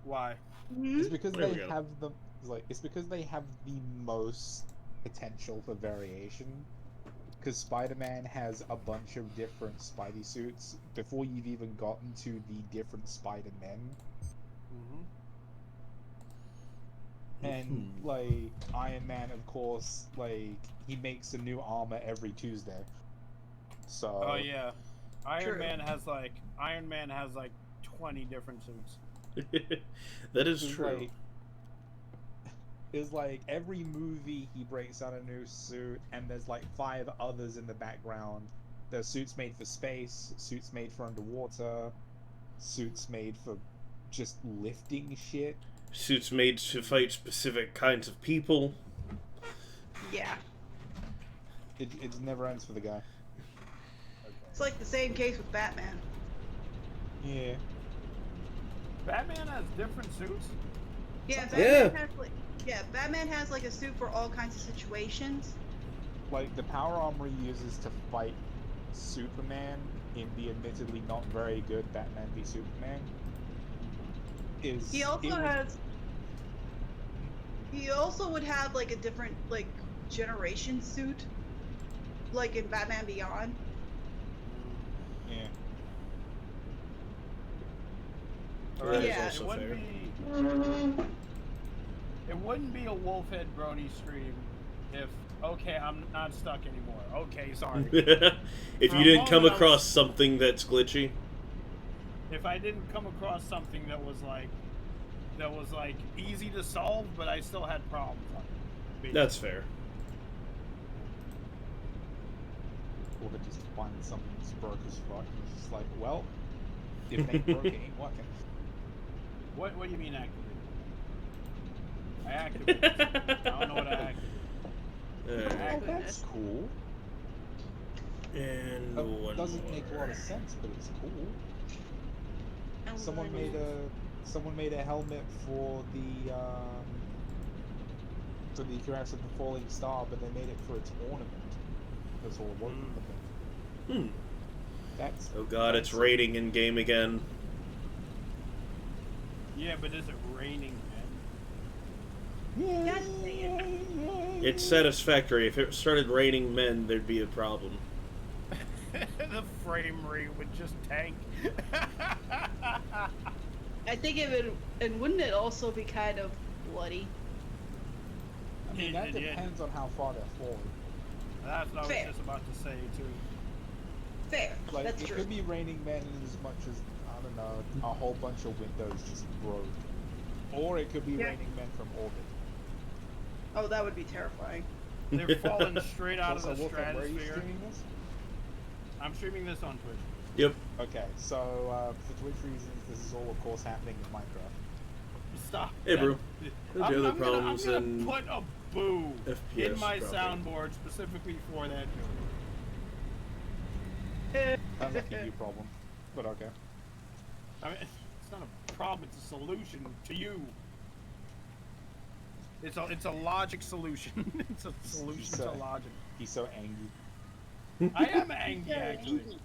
Why? It's because There we they go. have the it's because they have the most potential for variation. Because Spider-Man has a bunch of different Spidey suits before you've even gotten to the different Spider-Men. And like Iron Man, of course, like he makes a new armor every Tuesday. So. Oh yeah, True. Iron Man has like 20 different suits. That is It's true. like, it's like every movie he breaks out a new suit, and there's like 5 others in the background. There's suits made for space, suits made for underwater, suits made for just lifting shit. Suits made to fight specific kinds of people. Yeah. It never ends for the guy. It's like the same case with Batman. Yeah. Batman has different suits. Yeah, Yeah. Batman has like a suit for all kinds of situations. Like the power armor he uses to fight Superman in the admittedly not very good Batman v Superman is. He also would have like a different like generation suit, like in Batman Beyond. Yeah. That is Yeah. also fair. It wouldn't be a Wolfhead Brony stream if I'm not stuck anymore. Okay, sorry. If For you a didn't come moment, across something that's glitchy. If I didn't come across something that was like easy to solve, but I still had problems on it. That's fair. Or to just find something that's broke as fuck, and it's just like, well, if it ain't broke, it ain't working. What do you mean activate? I activated. I don't know what I activated. Oh, that's cool. And That one doesn't make a lot more. of sense, but it's cool. Someone made a helmet for the Curse of the Falling Star, but they made it for its ornament. That's all it was. That's. Oh god, it's raining in game again. Yeah, but is it raining, Yeah. God dang It's Satisfactory. If it started raining men, there'd be a problem. man? The frame rate would just tank. I think it would, and wouldn't it also be kind of bloody? I mean, that depends on how far they're falling. That's what I Fair. was just about to say too. Fair. Like, That's it true. could be raining men in as much as, I don't know, a whole bunch of windows just broke. Or it could be Yeah. raining men from orbit. Oh, that would be terrifying. They're falling straight out Also, of the Wolfgang, where are you stratosphere. streaming this? I'm streaming this on Twitch. Yep. Okay, so for Twitch reasons, this is all, of course, happening in Minecraft. Stop. Hey, bro. that. There's I'm other gonna problems in put a boo FPS, in my probably. soundboard specifically for that joke. Sounds like a you problem, but okay. I mean, it's not a problem. It's a solution to you. It's a logic solution. It's a solution to logic. He's so angry. I am angry, actually.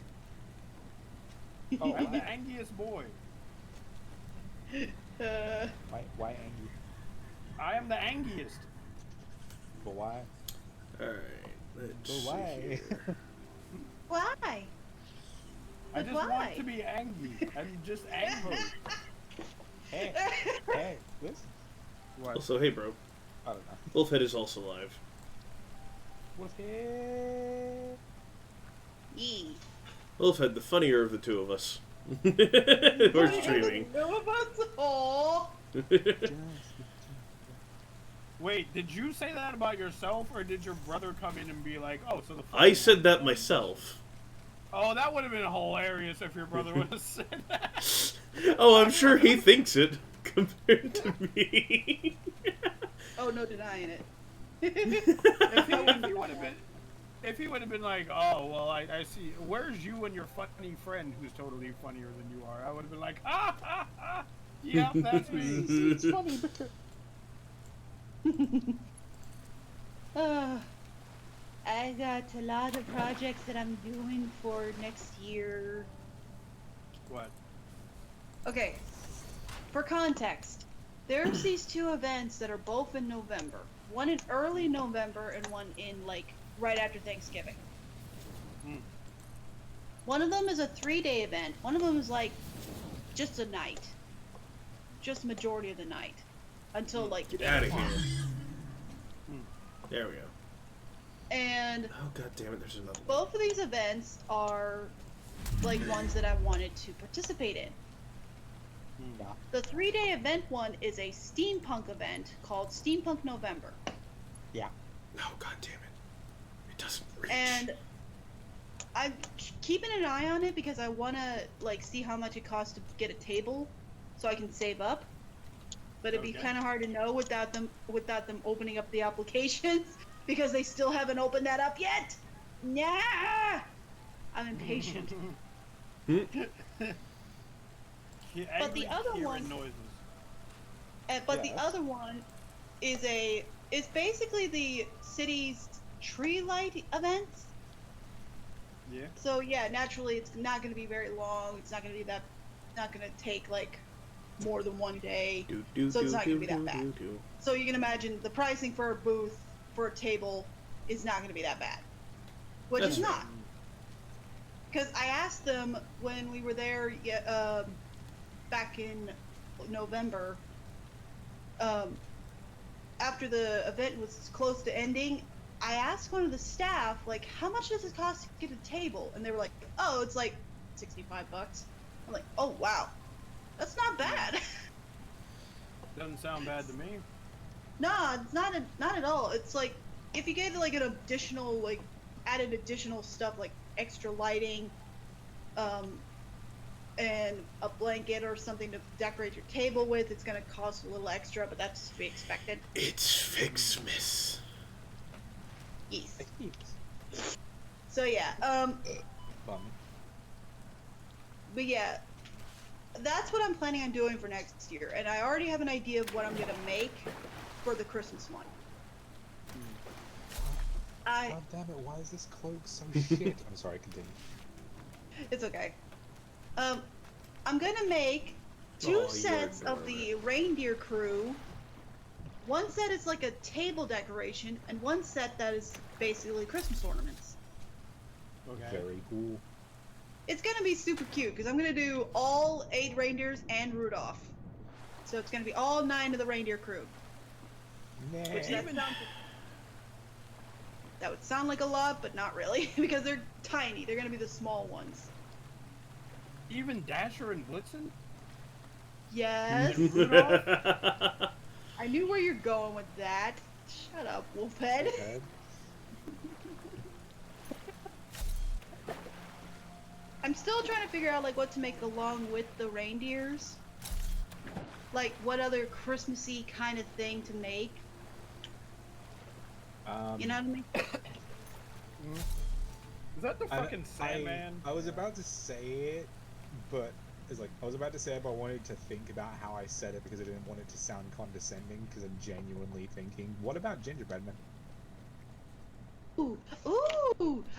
Oh, I'm the why? angriest boy. Why angry? I am the angriest. But why? Alright, let's But see why? here. Why? I But just why? want to be angry. I'm just angry. Hey, listen. What? Also, hey bro, I don't know. Wolfhead is also live. What's here? Yee. Wolfhead, the funnier of the two of us. We're streaming. No of us. Oh. Wait, did you say that about yourself, or did your brother come in and be like, "Oh, so the"? I said that myself. Oh, that would have been hilarious if your brother would have said that. Oh, I'm sure he thinks it compared to me. Oh, no denying it. If he would have been like, "Oh, well, I see. Where's you and your funny friend who's totally funnier than you are?" I would have been like, "Ha ha ha! Yeah, that's me." It's funny because I got a lot of projects that I'm doing for next year. What? Okay. for context, there's these two events that are both in November. One in early November and one in like right after Thanksgiving. One of them is a 3-day event. One of them is like just a night. Just majority of the night. Until like Get out of 8 o'clock. here. There we go. And Oh god damn it! There's another one. both of these events are like ones that I wanted to participate in. The 3-day event one is a steampunk event called Steampunk November. Yeah. Oh god damn it! It doesn't reach. And I'm keeping an eye on it because I want to like see how much it costs to get a table, so I can save up. But it'd be kind of hard to know without them opening up the applications because they still haven't opened that up yet. Nah, I'm impatient. But the other one, the other one is basically the city's tree light events. Yeah. So yeah, naturally it's not going to be very long. It's not going to be not going to take like more than 1 day. So it's not going to be that bad. So you can imagine the pricing for a booth for a table is not going to be that bad, which is not. Because I asked them when we were there back in November, after the event was close to ending, I asked one of the staff, like, how much does it cost to get a table? And they were like, oh, it's like $65. I'm like, oh, wow. That's not bad. Doesn't sound bad to me. Nah, it's not at all. It's like, if you gave like an additional, like, added additional stuff, like extra lighting, and a blanket or something to decorate your table with, it's gonna cost a little extra, but that's to be expected. It's Fixmas. Yes. So yeah, but yeah, that's what I'm planning on doing for next year, and I already have an idea of what I'm gonna make for the Christmas one. God damn it, why is this cloak so shit? I'm sorry, continue. It's okay. I'm gonna make two sets of the reindeer crew. One set is like a table decoration, and one set that is basically Christmas ornaments. Okay. Very cool. It's gonna be super cute, because I'm gonna do all 8 reindeers and Rudolph. So it's gonna be all 9 of the reindeer crew. Which that would sound like a lot, but not really, because they're tiny. They're gonna be the small ones. Even Dasher and Blitzen? Yes. Rudolph? I knew where you're going with that. Shut up, Wolfhead. I'm still trying to figure out like what to make along with the reindeers. Like what other Christmassy kind of thing to make. You know what I mean? Is that the fucking Sandman? I was about to say it, but it's like I wanted to think about how I said it because I didn't want it to sound condescending. Because I'm genuinely thinking, what about gingerbread men? Ooh!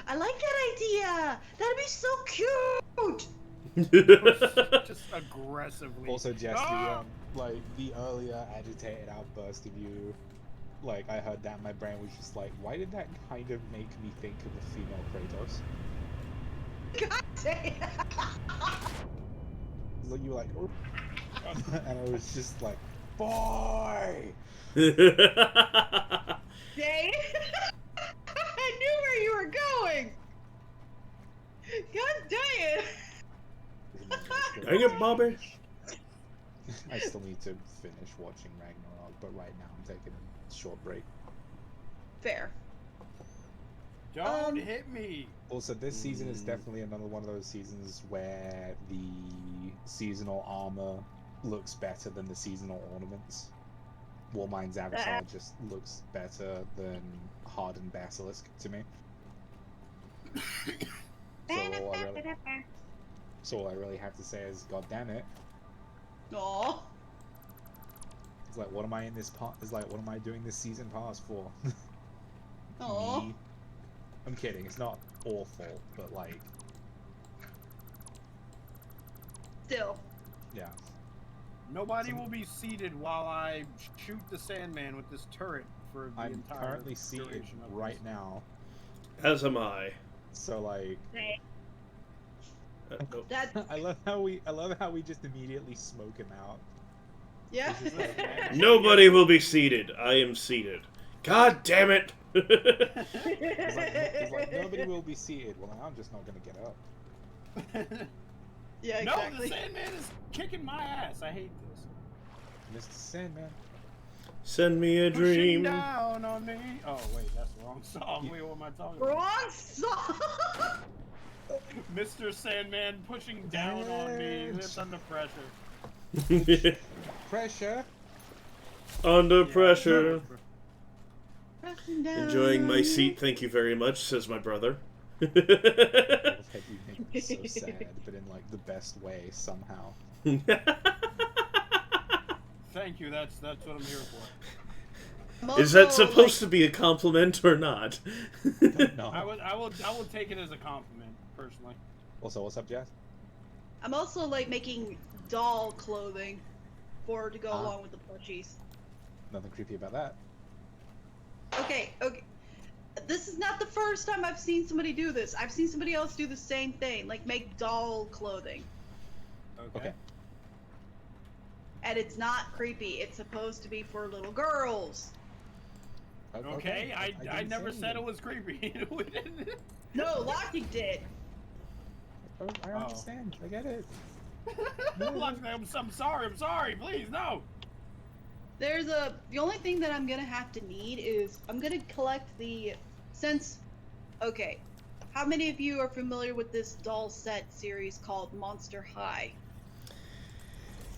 I like that idea. That'd be so cute. Just aggressively. Also, Jess, the earlier agitated outburst of you, like I heard that, my brain was just like, why did that kind of make me think of a female Kratos? God damn. It's like you were like, oh. And I was just like, boy. Dang. I knew where you were going. God dang it. Dang it, Bobby. I still need to finish watching Ragnarok, but right now I'm taking a short break. Fair. Don't hit me. Also, this season is definitely another one of those seasons where the seasonal armor looks better than the seasonal ornaments. Warmind's Avatar just looks better than Hardened Basilisk to me. So all I really have to say is, God damn it. Aww. It's like, what am I in this part? It's like, what am I doing this season pass for? Aww. Me. I'm kidding. It's not awful, but like. Still. Yeah. Nobody will be seated while I shoot the Sandman with this turret for the I'm entire currently seated duration of right this. now. As am I. So like, Nope. That I love how we just immediately smoke him out. yeah. It's just like, Nobody will be seated. I am seated. God damn it! It's like nobody will be seated. Well, I'm just not gonna get up. Yeah, No, exactly. the Sandman is kicking my ass. I hate this. Mr. Sandman. Send me a Pushing dream. down on me. Oh wait, that's the wrong song. Wait, what am I talking about? Wrong song. Mr. Sandman pushing down on me. It's under pressure. Pressure. Under Yeah, pressure. Pressing down Enjoying my on seat, thank you very much, says my brother. I love how you make me so sad, but in like the best way somehow. Thank you. That's what I'm here for. I'm Is that also, supposed to be a compliment or not? No. I will take it as a compliment personally. Also, what's up, Jazz? I'm also like making doll clothing for to go Ah. along with the plushies. Nothing creepy about that. Okay. This is not the first time I've seen somebody do this. I've seen somebody else do the same thing, like make doll clothing. Okay. And it's not creepy. It's supposed to be for little girls. Okay. I didn't never say said it anything. was creepy. We didn't- No, Lockie did. Oh, I understand. I get it. Look, I'm sorry. I'm sorry. Please, no. The only thing that I'm gonna have to need is I'm gonna collect okay, how many of you are familiar with this doll set series called Monster High?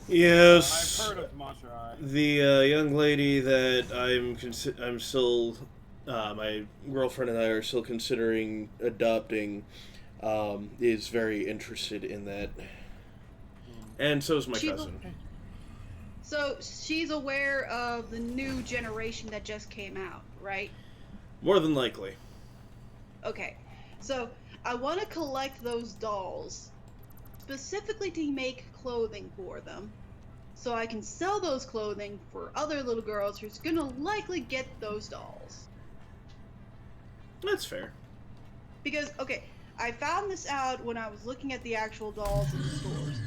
Yes. I've heard of Monster High. The young lady that I'm still, my girlfriend and I are still considering adopting, is very interested in that. And so is my She's cousin. So she's aware of the new generation that just came out, right? More than likely. Okay, so I want to collect those dolls specifically to make clothing for them, so I can sell those clothing for other little girls who's gonna likely get those dolls. That's fair. Because, okay, I found this out when I was looking at the actual dolls in the stores.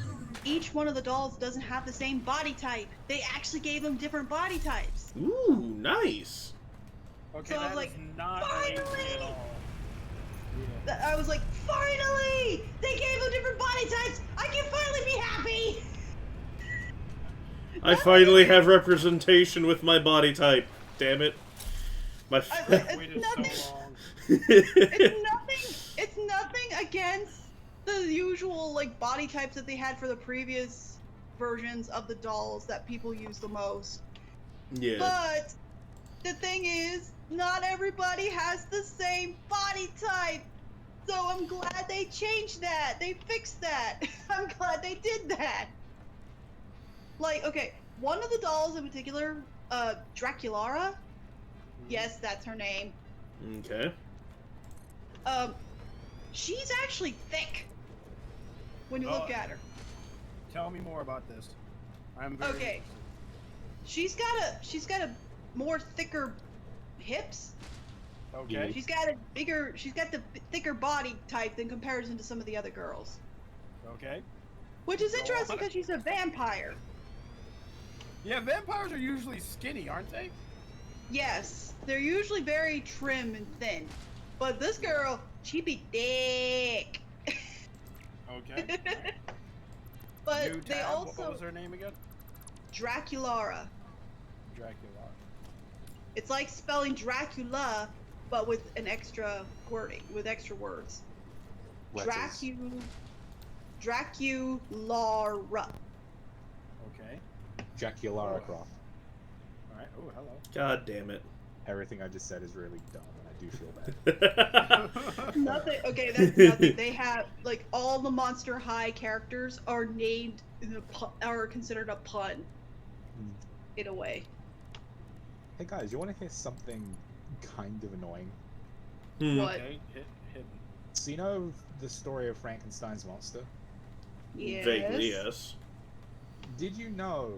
Each one of the dolls doesn't have the same body type. They actually gave them different body types. Ooh, nice. Okay, So I was that like, is not finally! lazy at all. I was like, finally! They gave them different body types! I can finally be happy! I finally have representation with my body type. Damn it. My. I waited nothing. so long. It's nothing against the usual like body types that they had for the previous versions of the dolls that people use the most. Yeah. But the thing is, not everybody has the same body type. So I'm glad they changed that. They fixed that. I'm glad they did that. Like, okay, one of the dolls in particular, Draculara. Yes, that's her name. Okay. She's actually thick when you look at her. Tell me more about this. I'm very Okay. interested. She's got a more thicker hips. Okay. She's got the thicker body type in comparison to some of the other girls. Okay. Which is Go interesting on. because she's a vampire. Yeah, vampires are usually skinny, aren't they? Yes, they're usually very trim and thin. But this girl, she be thick. Okay. But New they tab. also What was her name again? Draculara. Dracula. It's like spelling Dracula, but with an extra wording, with extra words. Letters. Draculara. Okay. Jackie Lara Croft. All right. Oh, hello. God damn it. Everything I just said is really dumb, and I do feel bad. Nothing. Okay, that's nothing. They have like all the Monster High characters are named are considered a pun, in a way. Hey guys, you want to hear something kind of annoying? What? Okay. Hit me. So you know the story of Frankenstein's monster? Yes. Vaguely, yes. Did you know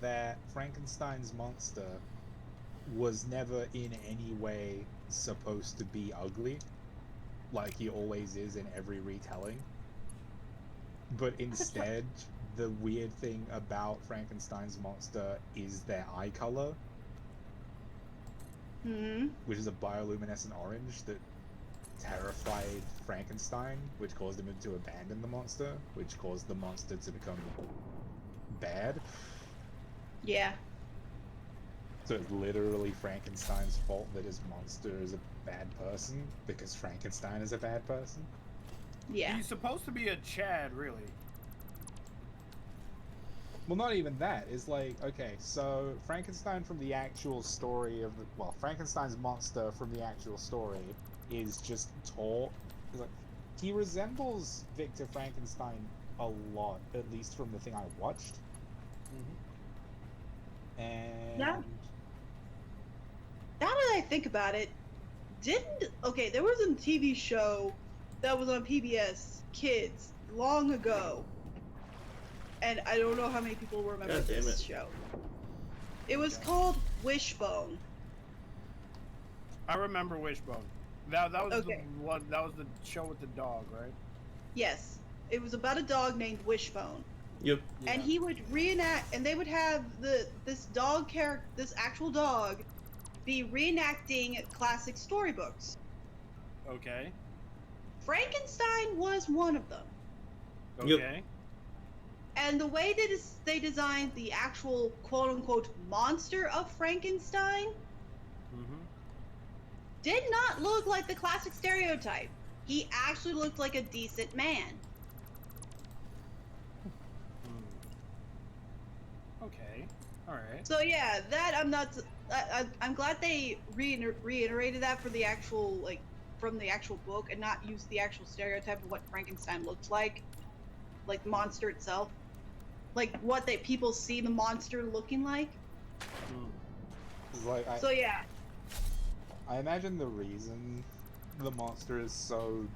that Frankenstein's monster was never in any way supposed to be ugly, like he always is in every retelling? But instead, the weird thing about Frankenstein's monster is their eye color, which is a bioluminescent orange that terrified Frankenstein, which caused him to abandon the monster, which caused the monster to become bad. Yeah. So it's literally Frankenstein's fault that his monster is a bad person, because Frankenstein is a bad person. Yeah. He's supposed to be a Chad, really. Well, not even that. It's like, okay, so Frankenstein from the actual story of the... Well, Frankenstein's monster from the actual story is just tall. Like, he resembles Victor Frankenstein a lot, at least from the thing I watched. And... Yeah. Now that I think about it, okay, there was a TV show that was on PBS Kids long ago, and I don't know how many people remember this show. It was called Wishbone. I remember Wishbone. That was Okay. the one. That was the show with the dog, right? Yes, it was about a dog named Wishbone. Yep. And he would reenact, and they would have this actual dog, be reenacting classic storybooks. Okay. Frankenstein was one of them. Okay. Yep. And the way that they designed the actual quote-unquote monster of Frankenstein did not look like the classic stereotype. He actually looked like a decent man. Okay. All right. So yeah, that I'm glad they reiterated that for the actual from the actual book, and not use the actual stereotype of what Frankenstein looks like the monster itself, like what people see the monster looking like. Like, So yeah. I imagine the reason the monster is so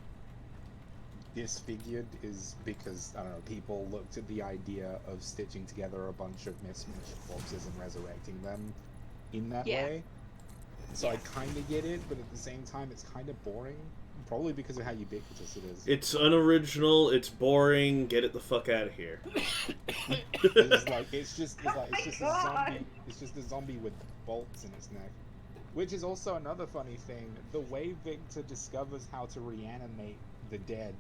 disfigured is because, I don't know, people looked at the idea of stitching together a bunch of mismatched corpses and resurrecting them in that way. So I kind of get it, but at the same time, it's kind of boring. Probably because of how ubiquitous it is. It's unoriginal. It's boring. Get it the fuck out of here. It's just a zombie with bolts in its neck. Which is also another funny thing. The way Victor discovers how to reanimate the dead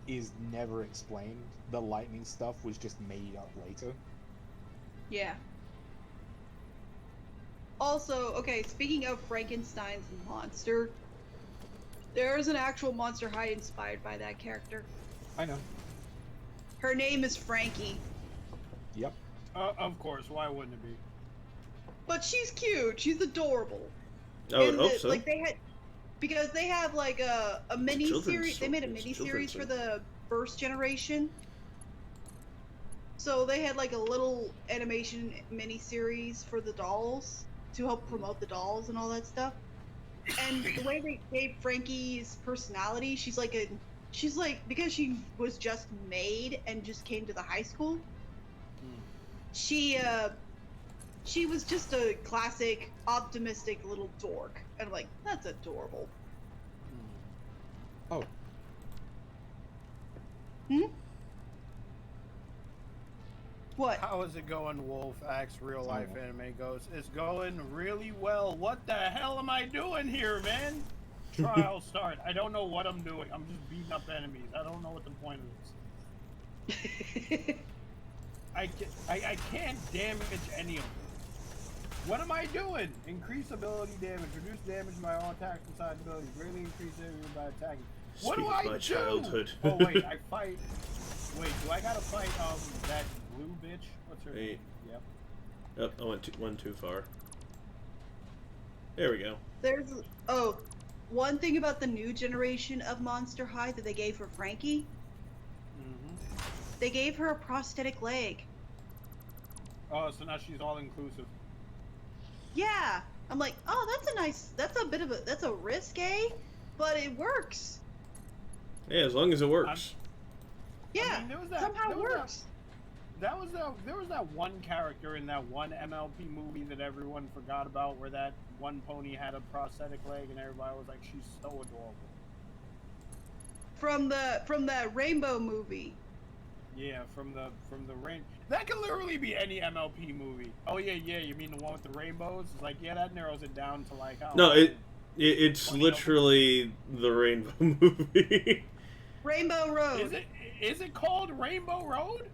is never explained. The lightning stuff was just made up later. Yeah. Also, okay, speaking of Frankenstein's monster, there is an actual Monster High inspired by that character. I know. Her name is Frankie. Yep. Of course. Why wouldn't it be? But she's cute. She's adorable. I would hope so. Because they have a mini series. They made a mini series for the first generation. So they had a little animation mini series for the dolls to help promote the dolls and all that stuff. And the way they gave Frankie's personality, she's because she was just made and just came to the high school. She was just a classic optimistic little dork, and I'm like, that's adorable. Oh. What? How is it going, Wolf Axe Real Life Anime goes? It's going really well. What the hell am I doing here, man? Trial start. I don't know what I'm doing. I'm just beating up enemies. I don't know what the point is. I can't damage any of them. What am I doing? Increase ability damage. Reduce damage by all attacks besides abilities. Greatly increase damage by attacking. What do I do? Childhood. Oh wait, I fight. Wait, do I gotta fight that blue bitch? What's her name? Yep. Yep, I went one too far. There we go. There's one thing about the new generation of Monster High that they gave for Frankie. They gave her a prosthetic leg. Oh, so now she's all inclusive. Yeah, I'm like, oh, that's a risk, but it works. Yeah, as long as it works. Yeah, somehow it works. there was that one character in that one MLP movie that everyone forgot about, where that one pony had a prosthetic leg, and everybody was like, "She's so adorable." From that Rainbow movie. Yeah, from the rain. That can literally be any MLP movie. Oh yeah, you mean the one with the rainbows? It's like, yeah, that narrows it down to like. Oh, No, it's literally the Rainbow movie. Rainbow Road. Is it called Rainbow Road?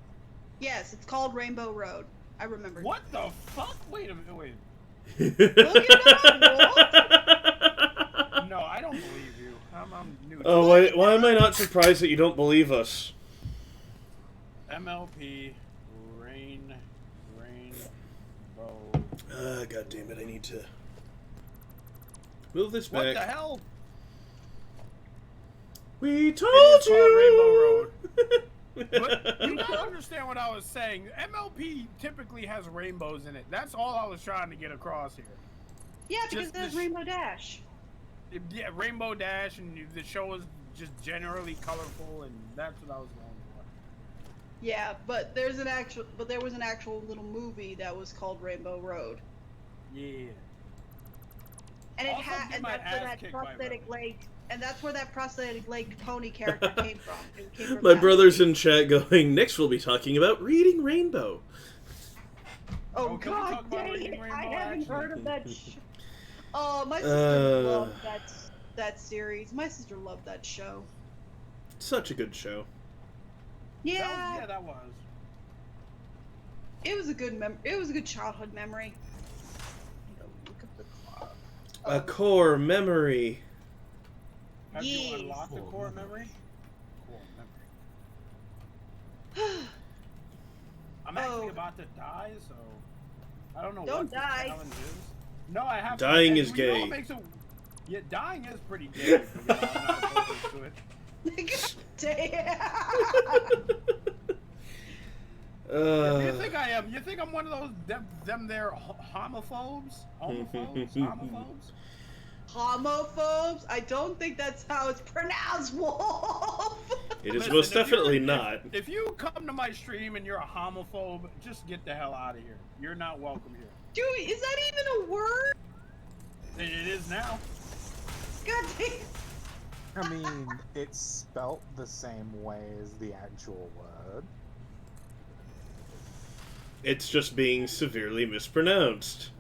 Yes, it's called Rainbow Road. I remember. What the fuck? Wait a minute. Wait. Look it up, No, I don't believe you. I'm new. Oh, why am I not surprised that you don't believe us? MLP Rainbow. God damn it! I need to move this What back. the hell? We It told is called you. Rainbow Road. But you don't understand what I was saying. MLP typically has rainbows in it. That's all I was trying to get across here. Yeah, because Just there's the Rainbow Dash. Yeah, Rainbow Dash, and the show is just generally colorful, and that's what I was going for. Yeah, but there was an actual little movie that was called Rainbow Road. Yeah. And Also get my ass kicked by that's where that prosthetic leg pony character came from. It came from My that brother's movie. in chat going, next we'll be talking about reading Rainbow. Oh can we god talk about dang Reading it! Rainbow, I haven't actually? heard of that Oh, my sister loved Uh. that series. My sister loved that show. Such a good show. Yeah, That was. it was a good childhood memory. Look at the clock. A core memory. Have you Yes. unlocked the core memory? Core memory. I'm actually about to die, so I don't know Don't what die. the challenge is. No, I have Dying to. is And you know gay. what makes it- Yeah, dying is pretty gay. But, I'm not opposed to it. God damn. You think I am? You think I'm one of those them there homophobes? Homophobes? Homophobes? I don't think that's how it's pronounced, Wolf. It is Listen, most if you're- definitely not. If you come to my stream and you're a homophobe, just get the hell out of here. You're not welcome here. Dude, is that even a word? It is now. God damn. I mean, it's spelt the same way as the actual word. It's just being severely mispronounced.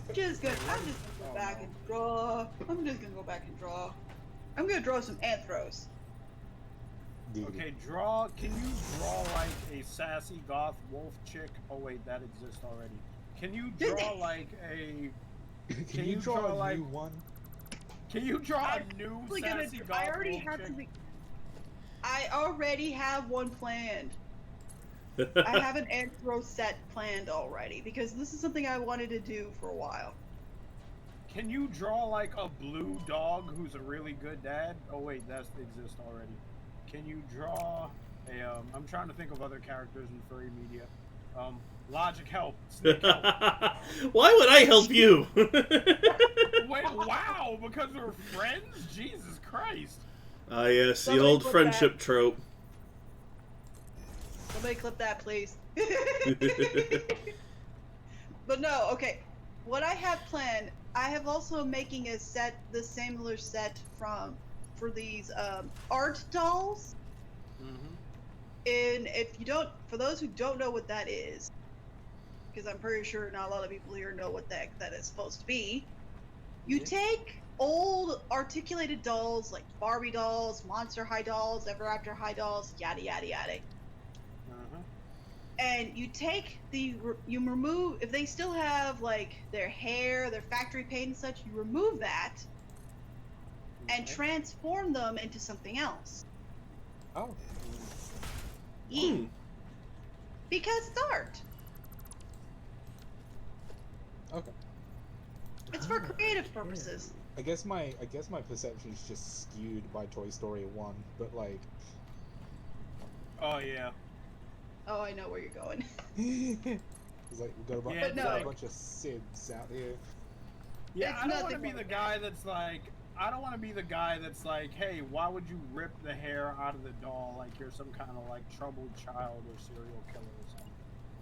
I'm just gonna go back and draw. I'm gonna draw some anthros. Okay, draw. Can you draw like a sassy goth wolf chick? Oh wait, that exists already. Can you draw like a? Can you draw a like? new one? Can you draw a new sassy goth I already wolf have chick? something. I already have one planned. I have an anthro set planned already because this is something I wanted to do for a while. Can you draw like a blue dog who's a really good dad? Oh wait, that exists already. Can you draw a? I'm trying to think of other characters in furry media. Logic help. Snake help. Why would I help you? Wait, wow, because we're friends? Jesus Christ. Ah, yes, the Somebody old put friendship trope. Somebody clip that, please. But no, okay. What I have planned, I have also making a set, the similar set for these art dolls. And if you don't, for those who don't know what that is, because I'm pretty sure not a lot of people here know what that is supposed to be, you take old articulated dolls like Barbie dolls, Monster High dolls, Ever After High dolls, yada yada yada. And you take you remove, if they still have like their hair, their factory paint and such, you remove that and transform them into something else. Oh. Hmm. Because it's art. Okay. It's for creative purposes. I guess my perception is just skewed by Toy Story 1, but like. Oh yeah. Oh, I know where you're going. It's like we've got Yeah, a bunch of Sids out here. Yeah, It's I don't want to nothing be like the that. guy that's like, I don't want to be the guy that's like, hey, why would you rip the hair out of the doll like you're some kind of like troubled child or serial killer or something?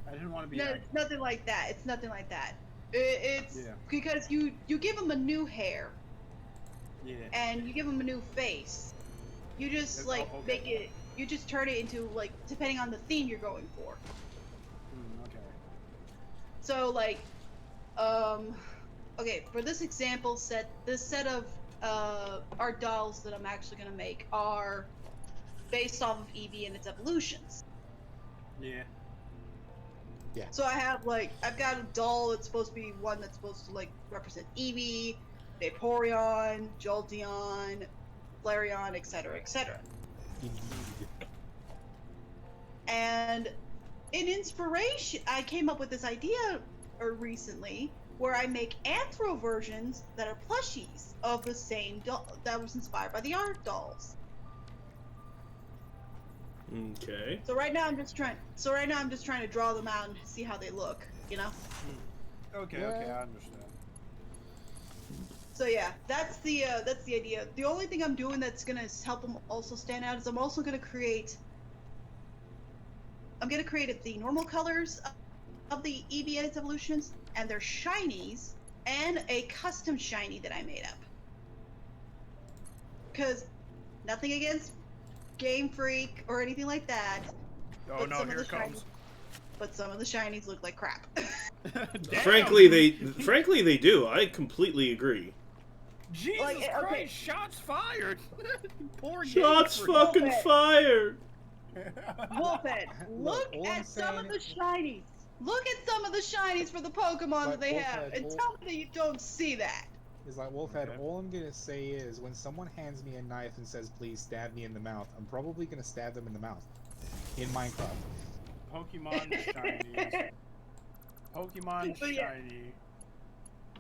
I didn't want to be. No, that it's guy. nothing like that. It's nothing like that. It's Yeah. because you give them a new hair Yeah. and you give them a new face. You just It's- like oh, okay. make it. You just turn it into like depending on the theme you're going for. Okay. So like, okay, for this example set, this set of our dolls that I'm actually gonna make are based off of Eevee and its evolutions. Yeah. So I have like I've got a doll that's supposed to be one that's supposed to like represent Eevee, Vaporeon, Jolteon, Flareon, etc., etc. Indeed. And in inspiration, I came up with this idea recently where I make anthro versions that are plushies of the same doll that was inspired by the art dolls. Okay. So right now I'm just trying. So right now I'm just trying to draw them out and see how they look. You know. Okay. Yeah. Okay. I understand. So yeah, that's the idea. The only thing I'm doing that's gonna help them also stand out is I'm also gonna create. I'm gonna create the normal colors of the Eevee and its evolutions, and their shinies, and a custom shiny that I made up. Because nothing against Game Freak or anything like that. Oh But no! some of Here the it comes. But some of the shinies look like crap. Damn. Frankly, they do. I completely agree. Jesus Like, okay. Christ! Shots fired. Poor Shots Game Freak. fucking Okay. fired. Wolfhead, look all I'm at some of saying- the shinies. Look at some of the shinies for the Pokemon Like, that they have, Wolfhead, and tell me that you don't see that. It's like, Wolfhead, Okay. all I'm gonna say is when someone hands me a knife and says, please stab me in the mouth, I'm probably gonna stab them in the mouth. In Minecraft. Pokemon shinies. Pokemon But yeah. shiny.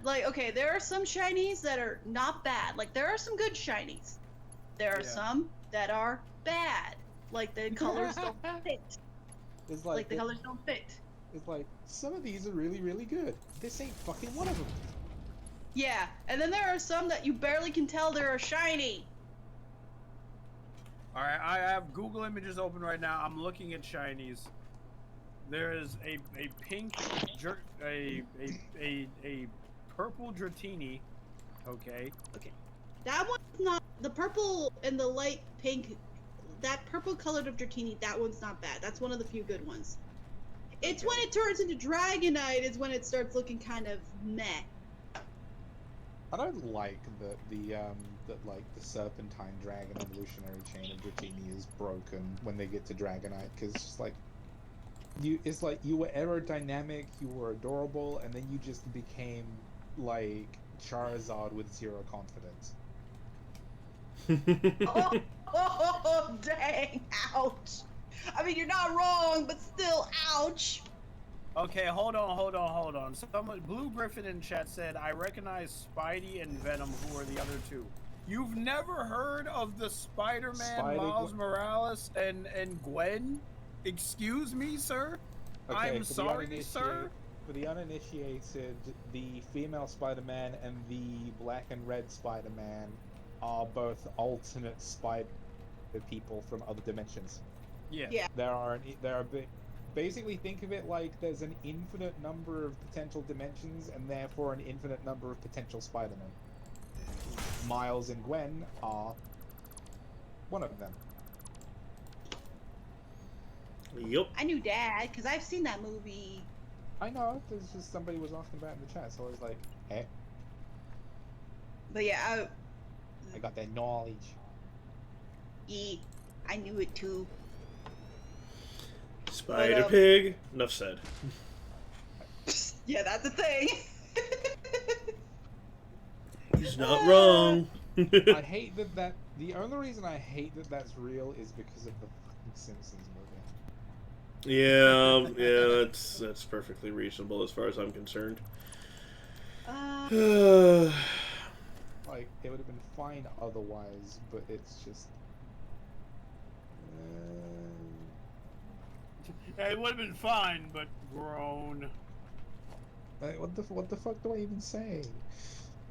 Like, okay, there are some shinies that are not bad. Like, there are some good shinies. There are Yeah. some that are bad. Like, the colors don't fit. It's Like, the the- colors don't fit. It's like, some of these are really, really good. This ain't fucking one of them. Yeah, and then there are some that you barely can tell they're shiny. All right, I have Google Images open right now. I'm looking at shinies. There is a pink, a purple Dratini. Okay. That one's not the purple and the light pink. That purple colored of Dratini, that one's not bad. That's one of the few good ones. It's when it turns into Dragonite is when it starts looking kind of meh. I don't like that like the Serpentine Dragon evolutionary chain of Dratini is broken when they get to Dragonite, because it's just like it's like you were aerodynamic, you were adorable, and then you just became like Charizard with zero confidence. Oh, dang! Ouch! I mean, you're not wrong, but still, ouch! Okay, hold on. Someone, Blue Griffin in chat said, I recognize Spidey and Venom, who are the other two. You've never heard of the Spider-Man, Spidey, Miles Morales, and Gwen? Excuse me, sir? Okay, I'm for the sorry, sir? For the uninitiated, the female Spider-Man and the black and red Spider-Man are both alternate Spider people from other dimensions. Yeah. Yeah. Basically, think of it like there's an infinite number of potential dimensions and therefore an infinite number of potential Spider-Men. Miles and Gwen are one of them. Yup. I knew Dad, because I've seen that movie. I know, there's just somebody was asking about it in the chat, so I was like, eh, But yeah, I got that knowledge. I knew it too. Spider But, Pig. Enough said. Yeah, that's a thing. He's not wrong. I hate that the only reason I hate that that's real is because of the fucking Simpsons movie. Yeah, that's perfectly reasonable as far as I'm concerned. Like, it would have been fine otherwise, but it's just... It would have been fine, but grown. Like, what the fuck do I even say?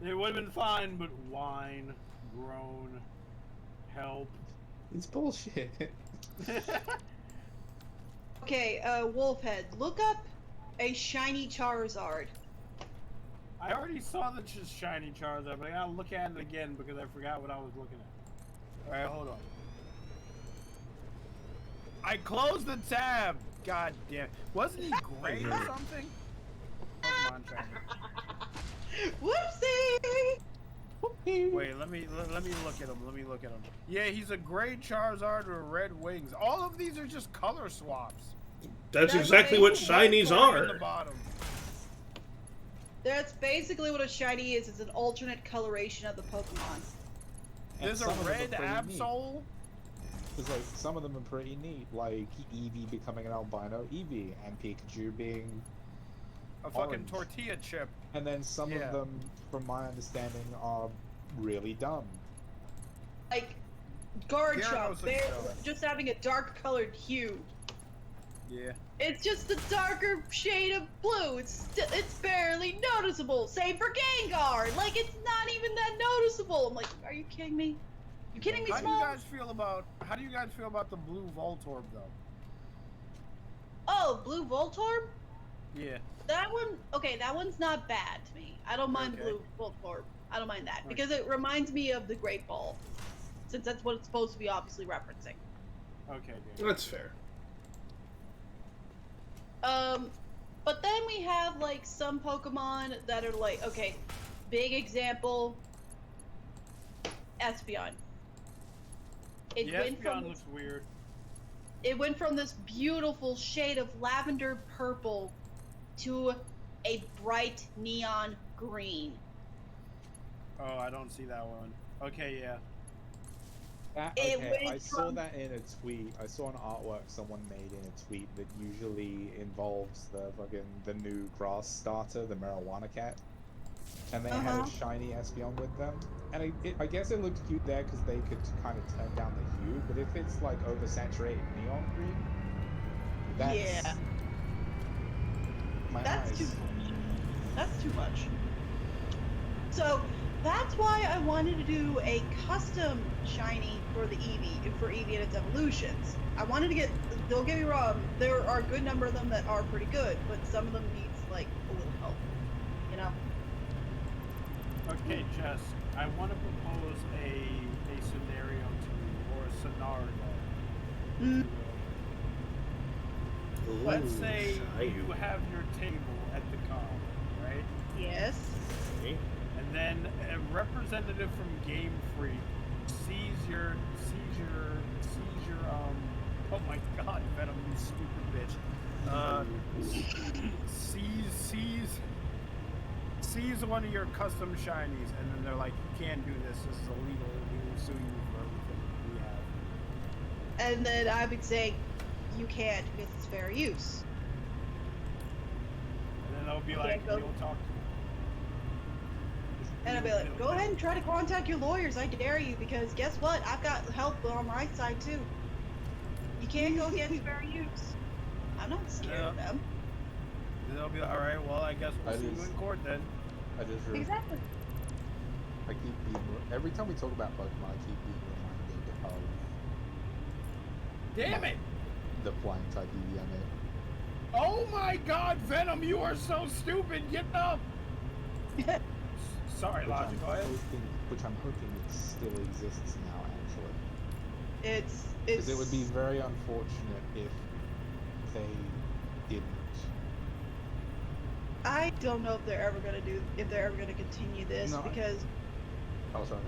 It would have been fine, but wine. groan. Help. It's bullshit. Okay, Wolfhead, look up a shiny Charizard. I already saw the shiny Charizard, but I gotta look at it again because I forgot what I was looking at. Alright, hold on. I closed the tab! God damn. Wasn't he gray or something? Pokemon shiny. Whoopsie! Wait, let me look at him. Let me look at him. Yeah, he's a gray Charizard with red wings. All of these are just color swaps. That's That's exactly what shinies In the are. bottom. That's basically what a shiny is. It's an alternate coloration of the Pokemon. There's a red Absol. Because like some of them are pretty neat, like Eevee becoming an albino Eevee, and Pikachu being A fucking orange. tortilla chip. And then some Yeah. of them, from my understanding, are really dumb. Like, Garchomp, Gyarados they're looks dumb. just having a dark colored hue. Yeah. It's just a darker shade of blue. It's barely noticeable. Same for Gengar. Like, it's not even that noticeable. I'm like, are you kidding me? You kidding me, How do you Small? guys feel about the blue Voltorb though? Oh, blue Voltorb? Yeah. That one, okay, that one's not bad to me. I don't mind Okay. blue Voltorb. I don't mind that because it reminds me of the Great Ball, since that's what it's supposed to be obviously referencing. Okay, good. That's fair. But then we have like some Pokemon that are like, okay, big example, Espeon. It Yeah, went from Espeon looks weird. it went from this beautiful shade of lavender purple to a bright neon green. Oh, I don't see that one. Okay, yeah. It Okay, went I saw from- that in a tweet. I saw an artwork someone made in a tweet that usually involves the new grass starter, the marijuana cat, and they had a shiny Espeon with them. And I guess it looked cute there because they could kind of turn down the hue. But if it's like oversaturated neon green, that's Yeah. my That's eyes. too much. That's too much. So that's why I wanted to do a custom shiny for the Eevee, for Eevee and its evolutions. I wanted to get, don't get me wrong, there are a good number of them that are pretty good, but some of them needs like a little help, you know? Okay, Jess, I want to propose a scenario to you, or a scenario. Mm. Let's Ooh, say shiny. you have your table at the con, right? Yes. Okay. And then a representative from Game Freak sees your oh my god, Venom, you stupid bitch. Sees one of your custom shinies, and then they're like, you can't do this, this is illegal, we will sue you for everything we have. And then I would say, you can't because it's fair use. And then they'll be You like, can't go- you'll talk to And I'd be like, go ahead and try to contact your lawyers, I dare you, because guess what? I've got help on my side too. You can't go against fair use. I'm not scared of them. And they'll be like, alright, well, I guess we'll I see you just- in court then. I just Exactly. I keep being every time we talk about Pokemon, I keep being reminded of Damn it! the flying type Eevee. Oh my god, Venom, you are so stupid! Get up! Sorry, Logic, go ahead. Which I'm hoping it still exists now, actually. It's Because it would be very unfortunate if they didn't. I don't know if they're ever gonna continue this No, because Oh, sorry.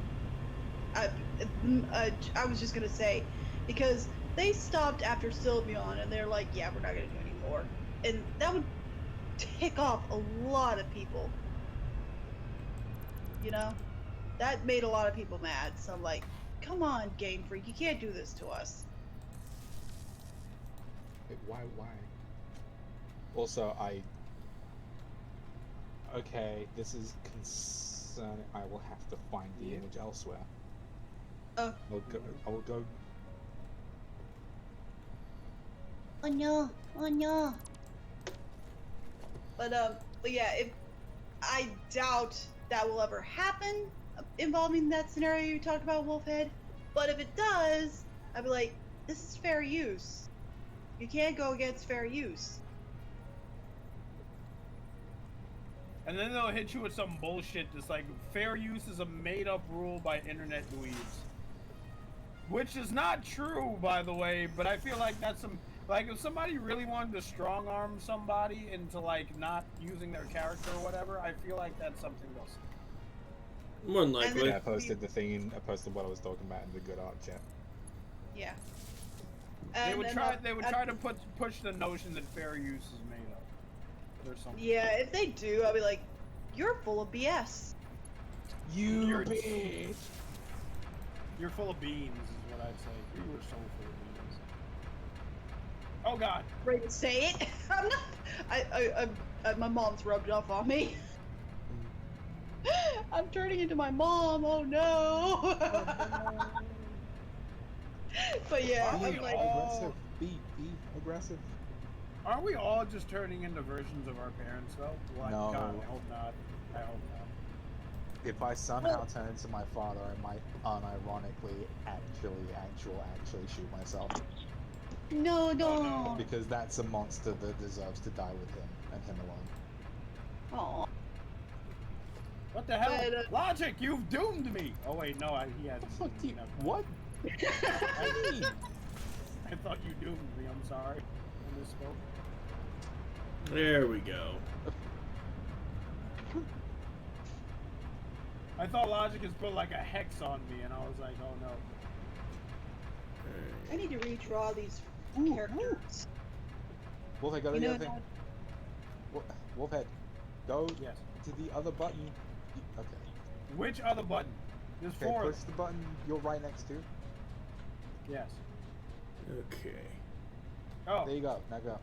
I was just gonna say because they stopped after Sylveon and they're like, yeah, we're not gonna do any more, and that would tick off a lot of people. You know, that made a lot of people mad. So I'm like, come on, Game Freak, you can't do this to us. Wait, why? Also, okay, this is concerning. I will have to find the image elsewhere. Oh. I will go. Oh no, oh no. But yeah, if I doubt that will ever happen, involving that scenario you talked about, Wolfhead. But if it does, I'd be like, this is fair use. You can't go against fair use. And then they'll hit you with some bullshit that's like, fair use is a made-up rule by internet dweebs. Which is not true, by the way, but I feel like that's some... Like, if somebody really wanted to strong-arm somebody into, like, not using their character or whatever, I feel like that's something else. More than likely. Yeah, I posted the thing. I posted what I was talking about in the good art chat. Yeah. They And would then try to push the notion that fair use is made up. Or something. Yeah, if they do, I'll be like, you're full of BS. You're bitch. You're full of beans, is what I'd say. You were so full of beans. Oh God. Ready to say it? I'm not. My mom's rubbed off on me. I'm turning into my mom. Oh no. But yeah, Aren't we I'm like, all- Be aggressive. Aren't we all just turning into versions of our parents, though? Like, No. God, I hope not. I hope not. If I somehow turn into my father, I might unironically actually shoot myself. no. no. Because that's a monster that deserves to die with him and him alone. Aw. What the hell? But, Logic, you've doomed me! Oh wait, no, he hasn't. Fuck you. Never mind. What? I thought you doomed me, I'm sorry. I misspoke. There we go. I thought Logic has put like a hex on me, and I was like, oh no. I need to redraw these characters. Wolf, I got You the know other thing. that- Wolfhead, go Yes. to the other button. Okay. Which other button? There's Okay, four. push the button you're right next to. Yes. Okay. Oh, There you go. Now go.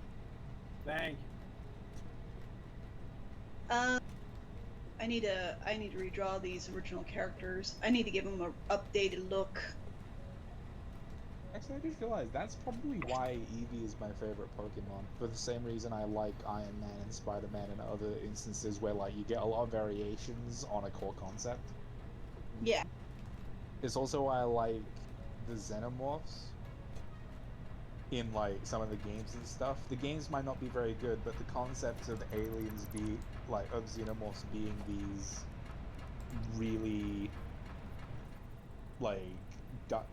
thank you. I need to redraw these original characters. I need to give them an updated look. Actually, I just realized that's probably why Eevee is my favorite Pokemon. For the same reason I like Iron Man and Spider-Man and other instances where like you get a lot of variations on a core concept. Yeah. It's also why I like the Xenomorphs in like some of the games and stuff. The games might not be very good, but the concept of aliens of Xenomorphs being these really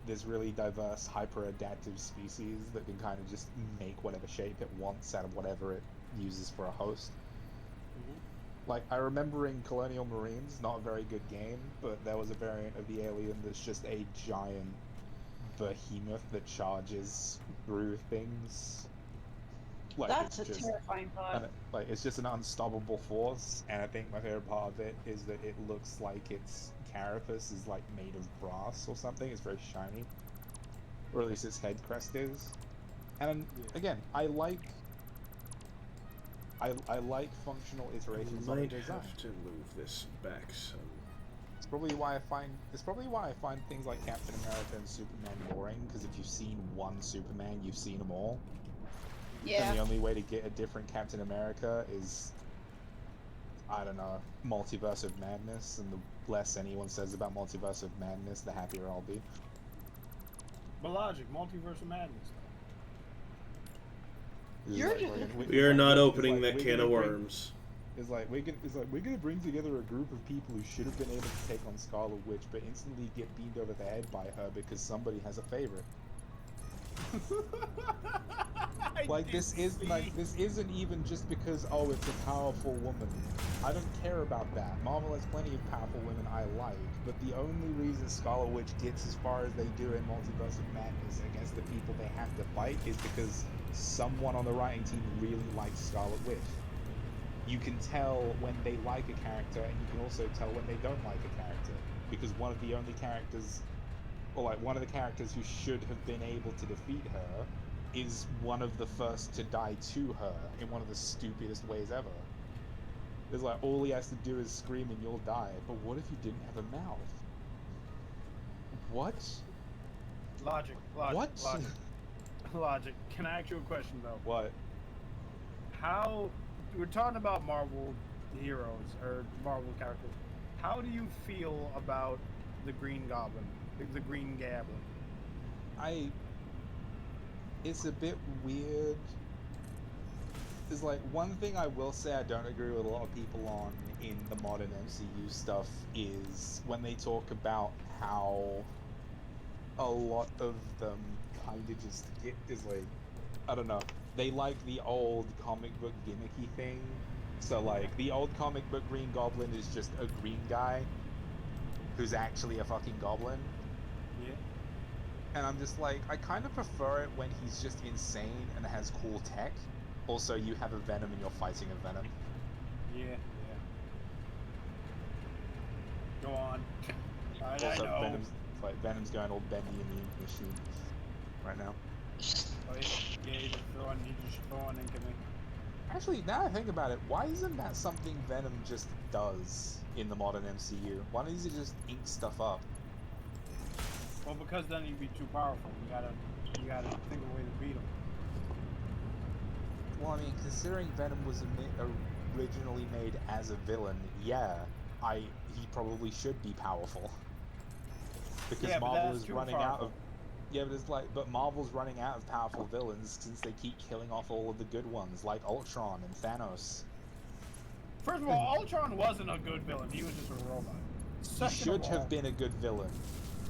this really diverse, hyper-adaptive species that can kind of just make whatever shape it wants out of whatever it uses for a host. Like, I remember in Colonial Marines, not a very good game, but there was a variant of the alien that's just a giant behemoth that charges through things. Like, That's a it's just, terrifying thought. like, it's just an unstoppable force, and I think my favorite part of it is that it looks like its carapace is, like, made of brass or something. It's very shiny. Or at least its head crest is. And, again, I like functional iterations on the Might design. have to move this back some. It's probably why I find things like Captain America and Superman boring, because if you've seen one Superman, you've seen them all. Yeah. And the only way to get a different Captain America is, I don't know, Multiverse of Madness, and the less anyone says about Multiverse of Madness, the happier I'll be. But Logic, Multiverse of Madness. It's You're like, just- We are not it's opening like that we're can gonna of bring- worms. It's like we're gonna bring together a group of people who should have been able to take on Scarlet Witch, but instantly get beamed over the head by her because somebody has a favorite. Like this isn't even just because it's a powerful woman. I don't care about that. Marvel has plenty of powerful women I like, but the only reason Scarlet Witch gets as far as they do in Multiverse of Madness against the people they have to fight is because someone on the writing team really likes Scarlet Witch. You can tell when they like a character, and you can also tell when they don't like a character, because one of the characters who should have been able to defeat her is one of the first to die to her in one of the stupidest ways ever. It's like, all he has to do is scream and you'll die, but what if you didn't have a mouth? What? Logic. What? Logic. Can I ask you a question though? What? How we're talking about Marvel heroes or Marvel characters. how do you feel about the Green Goblin, the Green Goblin? It's a bit weird. There's like one thing I will say I don't agree with a lot of people on in the modern MCU stuff is when they talk about how a lot of them kind of just get is like, I don't know, they like the old comic book gimmicky thing. So like the old comic book Green Goblin is just a green guy who's actually a fucking goblin. Yeah. And I'm just like, I kind of prefer it when he's just insane and has cool tech. Also, you have a Venom and you're fighting a Venom. Yeah, yeah. Go on. I Also, know. Venom's going all bendy in the machine right now. Oh, yeah, he's just throwing ink at me. Actually, now I think about it, why isn't that something Venom just does in the modern MCU? Why doesn't he just ink stuff up? Well, because then he'd be too powerful. You gotta think of a way to beat him. Well, I mean, considering Venom was originally made as a villain, yeah, he probably should be powerful. Because Yeah, but Marvel that's is too running powerful. out of. Yeah, but Marvel's running out of powerful villains since they keep killing off all of the good ones, like Ultron and Thanos. First of all, Ultron wasn't a good villain. He was just a robot. He should have been a good villain.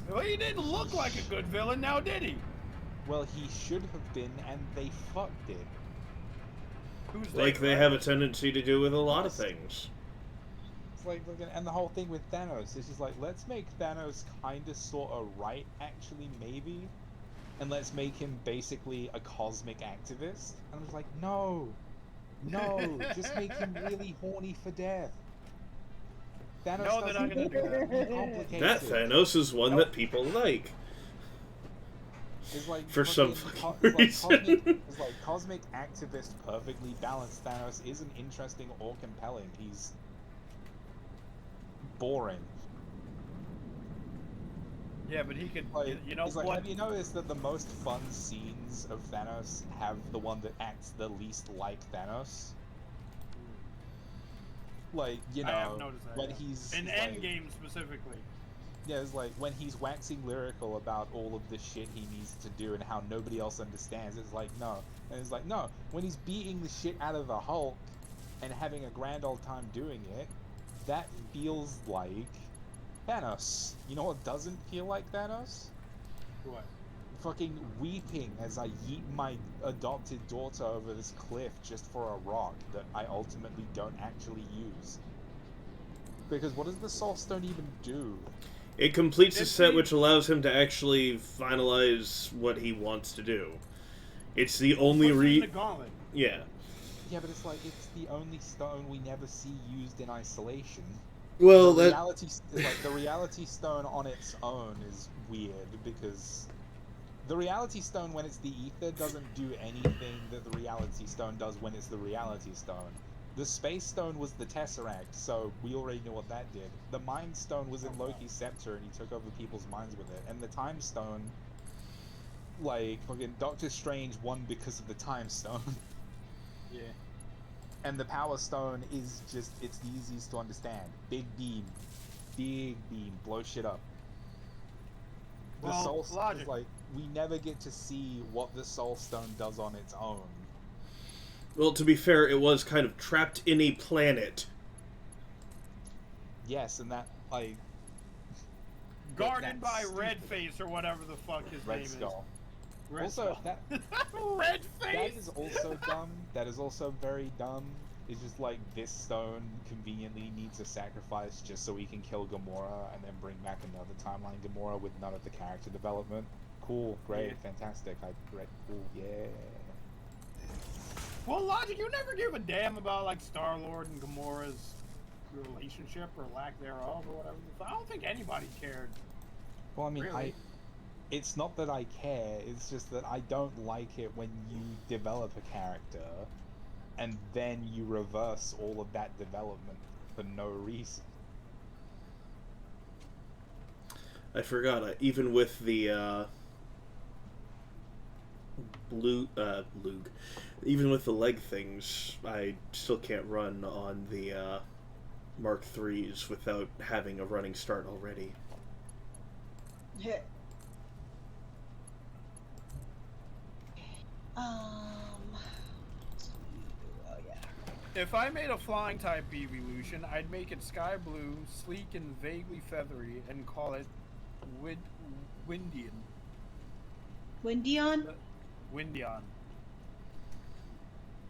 Well, he didn't look like a good villain, now did he? Well, he should have been, and they fucked it. Who's Like they have a tendency to do with a lot of things. It's like, and the whole thing with Thanos is just like, let's make Thanos kind of sort of right, actually, maybe. And let's make him basically a cosmic activist. And I'm just like, no, just make him really horny for death. Thanos No, they're not gonna do that. Complicated. That Thanos is one that people like. It's like For some fucking reason. It's like cosmic activist, perfectly balanced Thanos isn't interesting or compelling. He's boring. Yeah, but he could. Like, You know it's like, what? have you noticed that the most fun scenes of Thanos have the one that acts the least like Thanos? Like, you I have know, noticed that, when yeah. he's In like, Endgame specifically. yeah, it's like when he's waxing lyrical about all of the shit he needs to do and how nobody else understands. It's like, no. And it's like, no. When he's beating the shit out of the Hulk and having a grand old time doing it, that feels like Thanos. You know what doesn't feel like Thanos? What? Fucking weeping as I yeet my adopted daughter over this cliff just for a rock that I ultimately don't actually use. Because what does the Soul Stone even do? It completes a set which allows him to actually finalize what he wants to do. It's the only the gauntlet. Yeah. Yeah, but it's like, it's the only stone we never see used in isolation. Well, the that... reality stone on its own is weird, because the reality stone when it's the ether doesn't do anything that the reality stone does when it's the reality stone. The space stone was the Tesseract, so we already know what that did. The mind stone was in Loki's scepter and he took over people's minds with it. And the time stone, like, fucking Doctor Strange won because of the time stone. Yeah. And the power stone is just, it's the easiest to understand. Big beam, blow shit up. The Well, soul stone logic. is like, we never get to see what the soul stone does on its own. Well, to be fair, it was kind of trapped in a planet. Yes, and that, like... Guarded by stupid. Redface or whatever the fuck his Red name Skull. is. Red Also, Skull. that Redface! is also dumb. That is also very dumb. It's just like, this stone conveniently needs a sacrifice just so we can kill Gamora and then bring back another timeline Gamora with none of the character development. Cool, great, Yeah. fantastic. Cool, yeah. Well, Logic, you never give a damn about, like, Star-Lord and Gamora's relationship or lack thereof or whatever. I don't think anybody cared. Well, I mean, Really? it's not that I care, it's just that I don't like it when you develop a character and then you reverse all of that development for no reason. I forgot, even with the, even with the leg things, I still can't run on the, Mark IIIs without having a running start already. Yeah. Oh yeah. If I made a flying type evolution, I'd make it sky blue, sleek and vaguely feathery, and call it Windian. Windion? Windion.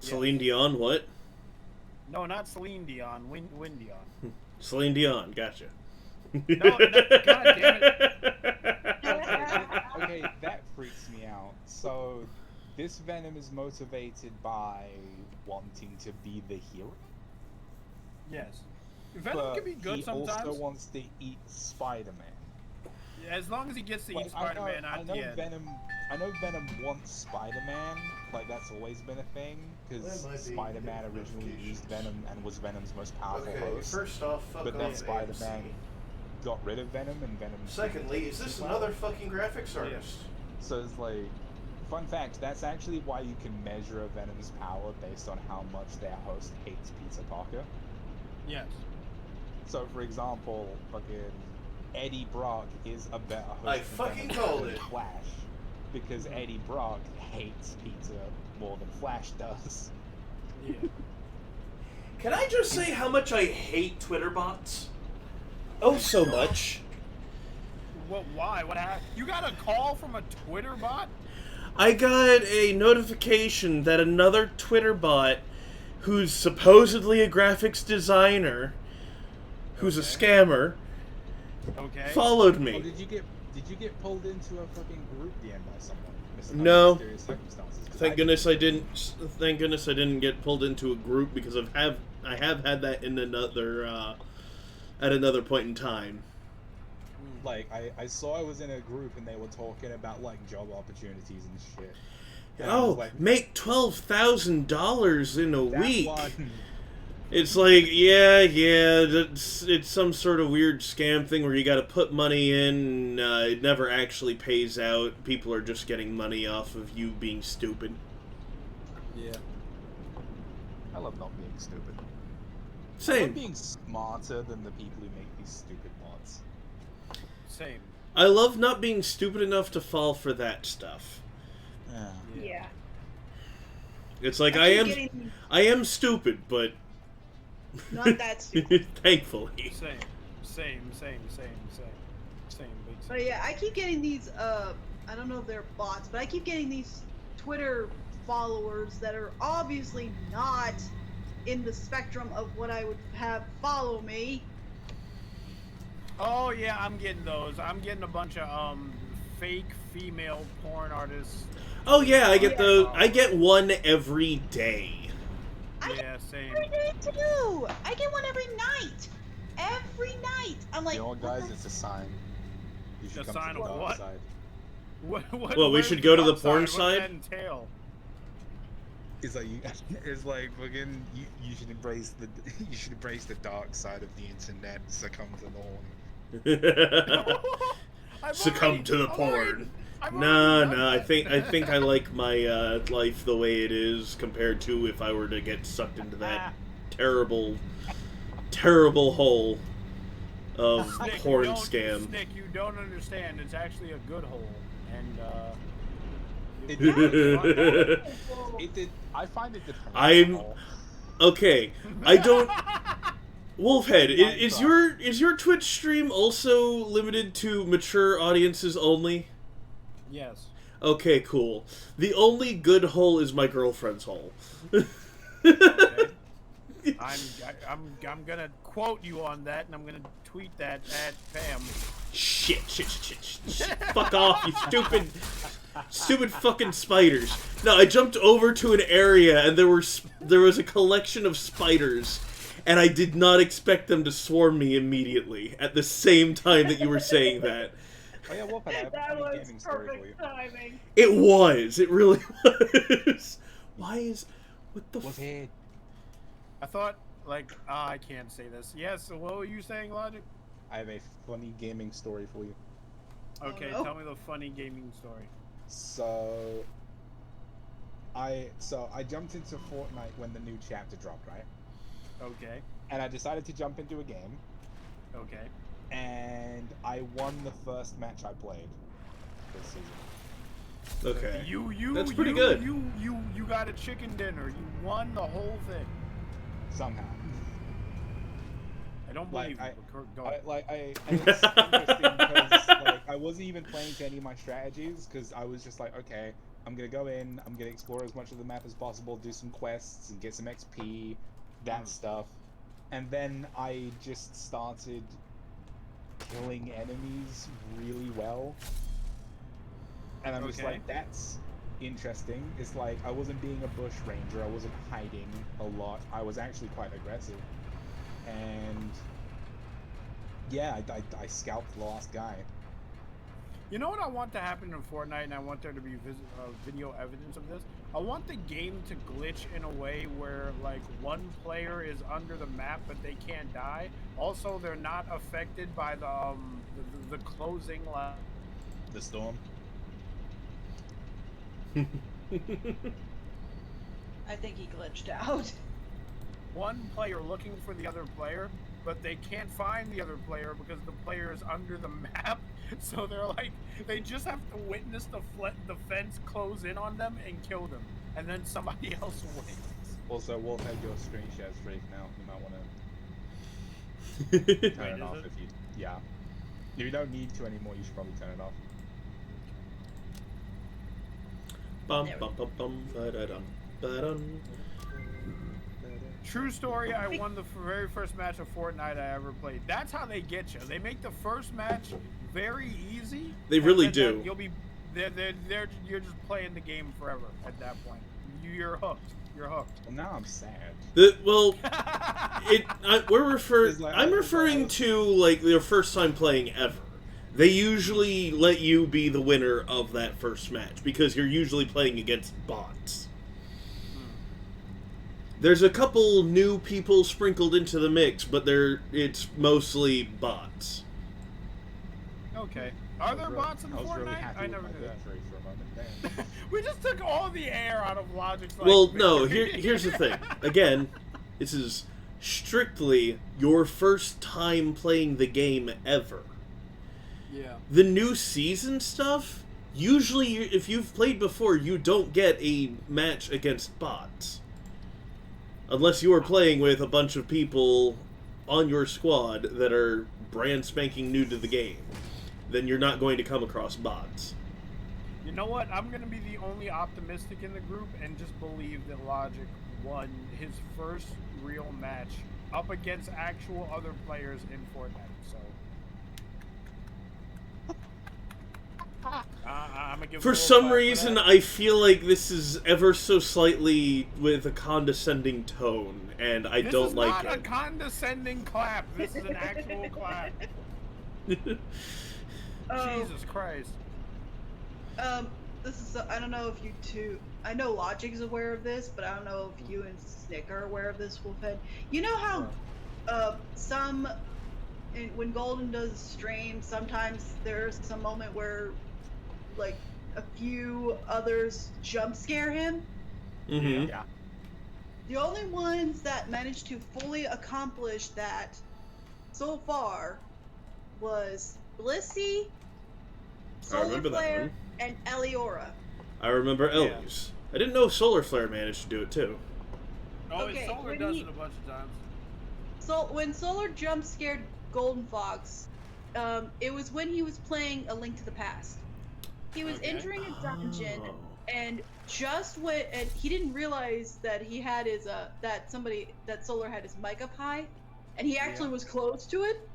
Celine Dion, what? No, not Celine Dion. Windion. Celine Dion, gotcha. No, God damn it. Okay, that freaks me out. So, this Venom is motivated by wanting to be the hero? Yes. Venom But can be good he sometimes. also wants to eat Spider-Man. As long as he gets to eat Spider-Man at the end. I know Venom wants Spider-Man, like that's always been a thing, because Spider-Man originally used Venom and was Venom's most powerful host. First off, fuck But then off Spider-Man AMC. got rid of Venom and Venom... Secondly, is this another fucking graphics artist? So it's like, fun fact, that's actually why you can measure a Venom's power based on how much their host hates Peter Parker. Yes. So for example, fucking Eddie Brock is a better host I than fucking Venom called than it. Flash, because Eddie Brock hates Peter more than Flash does. Yeah. Can I just say how much I hate Twitter bots? Oh, so much. What? Why? What happened? You got a call from a Twitter bot? I got a notification that another Twitter bot, who's supposedly a graphics designer, who's a scammer, Okay. followed Oh, me. did you get pulled into a fucking group DM by someone? No. Mysterious circumstances? 'Cause Thank goodness I didn't. Thank goodness I didn't get pulled into a group, because I have had that in another at another point in time. Like, I saw I was in a group and they were talking about, like, job opportunities and shit. And I was Oh, like, make $12,000 in a that week. one. It's like, yeah, it's some sort of weird scam thing where you got to put money in. It never actually pays out. People are just getting money off of you being stupid. Yeah. I love not being stupid. I Same. love being smarter than the people who make these stupid mods. Same. I love not being stupid enough to fall for that stuff. Yeah. Yeah. It's like I keep I am stupid, but Not that stupid. thankfully. Same. Big But yeah, I keep getting these, I don't know if they're bots, but I keep getting these Twitter followers that are obviously not in the spectrum of what I would have follow me. Oh yeah, I'm getting those. I'm getting a bunch of fake female porn artists. Oh yeah, I get Yeah. those. I get one every day. Yeah, same. Every day too. I get one every night. Every night. I'm like, You know what, what guys? the- It's a sign. You should A come sign to the of dark what? side. What, Well, we where's should go to the upside? porn What does side? that entail? It's like it's like fucking. You should embrace the you should embrace the dark side of the internet. Succumb to the horn. Succumb to the porn. No, I think I like my life the way it is compared to if I were to get sucked into that terrible hole of Snick, porn you don't- scam. Snick, you don't understand. It's actually a good hole, and It did. I find it different. I'm- Okay, I don't. Wolfhead, is your Twitch stream also limited to mature audiences only? Yes. Okay, cool. The only good hole is my girlfriend's hole. Okay. I'm gonna quote you on that, and I'm gonna tweet that at Pam. Shit. Fuck off, you stupid fucking spiders. No, I jumped over to an area and there was a collection of spiders, and I did not expect them to swarm me immediately at the same time that you were saying that. Oh yeah, Wolfhead, I have a That funny was gaming story for you. perfect timing. It really was. What the Wolfhead. I thought, I can't say this. Yes, so what were you saying, Logic? I have a funny gaming story for you. Okay, no. tell me the funny gaming story. So I jumped into Fortnite when the new chapter dropped, right? Okay. And I decided to jump into a game, Okay. and I won the first match I played this season. Okay. That's You pretty good. You got a chicken dinner. You won the whole thing. Somehow. I don't believe you. Go ahead. And it's interesting because like I wasn't even playing to any of my strategies because I was just like, okay, I'm gonna go in, I'm gonna explore as much of the map as possible, do some quests and get some XP, that stuff, and then I just started killing enemies really well, and I'm just Okay. like, that's interesting. It's like I wasn't being a bush ranger, I wasn't hiding a lot, I was actually quite aggressive. And yeah, I scalped the last guy. You know what I want to happen in Fortnite, and I want there to be video evidence of this? I want the game to glitch in a way where, like, one player is under the map, but they can't die. Also, they're not affected by the closing line. The storm. I think he glitched out. One player looking for the other player, but they can't find the other player because the player is under the map. So they're like, they just have to witness the fence close in on them and kill them, and then somebody else wins. Also, Wolf had your screen share streak now. You might want to turn it off if you. Yeah. If you don't need to anymore, you should probably turn it off. Bum bum bum bum ba-da-dum, ba-dum. True story, I won the very first match of Fortnite I ever played. That's how they get you. They make the first match very easy. They really and do. then you'll be, you're just playing the game forever at that point. You're hooked. You're hooked. Well, now I'm sad. I'm referring to like their first time playing ever. They usually let you be the winner of that first match because you're usually playing against bots. There's a couple new people sprinkled into the mix, but it's mostly bots. Okay. Are there bots in Fortnite? I was really happy I with never my knew that. victory for a moment. Damn. We just took all the air out of Logic's like, Well, no, here's the thing. Again, this is strictly your first time playing the game ever. Yeah. The new season stuff, usually if you've played before, you don't get a match against bots. Unless you are playing with a bunch of people on your squad that are brand spanking new to the game. Then you're not going to come across bots. You know what? I'm going to be the only optimistic in the group and just believe that Logic won his first real match up against actual other players in Fortnite. So I'm gonna give For a little some clap for reason, that. I feel like this is ever so slightly with a condescending tone, and I don't like This is not a it. condescending clap. This is an actual clap. Jesus Christ. This is, I don't know if you two, I know Logic is aware of this, but I don't know if you and Snick are aware of this, Wolfhead. You know how, when Golden does stream, sometimes there's some moment where, like, a few others jump scare him? Mm-hmm. Yeah. The only ones that managed to fully accomplish that so far was Blissey, Solar remember that Flare, one. and Eliora. I remember Ellie's. I didn't know Solar Flare managed to do it too. Oh, Okay, and Solar when does he- it a bunch of times. So when Solar jump scared Golden Fox, it was when he was playing A Link to the Past. He was Okay. entering a dungeon, Oh. and and he didn't realize that he had his that Solar had his mic up high, and he actually was close to it.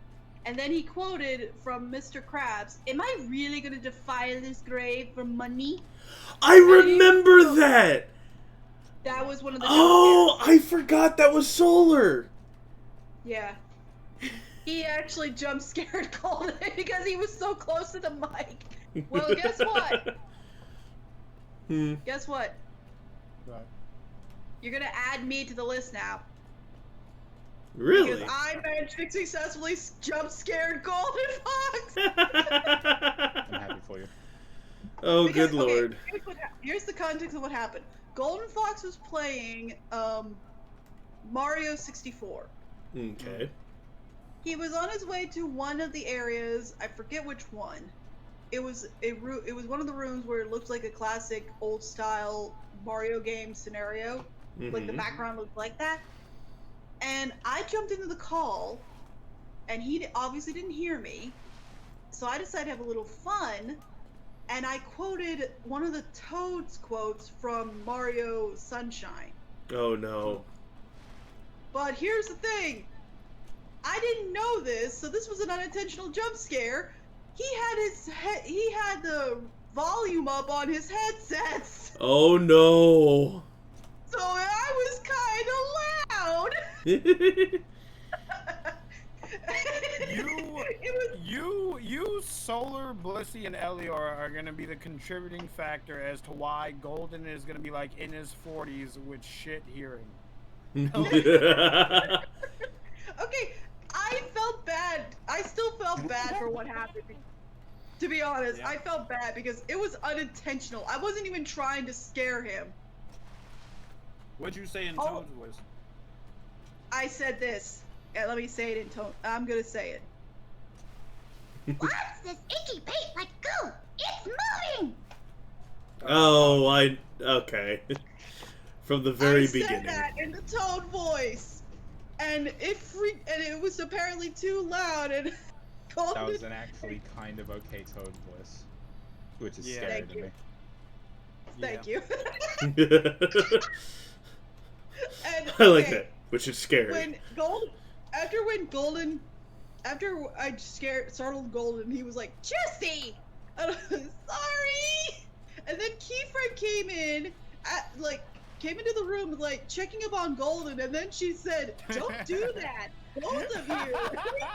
And then he quoted from Mr. Krabs, "Am I really gonna defile this grave for money?" I remember that! That was one of the Oh, jump scares. I forgot that was Solar! Yeah. He actually jump scared Golden because he was so close to the mic. Well, guess what? Guess what? Right. You're gonna add me to the list now. Really? Because I managed to successfully jump scared Golden Fox! I'm happy for you. Oh, Because, good lord. Here's the context of what happened. Golden Fox was playing Mario 64. Okay. He was on his way to one of the areas. I forget which one. It was it was one of the rooms where it looked like a classic old style Mario game scenario. Like the background looked like that. And I jumped into the call, and he obviously didn't hear me. So I decided to have a little fun, and I quoted one of the Toad's quotes from Mario Sunshine. Oh no. But here's the thing. I didn't know this, so this was an unintentional jump scare. He had the volume up on his headsets. Oh no. So I was kind of loud. You, Solar, Blissey, and Elior are gonna be the contributing factor as to why Golden is gonna be like in his 40s with shit hearing. Okay, I felt bad. I still felt bad for what happened. To be honest, I felt bad because it was unintentional. I wasn't even trying to scare him. What'd you say in Toad's voice? I said this. Yeah, let me say it in tone. I'm gonna say it. What's this icky bait? Let go! It's moving! Oh, okay. From the very beginning. I said that in the Toad voice, and it was apparently too loud, and That was an actually kind of okay Toad voice, which is scary to me. Thank you. And, I like that, which is scary. After I startled Golden, he was like, "Jesse!" And I was sorry. And then Keyframe came into the room, like checking up on Golden, and then she said, "Don't do that, both of you." We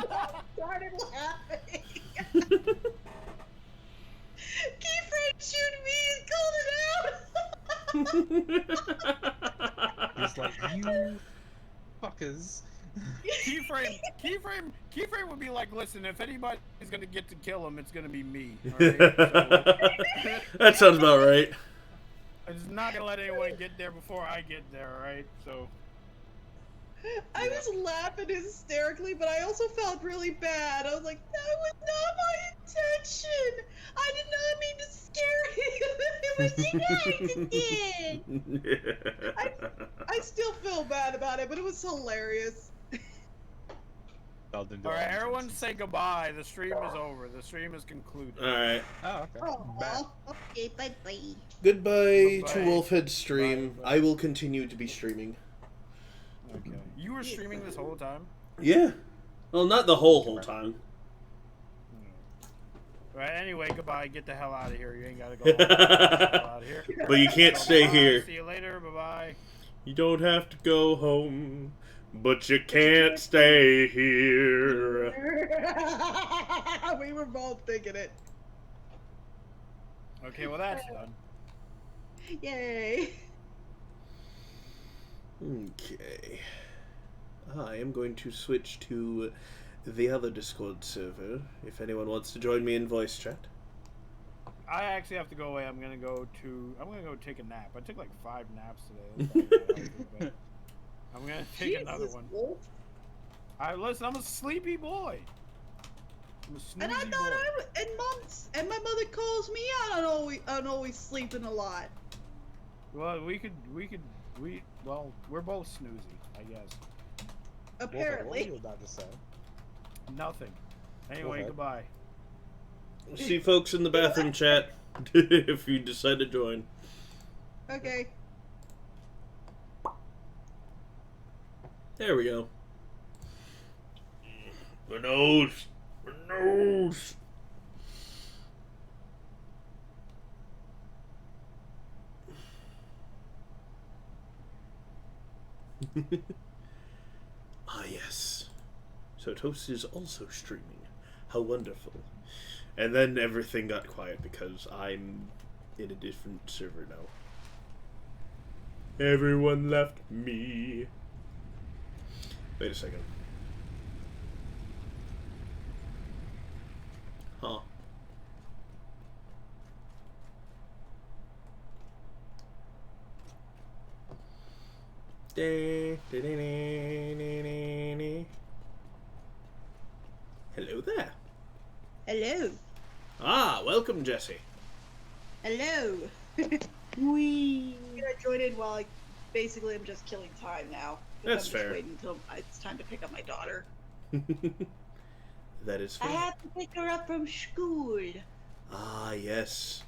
both started laughing. Keyframe shoot me and Golden out. He's like, you fuckers. Keyframe would be like, listen, if anybody's gonna get to kill him, it's gonna be me. All right? So, that sounds about right. I'm just not gonna let anyone get there before I get there, alright? So I was laughing hysterically, but I also felt really bad. I was like, that was not my intention. I did not mean to scare you. It was you guys did. I still feel bad about it, but it was hilarious. alright, everyone say goodbye. The stream is over. The stream is concluded. Alright. Oh, okay. Aww. Okay, bye-bye. Goodbye to Bye-bye. Wolfhead's stream. Bye-bye. I will continue to be streaming. Okay. You were streaming this whole time? Yeah. Well, not the whole time. Right, anyway, goodbye. Get the hell out of here. You ain't gotta go home. Get the hell out of here. But you can't stay Bye. here. See you later. Bye-bye. You don't have to go home, but you can't stay here. We were both thinking it. Okay, well that's done. Yay. Okay. I am going to switch to the other Discord server, if anyone wants to join me in voice chat. I actually have to go away. I'm gonna go take a nap. I took like 5 naps today. But I'm gonna take another one. Wolf. Listen, I'm a sleepy boy. I'm a snoozy And I thought boy. and my mother calls me out on always sleeping a lot. Well, we're both snoozy, I guess. Apparently. What were you about to say? Nothing. Anyway, Okay. goodbye. See folks in the bathroom chat, if you decide to join. Okay. There we go. My nose! My nose! Ah, yes. So Toast is also streaming. How wonderful. And then everything got quiet because I'm in a different server now. Everyone left me. Wait a second. Huh. Hello there. Hello. Ah, welcome, Jesse. Hello. Wee. I joined in while basically I'm just killing time now. That's I'm fair. just waiting until it's time to pick up my daughter. That is I fair. have to pick her up from school. Ah, yes.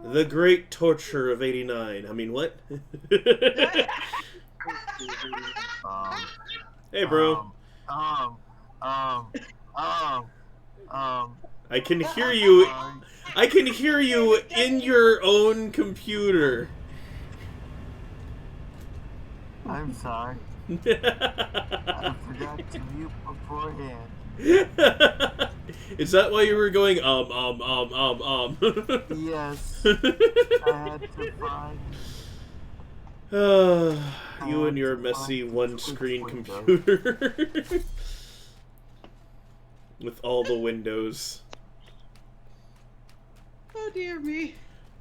The great torture of '89. I mean, what? Hey, bro. I can hear you. I can hear you in your own computer. I'm sorry. I forgot to mute beforehand. Is that why you were going Yes. I had to find. You and your messy one-screen computer. With all the windows. Oh dear me.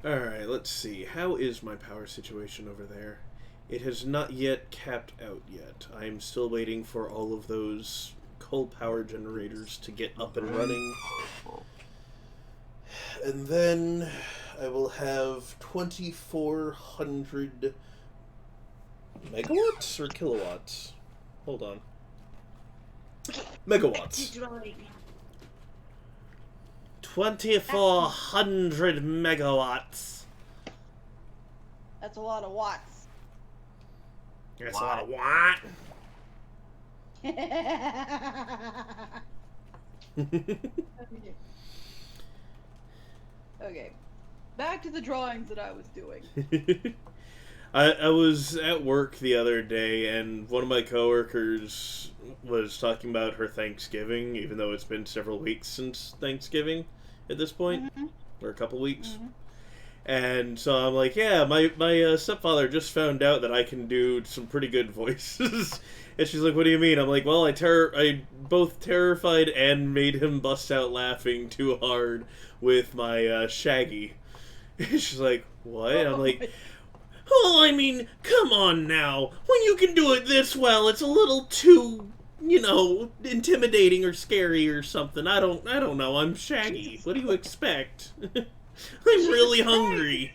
Alright, let's see. How is my power situation over there? It has not yet capped out yet. I am still waiting for all of those coal power generators to get up and running. And then I will have 2,400 megawatts or kilowatts? Hold on. Megawatts. 2,400 megawatts. That's a lot of watts. That's a lot of what? Okay. Back to the drawings that I was doing. I was at work the other day, and one of my coworkers was talking about her Thanksgiving, even though it's been several weeks since Thanksgiving at this point, or a couple weeks. And so I'm like, yeah, my stepfather just found out that I can do some pretty good voices. And she's like, what do you mean? I'm like, well, I both terrified and made him bust out laughing too hard with my Shaggy. And she's like, what? I'm like, well, I mean, come on now. When you can do it this well, it's a little too, you know, intimidating or scary or something. I don't know. I'm Shaggy. What do you expect? I'm really hungry.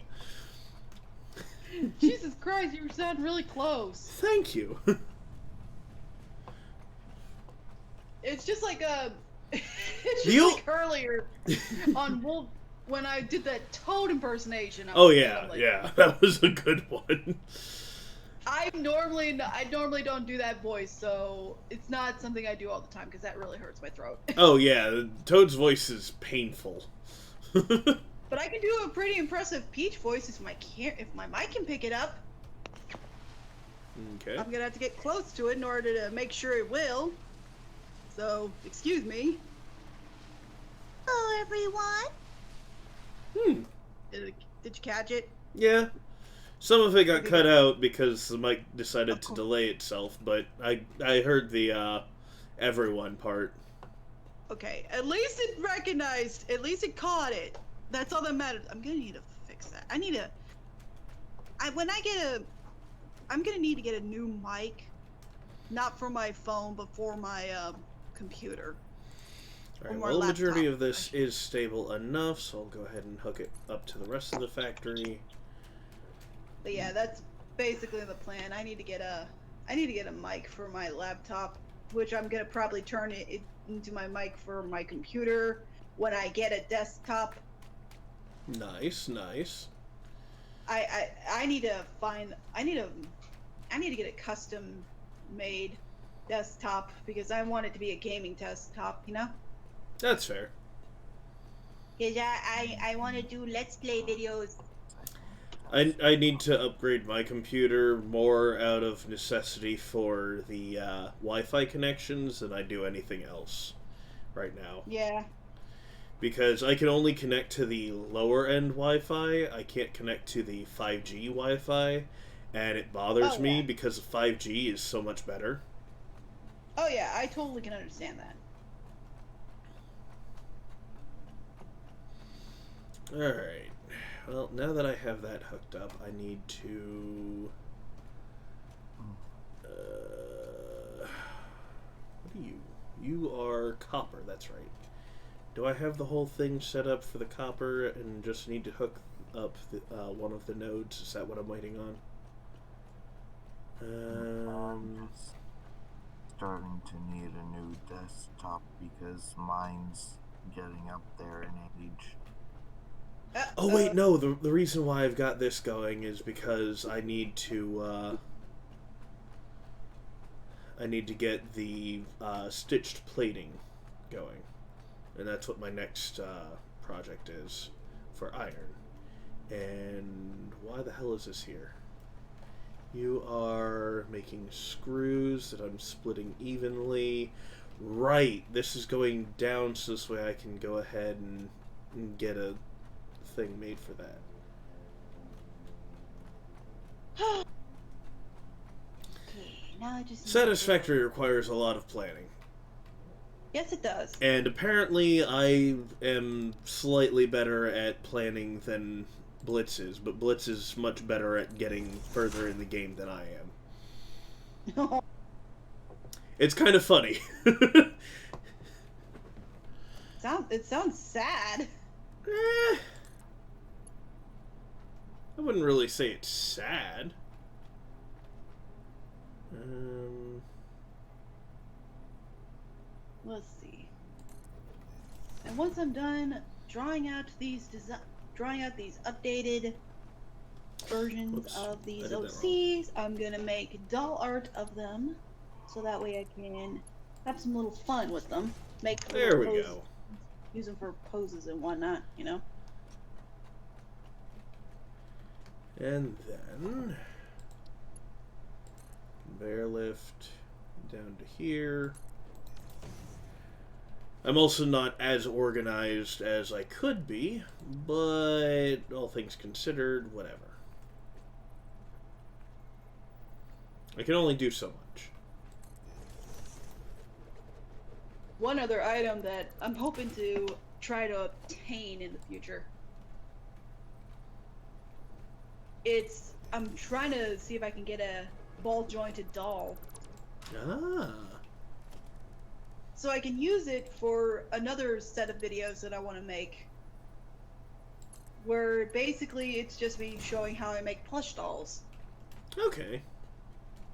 Jesus Christ, you sound really close. Thank you. It's just like it's just like earlier on Wolf when I did that Toad impersonation. Oh yeah, yeah, that was a good one. I normally don't do that voice, so it's not something I do all the time because that really hurts my throat. Oh yeah, Toad's voice is painful. But I can do a pretty impressive Peach voice if my mic can pick it up. Okay. I'm gonna have to get close to it in order to make sure it will. So, excuse me. Hello, everyone. Did you catch it? Yeah. Some of it got cut out because the mic decided to delay itself, but I heard the everyone part. Okay, at least it recognized, at least it caught it. That's all that matters. I'm gonna need to fix that. I'm gonna need to get a new mic. Not for my phone, but for my computer. Alright, well, the majority of this is stable enough, so I'll go ahead and hook it up to the rest of the factory. But yeah, that's basically the plan. I need to get a mic for my laptop, which I'm gonna probably turn it into my mic for my computer when I get a desktop. Nice, nice. I need to get a custom made desktop because I want it to be a gaming desktop, you know? That's fair. Because I want to do Let's Play videos. I need to upgrade my computer more out of necessity for the Wi-Fi connections than I do anything else right now. Yeah. Because I can only connect to the lower end Wi-Fi. I can't connect to the 5G Wi-Fi, and it bothers me because 5G is so much better. Oh yeah, I totally can understand that. Alright. Well, now that I have that hooked up, I need to you? You are copper, that's right. Do I have the whole thing set up for the copper and just need to hook up the, one of the nodes? Is that what I'm waiting on? I'm just starting to need a new desktop because mine's getting up there in age. Oh wait, no. The reason why I've got this going is because I need to get the stitched plating going, and that's what my next project is for iron. And why the hell is this here? You are making screws that I'm splitting evenly. Right, this is going down so this way I can go ahead and get a thing made for that. Okay, now I just Satisfactory requires a lot of planning. Yes, it does. And apparently I am slightly better at planning than Blitz is, but Blitz is much better at getting further in the game than I am. It's kind of funny. It sounds sad. I wouldn't really say it's sad. Let's see. And once I'm done drawing out these updated versions of these OCs, I'm gonna make doll art of them, so that way I can have some little fun with them. There we go. Use them for poses and whatnot, you know. And then bear lift down to here. I'm also not as organized as I could be, but all things considered, whatever. I can only do so much. One other item that I'm hoping to try to obtain in the future. I'm trying to see if I can get a ball jointed doll. Ah. So I can use it for another set of videos that I want to make. Where basically it's just me showing how I make plush dolls. Okay.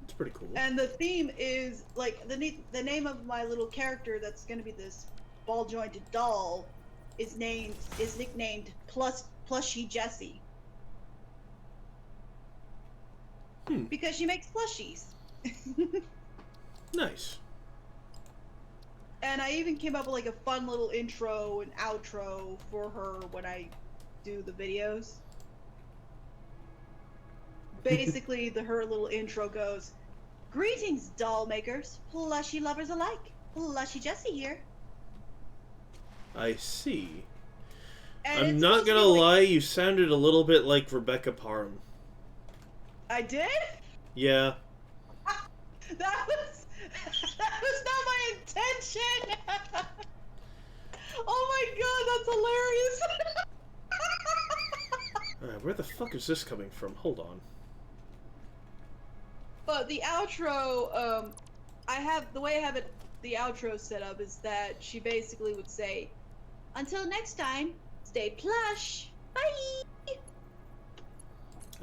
That's pretty cool. And the theme is, like, the name of my little character that's going to be this ball jointed doll is nicknamed Plushy Jessie. Because she makes plushies. Nice. And I even came up with like a fun little intro and outro for her when I do the videos. Basically, her little intro goes, "Greetings, doll makers, plushie lovers alike. Plushy Jessie here." I see. And I'm not gonna lie, you sounded a little bit like Rebecca Parham. I did? Yeah. That was not my intention. Oh my god, that's hilarious. Where the fuck is this coming from? Hold on. But the outro, the way I have it, the outro set up is that she basically would say, "Until next time, stay plush. Bye."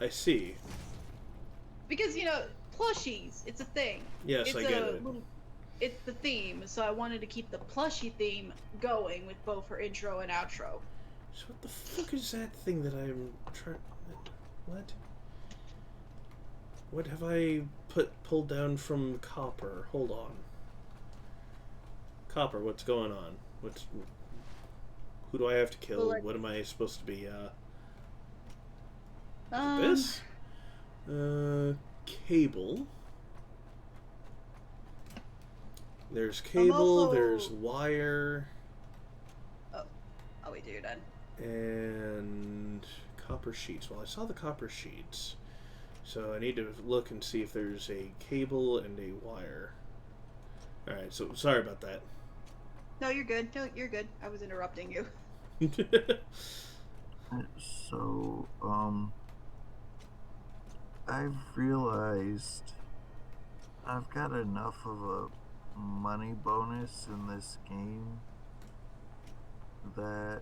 I see. Because, you know, plushies, it's a thing. Yes, I get it. It's the theme, so I wanted to keep the plushie theme going with both her intro and outro. So what the fuck is that thing that I'm trying... What? What have I pulled down from Copper? Hold on. Copper, what's going on? Who do I have to kill? Well, like, what am I supposed to be, this? Cable. There's cable, there's wire. Oh wait, you're done. And copper sheets. Well, I saw the copper sheets. So I need to look and see if there's a cable and a wire. Alright, so sorry about that. No, you're good. No, you're good. I was interrupting you. So, I've realized I've got enough of a money bonus in this game that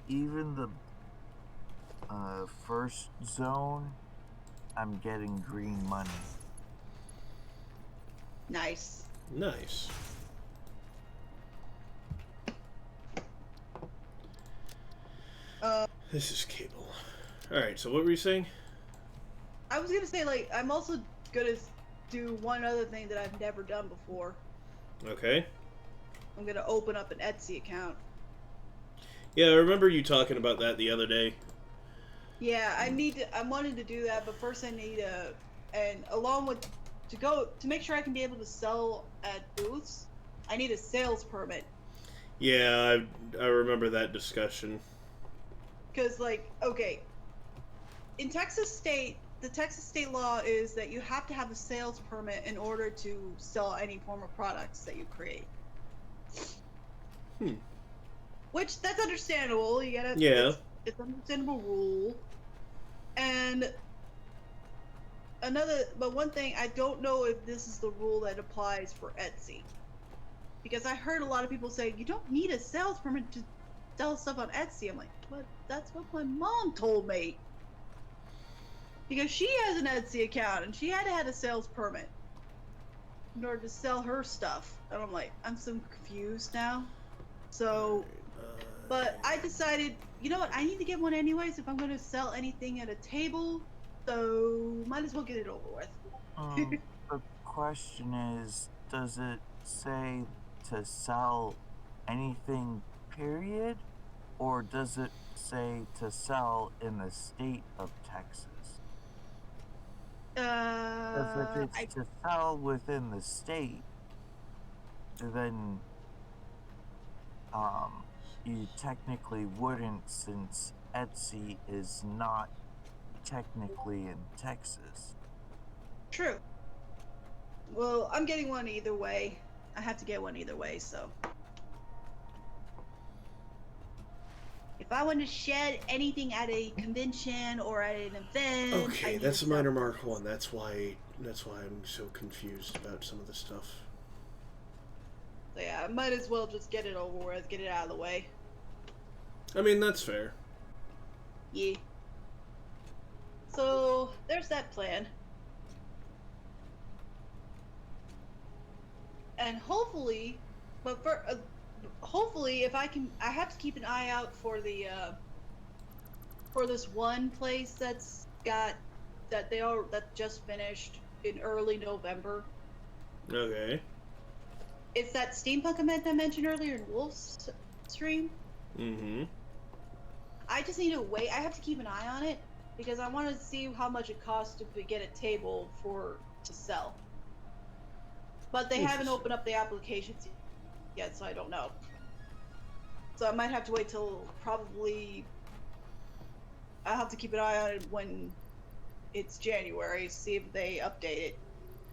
even the first zone, I'm getting green money. Nice. Nice. This is cable. Alright, so what were you saying? I was gonna say, like, I'm also gonna do one other thing that I've never done before. Okay. I'm gonna open up an Etsy account. Yeah, I remember you talking about that the other day. Yeah, I'm wanting to do that, but first I need and along with, to make sure I can be able to sell at booths, I need a sales permit. Yeah, I remember that discussion. Because, like, okay, in Texas state, the Texas state law is that you have to have a sales permit in order to sell any form of products that you create. Which, that's understandable. You gotta, Yeah. it's an understandable rule. And but one thing, I don't know if this is the rule that applies for Etsy. Because I heard a lot of people say, you don't need a sales permit to sell stuff on Etsy. I'm like, what? That's what my mom told me. Because she has an Etsy account, and she had to have a sales permit in order to sell her stuff. And I'm like, I'm so confused now. So, but I decided, you know what, I need to get one anyways if I'm going to sell anything at a table, so might as well get it over with. The question is, does it say to sell anything, period? Or does it say to sell in the state of Texas? Because if it's to sell within the state, then you technically wouldn't, since Etsy is not technically in Texas. True. Well, I'm getting one either way. I have to get one either way, so. If I want to shed anything at a convention or at an event, Okay, that's a minor mark one. That's why I'm so confused about some of the stuff. So yeah, I might as well just get it over with, get it out of the way. I mean, that's fair. Yeah. So there's that plan. And hopefully, but for hopefully, if I can, I have to keep an eye out for the for this one place that just finished in early November. Okay. It's that steampunk event I mentioned earlier in Wolf's stream. Mm-hmm. I just need to wait. I have to keep an eye on it because I want to see how much it costs to get a table to sell. But they haven't opened up the applications yet, so I don't know. So I might have to wait till probably. I'll have to keep an eye on it when it's January, see if they update it,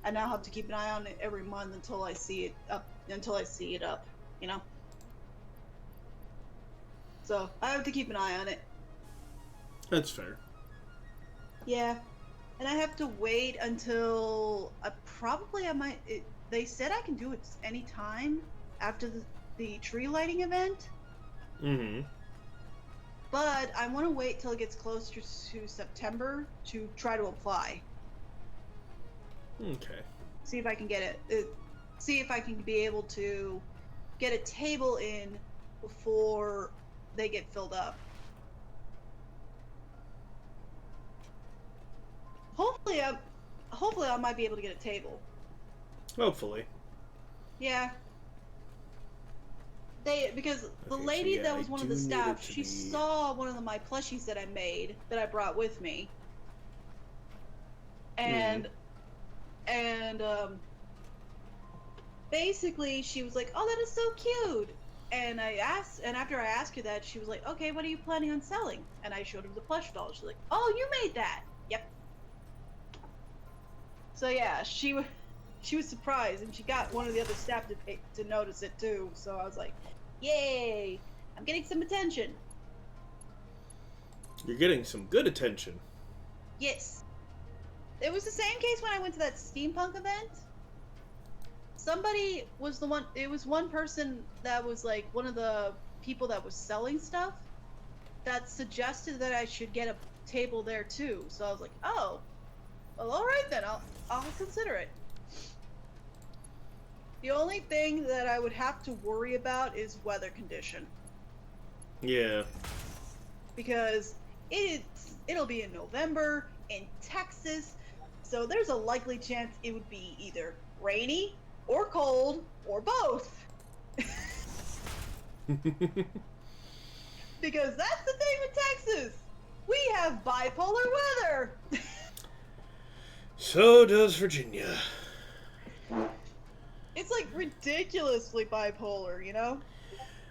and I'll have to keep an eye on it every month until I see it up. You know. So I have to keep an eye on it. That's fair. Yeah, and I have to wait until they said I can do it any time after the tree lighting event. Mm-hmm. But I want to wait till it gets closer to September to try to apply. Okay. See if I can get it. See if I can be able to get a table in before they get filled up. Hopefully I might be able to get a table. Hopefully. Yeah. Because the Okay, lady so yeah, that was I one of do the need staff, it to she be- saw one of my plushies that I made that I brought with me, and basically she was like, "Oh, that is so cute." And after I asked her that, she was like, "Okay, what are you planning on selling?" And I showed her the plush doll. She's like, "Oh, you made that?" Yep. So yeah, she was surprised, and she got one of the other staff to notice it too. So I was like, "Yay! I'm getting some attention." You're getting some good attention. Yes. It was the same case when I went to that steampunk event. somebody was the one. It was one person that was like one of the people that was selling stuff that suggested that I should get a table there too. So I was like, oh, well, all right then. I'll consider it. The only thing that I would have to worry about is weather condition. Yeah. Because it'll be in November in Texas, so there's a likely chance it would be either rainy or cold or both. Because that's the thing with Texas. We have bipolar weather. So does Virginia. It's like ridiculously bipolar, you know?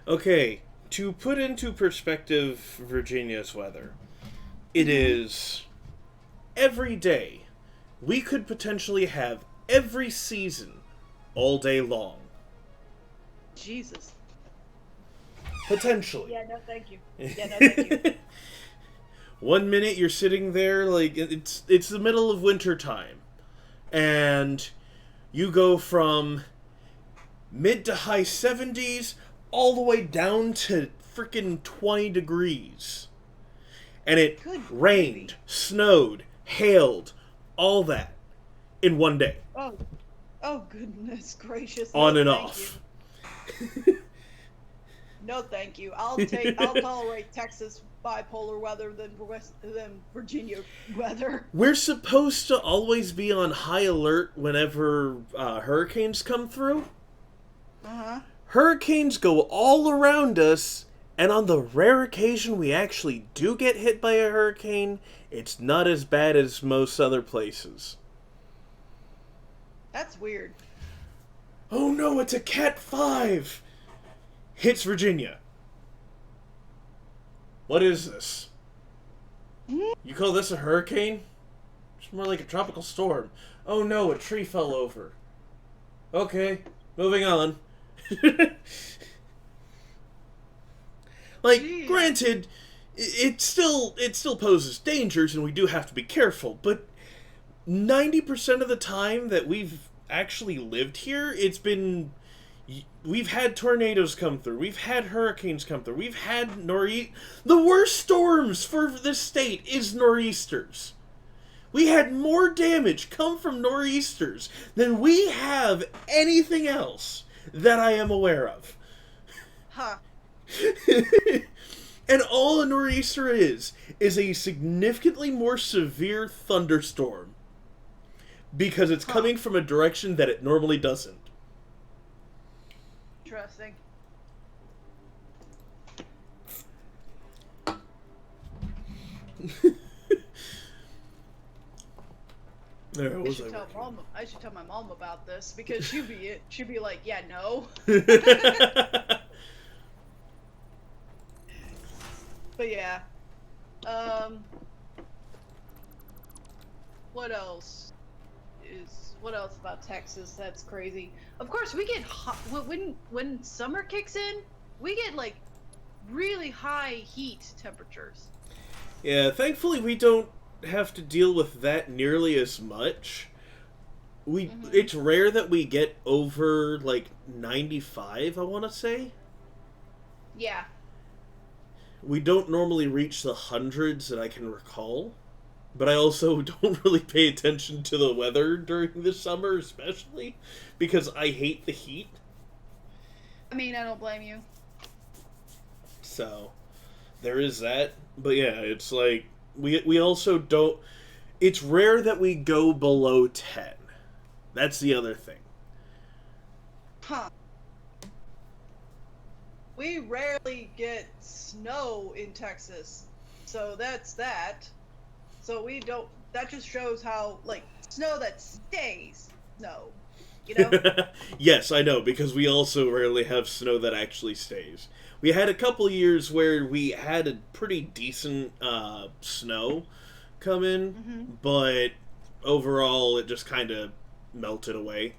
Okay, to put into perspective Virginia's weather, it is every day. We could potentially have every season all day long. Jesus. Potentially. Yeah, no thank you. Yeah, no thank you. 1 minute you're sitting there like it's the middle of winter time, and you go from mid to high 70s all the way down to freaking 20 degrees. And it Good rained, gravy. snowed, hailed, all that in one day. Oh goodness gracious. On No, and thank off. you. No, thank you. I'll tolerate Texas bipolar weather than Virginia weather. We're supposed to always be on high alert whenever hurricanes come through. Uh-huh. Hurricanes go all around us, and on the rare occasion we actually do get hit by a hurricane, it's not as bad as most other places. That's weird. Oh no, it's a Cat 5! Hits Virginia. What is this? You call this a hurricane? It's more like a tropical storm. Oh no, a tree fell over. Okay, moving on. Like, Jeez. granted, it still poses dangers, and we do have to be careful, but 90% of the time that we've actually lived here, we've had tornadoes come through, we've had hurricanes come through, we've had the worst storms for this state is nor'easters. We had more damage come from nor'easters than we have anything else that I am aware of. Huh. And all a nor'easter is a significantly more severe thunderstorm. Because it's coming from a direction that it normally doesn't. Interesting. There, what was I I should tell my mom about this because she'd be like, yeah, no. But yeah. What else about Texas that's crazy? Of course, we get hot when summer kicks in. We get like really high heat temperatures. Yeah, thankfully we don't have to deal with that nearly as much. It's rare that we get over like 95, I want to say. Yeah. We don't normally reach the hundreds that I can recall. But I also don't really pay attention to the weather during the summer, especially, because I hate the heat. I mean, I don't blame you. So, there is that. But yeah, it's like, we also don't... It's rare that we go below 10. That's the other thing. Huh. We rarely get snow in Texas. So that's that. So we don't, that just shows how, like, snow that stays snow, you know? Yes, I know, because we also rarely have snow that actually stays. We had a couple years where we had a pretty decent snow come in, but overall it just kind of melted away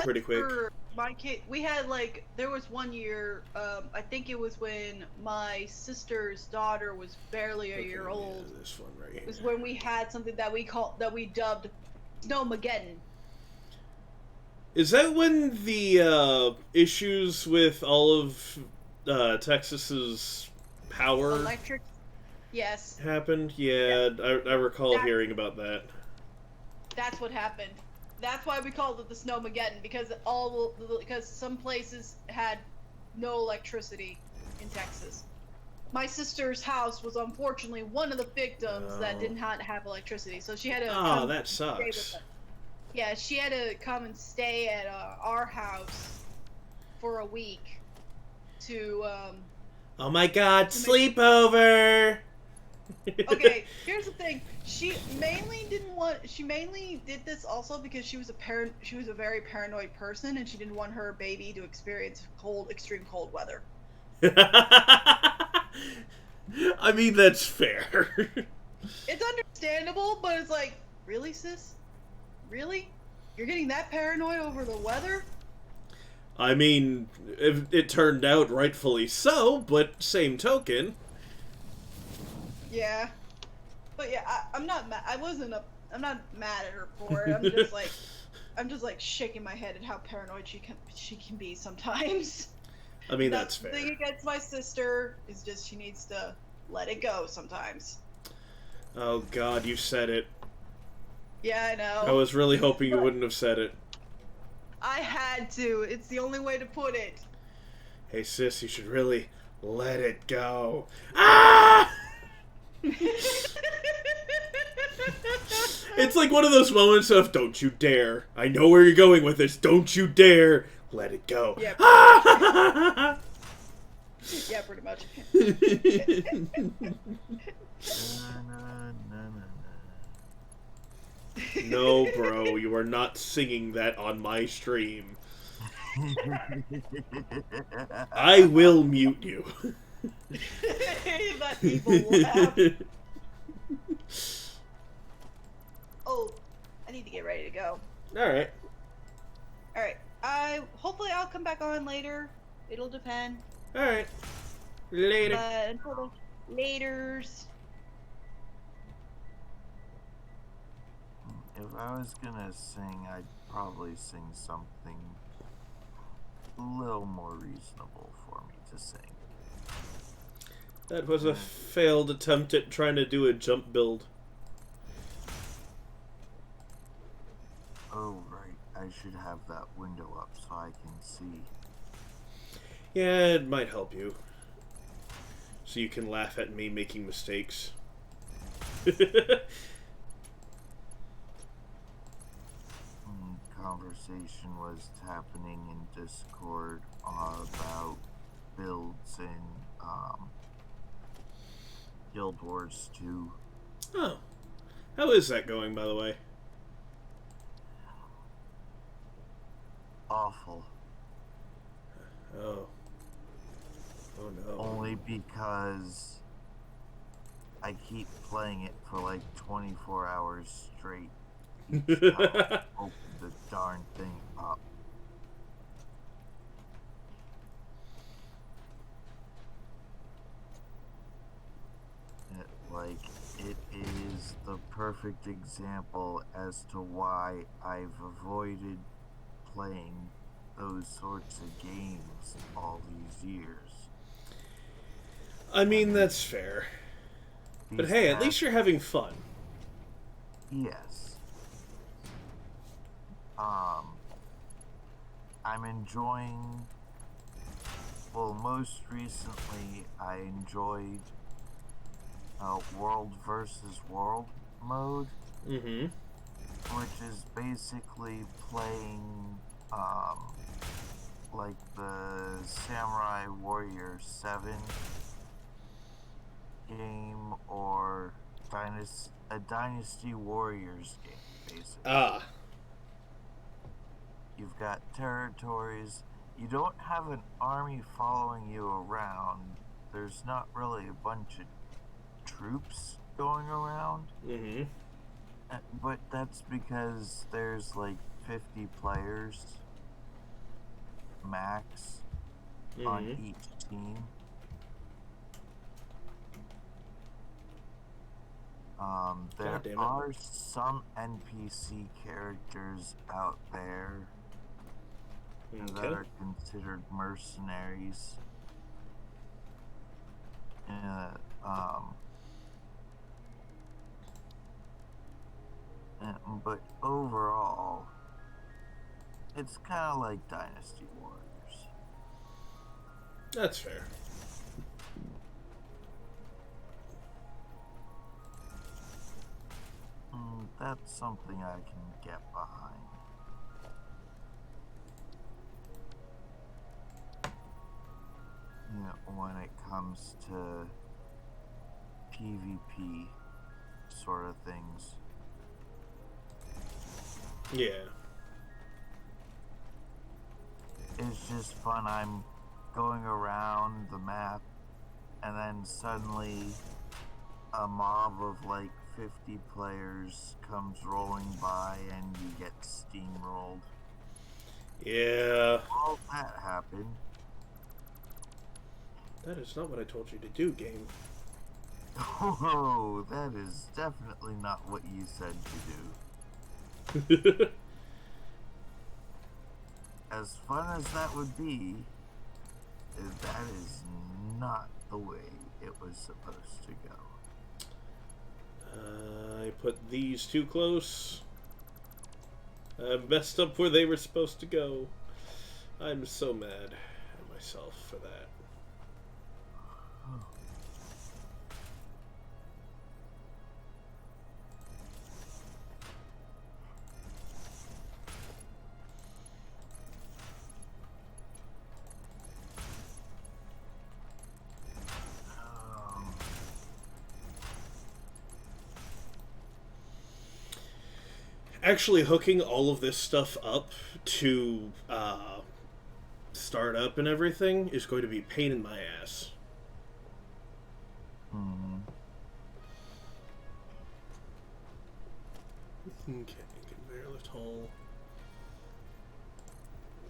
pretty quick. For my kid, we had like, there was one year, I think it was when my sister's daughter was barely a year old. Yeah, this one right here. It was when we had something that we dubbed Snowmageddon. Is that when the issues with all of Texas's power Electric. Yes. happened? Yeah, I recall That- hearing about that. That's what happened. That's why we called it the Snowmageddon, because because some places had no electricity in Texas. My sister's house was unfortunately one of the victims that did not have electricity, so she had to. Oh, come that stay with sucks. us. Yeah, she had to come and stay at our house for a week to. Oh my God, To make- sleepover! Okay, here's the thing. She mainly did this also because she was a very paranoid person, and she didn't want her baby to experience extreme cold weather. I mean, that's fair. It's understandable, but it's like, really, sis? Really? You're getting that paranoid over the weather? I mean, it turned out rightfully so, but same token. Yeah. But yeah, I'm not mad. I'm not mad at her for it. I'm just like shaking my head at how paranoid she can be sometimes. I mean, that's The fair. thing against my sister is just she needs to let it go sometimes. Oh God, you said it. Yeah, I know. I was really hoping you wouldn't have said it. I had to. It's the only way to put it. Hey sis, you should really let it go. Ah! It's like one of those moments of, don't you dare. I know where you're going with this. Don't you dare. Let it go. Yeah. Ah! Yeah, pretty much. No, bro, you are not singing that on my stream. I will mute you. That evil laugh. Oh, I need to get ready to go. Alright. Alright. Hopefully I'll come back on later. It'll depend. Alright. Later. But until then, laters. If I was gonna sing, I'd probably sing something a little more reasonable for me to sing. That was a failed attempt at trying to do a jump build. Oh, right. I should have that window up so I can see. Yeah, it might help you. So you can laugh at me making mistakes. Conversation was happening in Discord about builds in Guild Wars 2. Oh. How is that going, by the way? Awful. Oh. Oh no. Only because I keep playing it for like 24 hours straight. Each time I open the darn thing up. It is the perfect example as to why I've avoided playing those sorts of games all these years. I mean, that's fair. But These hey, at past- least you're having fun. Yes. I'm enjoying. Well, most recently, I enjoyed World versus World mode, Mm-hmm. which is basically playing like the Samurai Warrior 7 game or a Dynasty Warriors game, basically. Ah. You've got territories. You don't have an army following you around. There's not really a bunch of troops going around. Mm-hmm. But that's because there's like 50 players max on Mm-hmm. each team. There God damn it. are some NPC characters out there and that Okay. are considered mercenaries. Uh, um, but overall, it's kind of like Dynasty Warriors. That's fair. That's something I can get behind. When it comes to PvP sort of things. Yeah. It's just fun. I'm going around the map, and then suddenly a mob of like 50 players comes rolling by, and you get steamrolled. Yeah. All that happened. That is not what I told you to do, game. Oh, that is definitely not what you said to do. As fun as that would be, that is not the way it was supposed to go. I put these too close. I messed up where they were supposed to go. I'm so mad at myself for that. Actually, hooking all of this stuff up to start up and everything is going to be a pain in my ass. Okay, conveyor lift hole.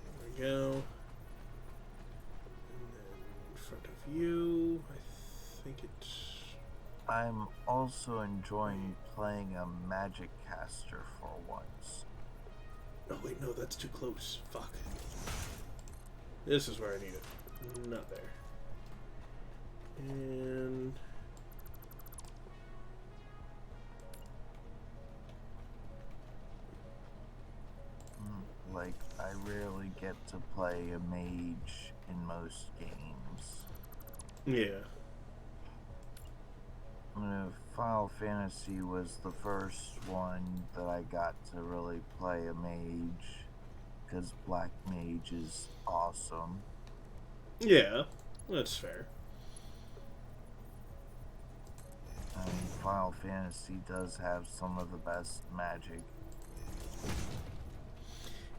There we go. And then in front of you, I think it's... I'm also enjoying playing a magic caster for once. Oh wait, no, that's too close. Fuck. This is where I need it. Not there. And... Like, I rarely get to play a mage in most games. Yeah. Final Fantasy was the first one that I got to really play a mage, because Black Mage is awesome. Yeah, that's fair. I mean, Final Fantasy does have some of the best magic.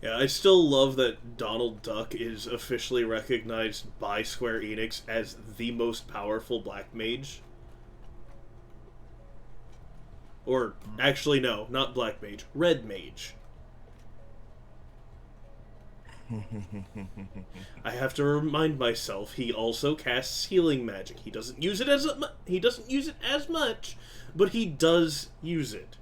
Yeah, I still love that Donald Duck is officially recognized by Square Enix as the most powerful Black Mage. Or, actually, no, not Black Mage. Red Mage. I have to remind myself he also casts healing magic. He doesn't use it as much, but he does use it.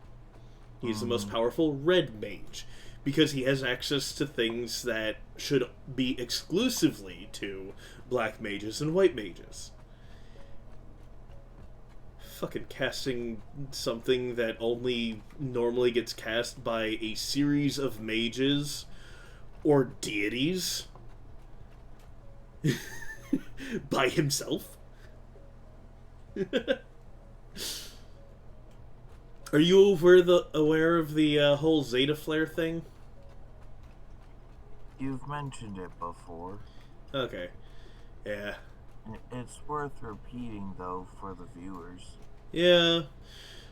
He's the most powerful Red Mage because he has access to things that should be exclusively to Black Mages and White Mages. Fucking casting something that only normally gets cast by a series of mages or deities by himself. Are you aware of the whole Zeta Flare thing? You've mentioned it before. Okay. Yeah. It's worth repeating, though, for the viewers. Yeah.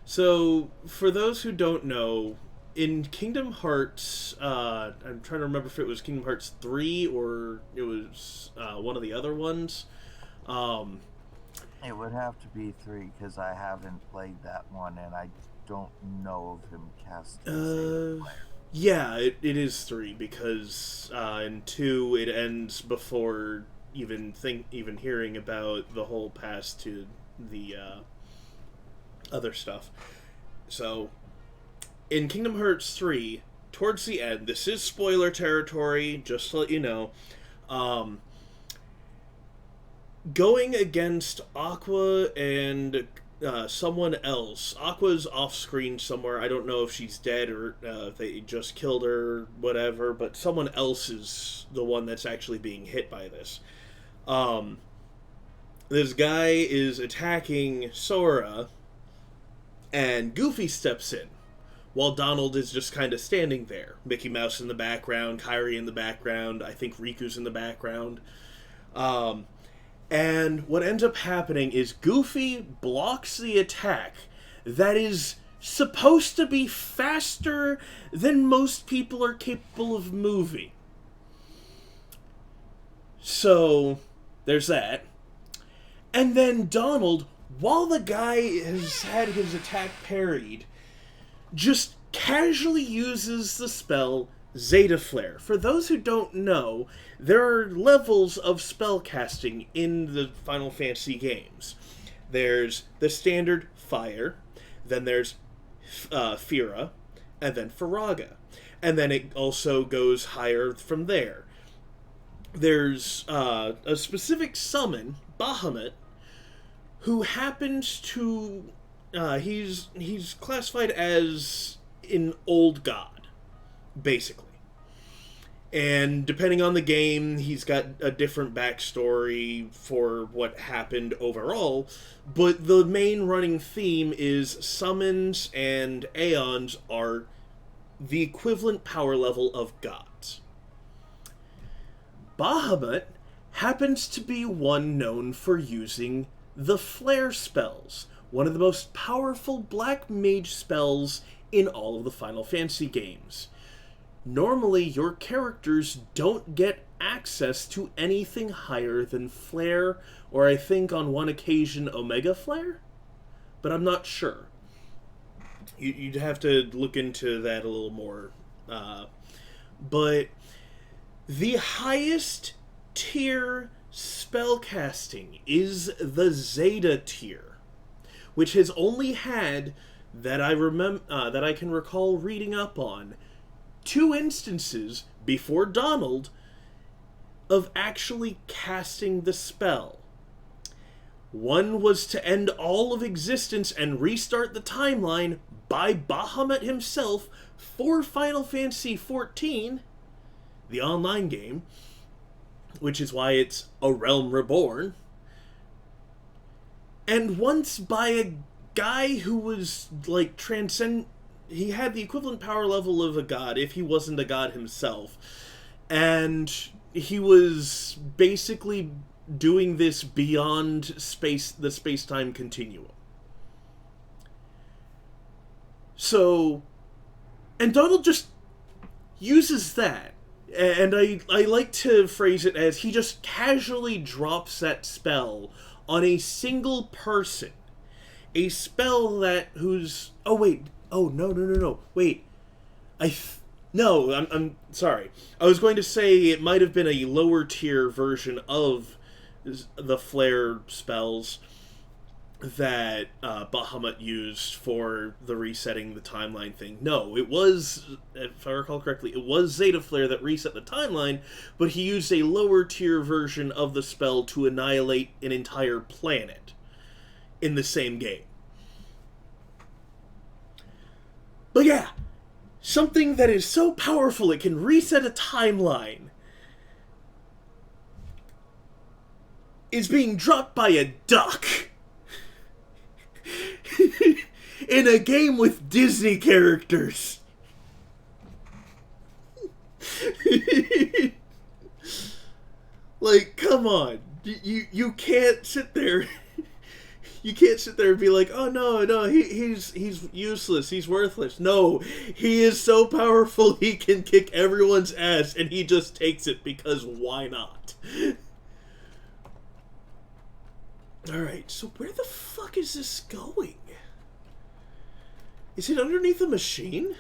So, for those who don't know, in Kingdom Hearts, I'm trying to remember if it was Kingdom Hearts 3 or it was one of the other ones. It would have to be 3, because I haven't played that one, and I don't know of him casting Zeta Flare. Yeah, it is 3, because in 2 it ends before even hearing about the whole past to the other stuff. So, in Kingdom Hearts 3, towards the end, this is spoiler territory, just to let you know, going against Aqua and someone else. Aqua's off-screen somewhere. I don't know if she's dead or they just killed her, whatever, but someone else is the one that's actually being hit by this. This guy is attacking Sora, and Goofy steps in, while Donald is just kind of standing there. Mickey Mouse in the background, Kairi in the background, I think Riku's in the background. And what ends up happening is Goofy blocks the attack that is supposed to be faster than most people are capable of moving. So, there's that. And then Donald, while the guy has had his attack parried, just casually uses the spell Zeta Flare. For those who don't know, there are levels of spellcasting in the Final Fantasy games. There's the standard Fire, then there's Fira, and then Firaga. And then it also goes higher from there. There's a specific summon, Bahamut, who happens to... he's classified as an old god, basically. And depending on the game, he's got a different backstory for what happened overall, but the main running theme is summons and Aeons are the equivalent power level of gods. Bahamut happens to be one known for using the Flare spells, one of the most powerful black mage spells in all of the Final Fantasy games. Normally, your characters don't get access to anything higher than Flare, or I think on one occasion Omega Flare? But I'm not sure. You'd have to look into that a little more. But the highest tier spellcasting is the Zeta tier, which has only had, that I can recall reading up on, 2 instances before Donald of actually casting the spell. One was to end all of existence and restart the timeline by Bahamut himself for Final Fantasy XIV, the online game, which is why it's A Realm Reborn. And once by a guy who was, like, he had the equivalent power level of a god, if he wasn't a god himself. And he was basically doing this beyond the space-time continuum. So, and Donald just uses that. And I like to phrase it as he just casually drops that spell on a single person. A spell that wait. I'm sorry. I was going to say it might have been a lower tier version of the Flare spells that Bahamut used for the resetting the timeline thing. No, it was, if I recall correctly, it was Zeta Flare that reset the timeline, but he used a lower tier version of the spell to annihilate an entire planet in the same game. But yeah, something that is so powerful it can reset a timeline is being dropped by a duck in a game with Disney characters. Like, come on. You can't sit there... You can't sit there and be like, oh no, he's useless, he's worthless. No, he is so powerful he can kick everyone's ass, and he just takes it because why not? Alright, so where the fuck is this going? Is it underneath the machine?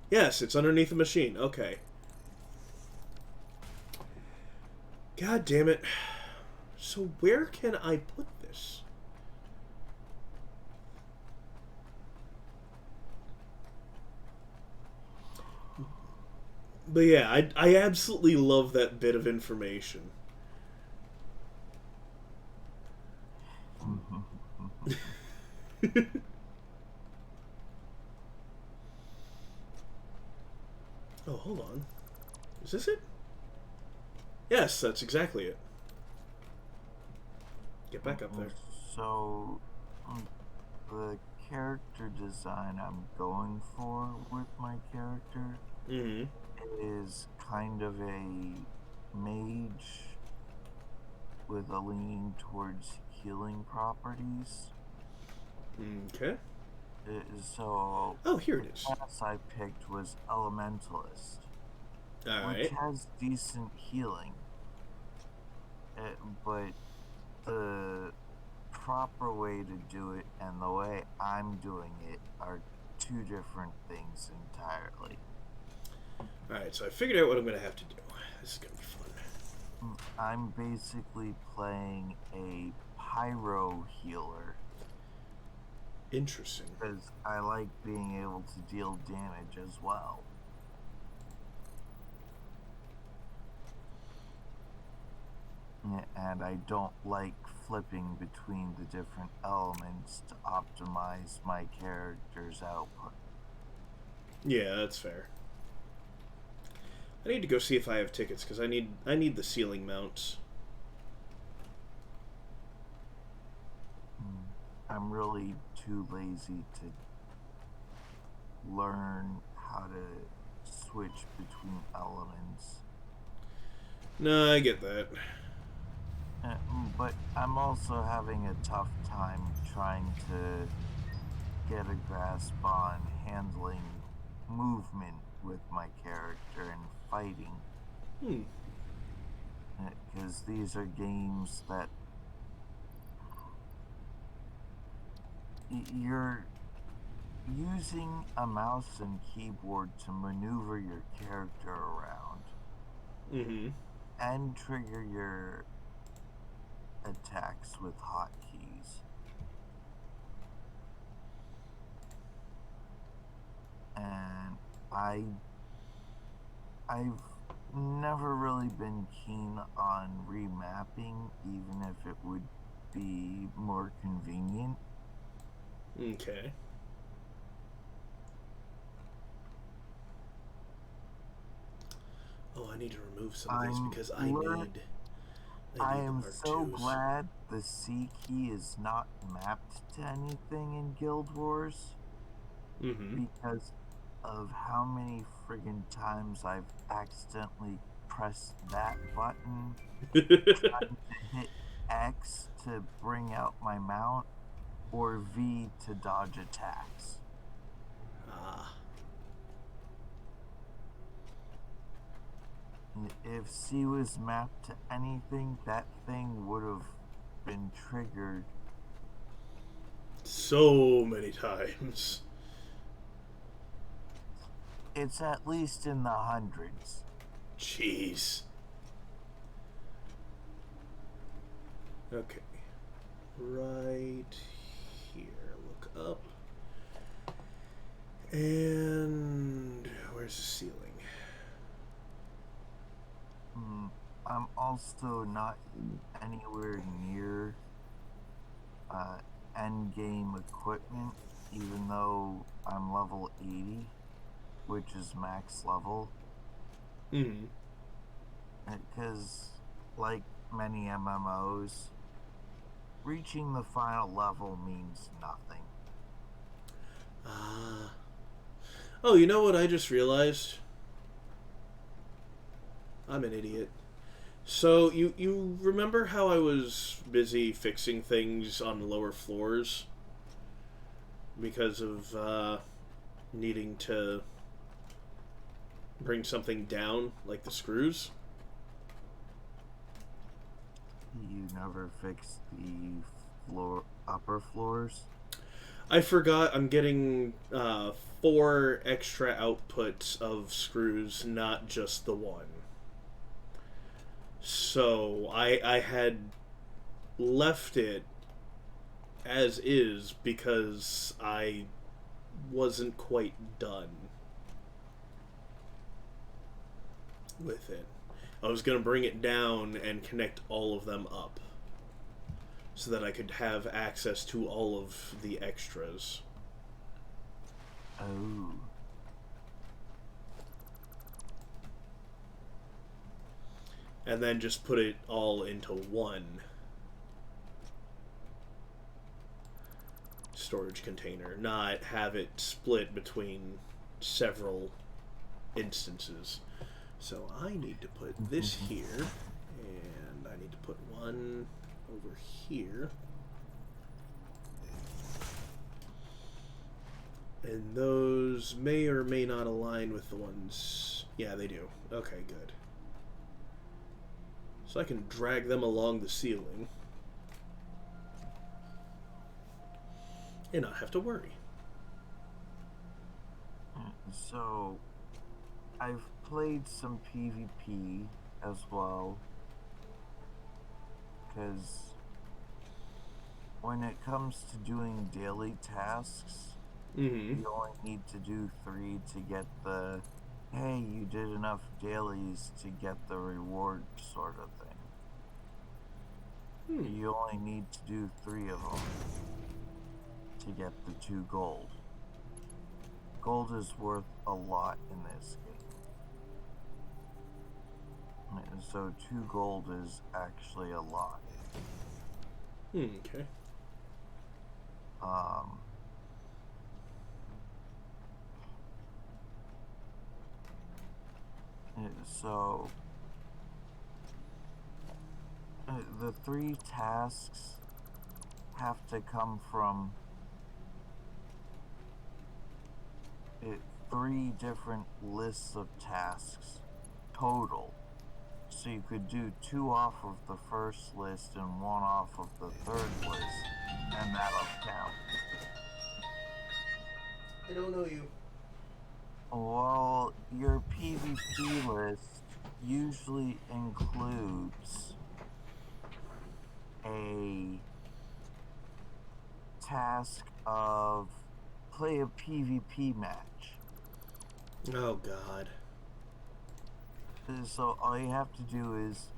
Yes, it's underneath the machine. Okay. God damn it. So where can I put this? But yeah, I absolutely love that bit of information. Oh, hold on. Is this it? Yes, that's exactly it. Get back up there. So, the character design I'm going for with my character Mm-hmm. is kind of a mage with a leaning towards healing properties. Okay. So, Oh, here the it is. class I picked was Elementalist, which Alright. has decent healing, but the proper way to do it and the way I'm doing it are two different things entirely. Alright, so I figured out what I'm going to have to do. This is going to be fun. I'm basically playing a pyro healer. Interesting. Because I like being able to deal damage as well. And I don't like flipping between the different elements to optimize my character's output. Yeah, that's fair. I need to go see if I have tickets, because I need the ceiling mounts. I'm really too lazy to learn how to switch between elements. No, I get that. But I'm also having a tough time trying to get a grasp on handling movement with my character and fighting. Because these are games that you're using a mouse and keyboard to maneuver your character around and trigger your attacks with hotkeys. And I've never really been keen on remapping, even if it would be more convenient. Okay. Oh, I need to remove some of these because I need I am the so R2s. glad the C key is not mapped to anything in Guild Wars. Because of how many friggin' times I've accidentally pressed that button trying to hit X to bring out my mount or V to dodge attacks. If C was mapped to anything, that thing would have been triggered so many times. It's at least in the hundreds. Jeez. Okay. Right here. Look up. And where's the ceiling? I'm also not anywhere near end game equipment, even though I'm level 80, which is max level. Because, like many MMOs, reaching the final level means nothing. Oh, you know what I just realized? I'm an idiot. So, you remember how I was busy fixing things on the lower floors? Because of, needing to bring something down, like the screws? You never fixed the upper floors? I forgot I'm getting 4 extra outputs of screws, not just the one. So I had left it as is because I wasn't quite done. with it. I was going to bring it down and connect all of them up so that I could have access to all of the extras. Oh. And then just put it all into one storage container, not have it split between several instances. So I need to put this here, and I need to put one over here. And those may or may not align with the ones... Yeah, they do. Okay, good. So I can drag them along the ceiling and not have to worry. So, I've played some PvP as well, because when it comes to doing daily tasks, Mm-hmm. you only need to do 3 to get the, hey, you did enough dailies to get the reward sort of thing. You only need to do 3 of them to get the 2 gold. Gold is worth a lot in this game. So 2 gold is actually a lot. Okay. So the 3 tasks have to come from 3 different lists of tasks total. So you could do 2 off of the first list and 1 off of the third list, and that'll count. I don't know you. Well, your PvP list usually includes a task of play a PvP match. Oh, God. So all you have to do is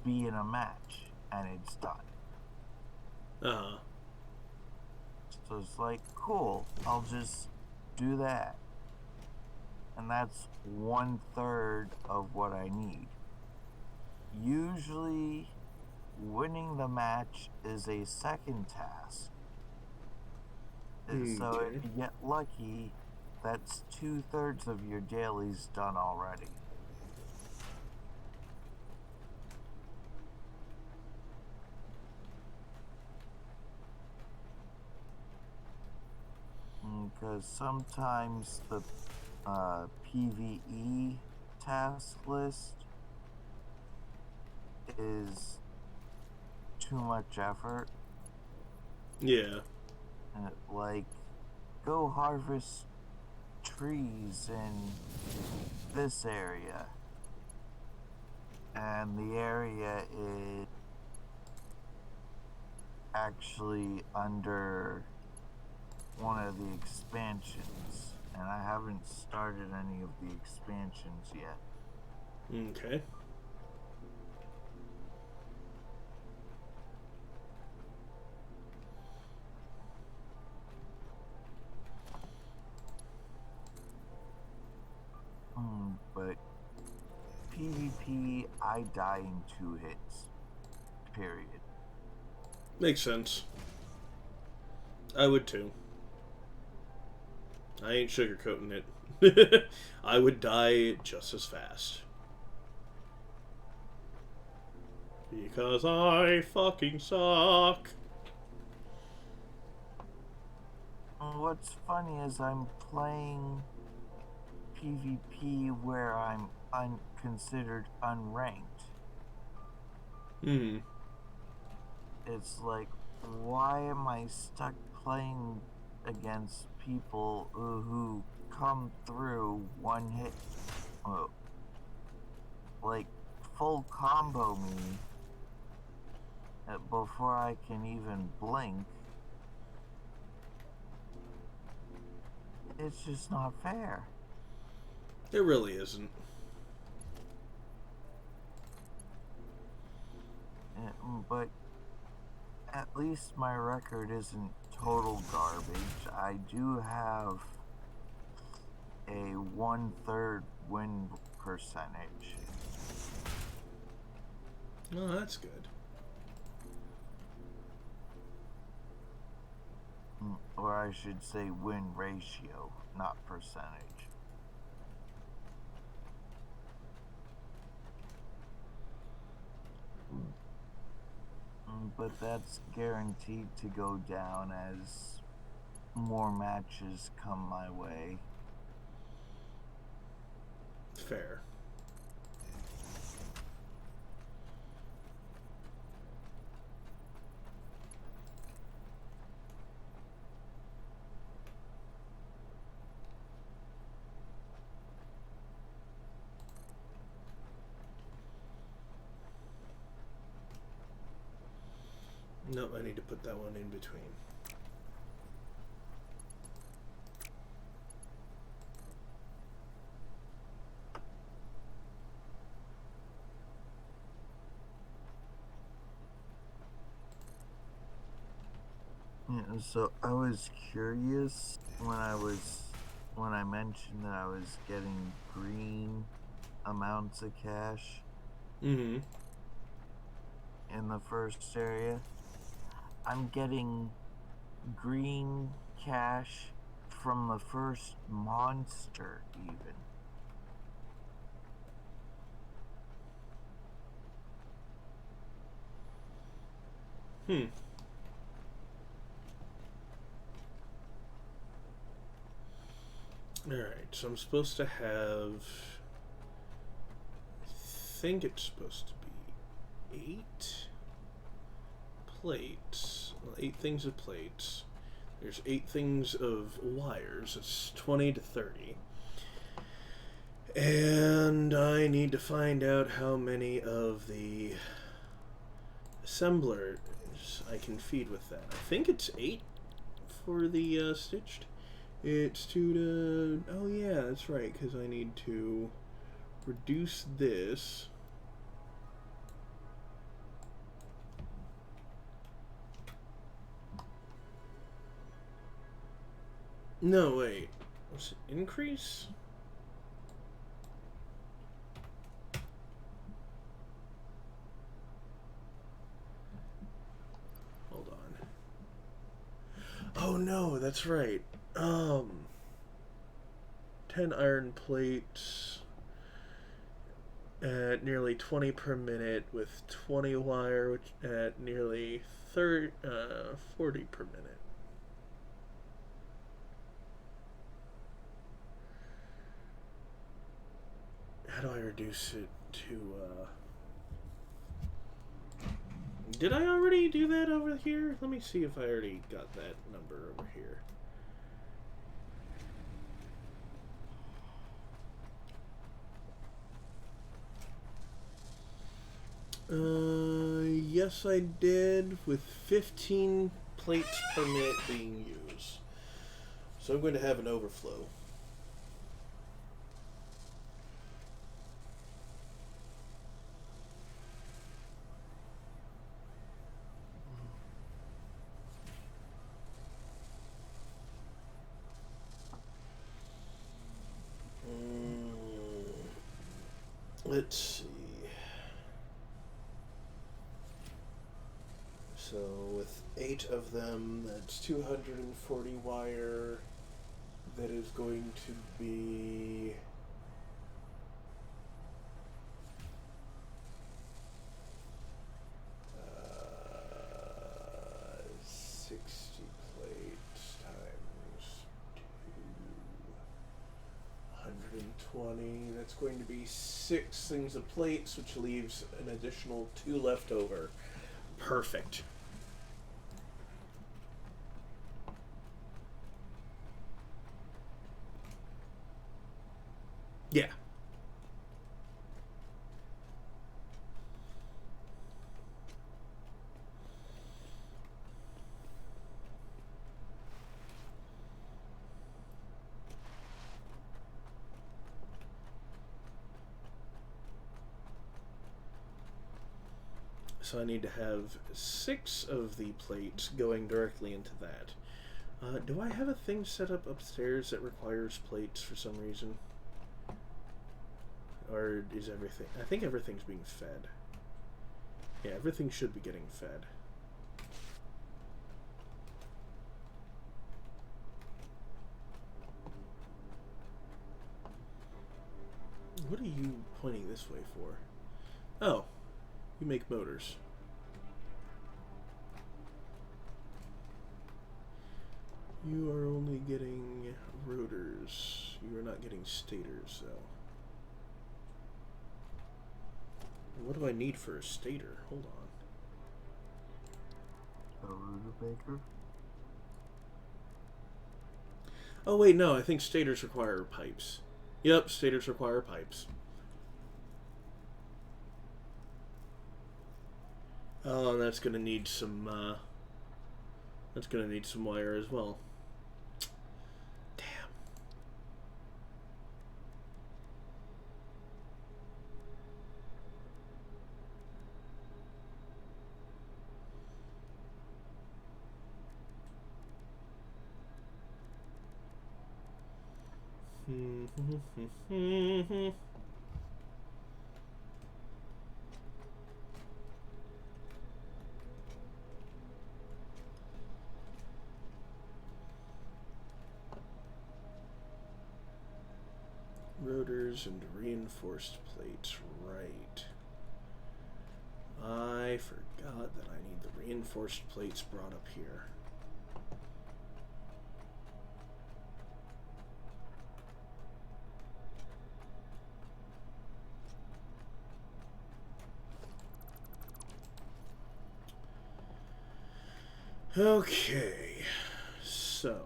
be in a match, and it's done. Uh-huh. So it's like, cool, I'll just do that. And that's 1/3 of what I need. Usually, winning the match is a second task. And so if you get lucky, that's 2/3 of your dailies done already. Because sometimes the PvE task list is too much effort. Yeah. Like, go harvest trees in this area. And the area is actually under one of the expansions. And I haven't started any of the expansions yet. Okay. But PvP, I die in 2 hits. Period. Makes sense. I would too. I ain't sugarcoating it. I would die just as fast. Because I fucking suck. What's funny is I'm playing PvP where I'm considered unranked. It's like, why am I stuck playing against people who come through 1 hit? Like, full combo me before I can even blink. It's just not fair. It really isn't. but at least my record isn't total garbage. I do have a 1/3 win percentage. Oh, that's good. Or I should say win ratio, not percentage. But that's guaranteed to go down as more matches come my way. Fair. Nope, I need to put that one in between. Yeah, so I was curious when I mentioned that I was getting green amounts of cash Mm-hmm. in the first area. I'm getting green cash from the first monster, even. Alright, so I'm supposed to have... I think it's supposed to be 8 plates. Well, 8 things of plates. There's 8 things of wires. It's 20 to 30. And I need to find out how many of the assemblers I can feed with that. I think it's 8 for the stitched. It's 2 to... Oh yeah, that's right, because I need to reduce this. No, wait. Was it increase? Hold on. Oh no, that's right. 10 iron plates at nearly 20 per minute with 20 wire, which at nearly 40 per minute. How do I reduce it to, Did I already do that over here? Let me see if I already got that number over here. Yes I did, with 15 plates per minute being used. So I'm going to have an overflow. Let's see. So with 8 of them, that's 240 wire. That is going to be 60 plates times 2, 120. That's going to be 6 things of plates, which leaves an additional 2 left over. Perfect. Yeah. So I need to have 6 of the plates going directly into that. Do I have a thing set up upstairs that requires plates for some reason? Or is everything... I think everything's being fed. Yeah, everything should be getting fed. What are you pointing this way for? Oh, you make motors. You are only getting rotors. You are not getting stators, though. What do I need for a stator? Hold on. A rutabaga? Oh, wait, no. I think stators require pipes. Yep, stators require pipes. Oh, and that's gonna need some, that's gonna need some wire as well. Damn. Rotors and reinforced plates, right. I forgot that I need the reinforced plates brought up here. Okay, so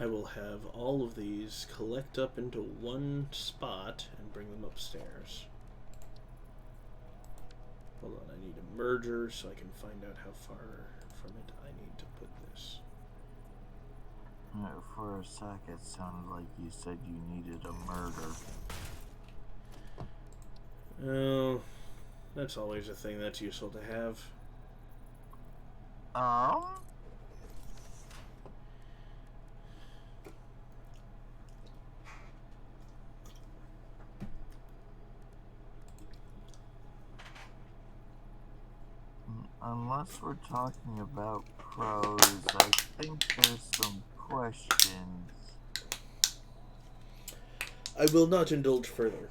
I will have all of these collect up into one spot and bring them upstairs. Hold on, I need a merger so I can find out how far from it I need to put this. For a sec, it sounded like you said you needed a murder. Oh, that's always a thing that's useful to have. Unless we're talking about pros, I think there's some questions. I will not indulge further.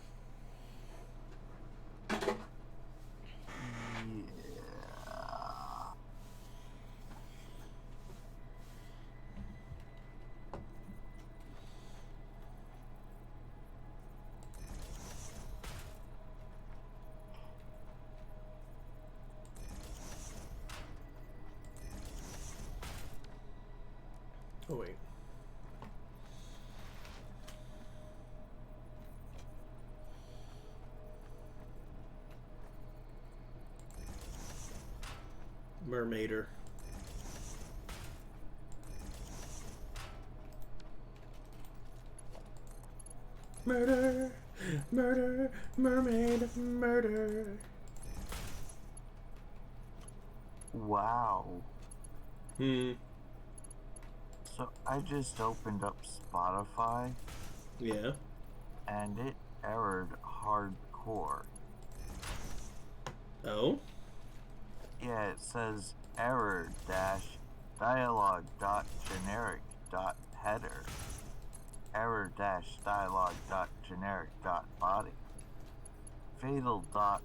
Oh, wait. Mermaider. Murder! Murder! Mermaid! Murder! Wow. Hmm. So I just opened up Spotify Yeah. and it errored hardcore. Oh? Yeah, it says error dash dialogue dot generic dot header. Error dash dialogue dot generic dot body. Fatal dot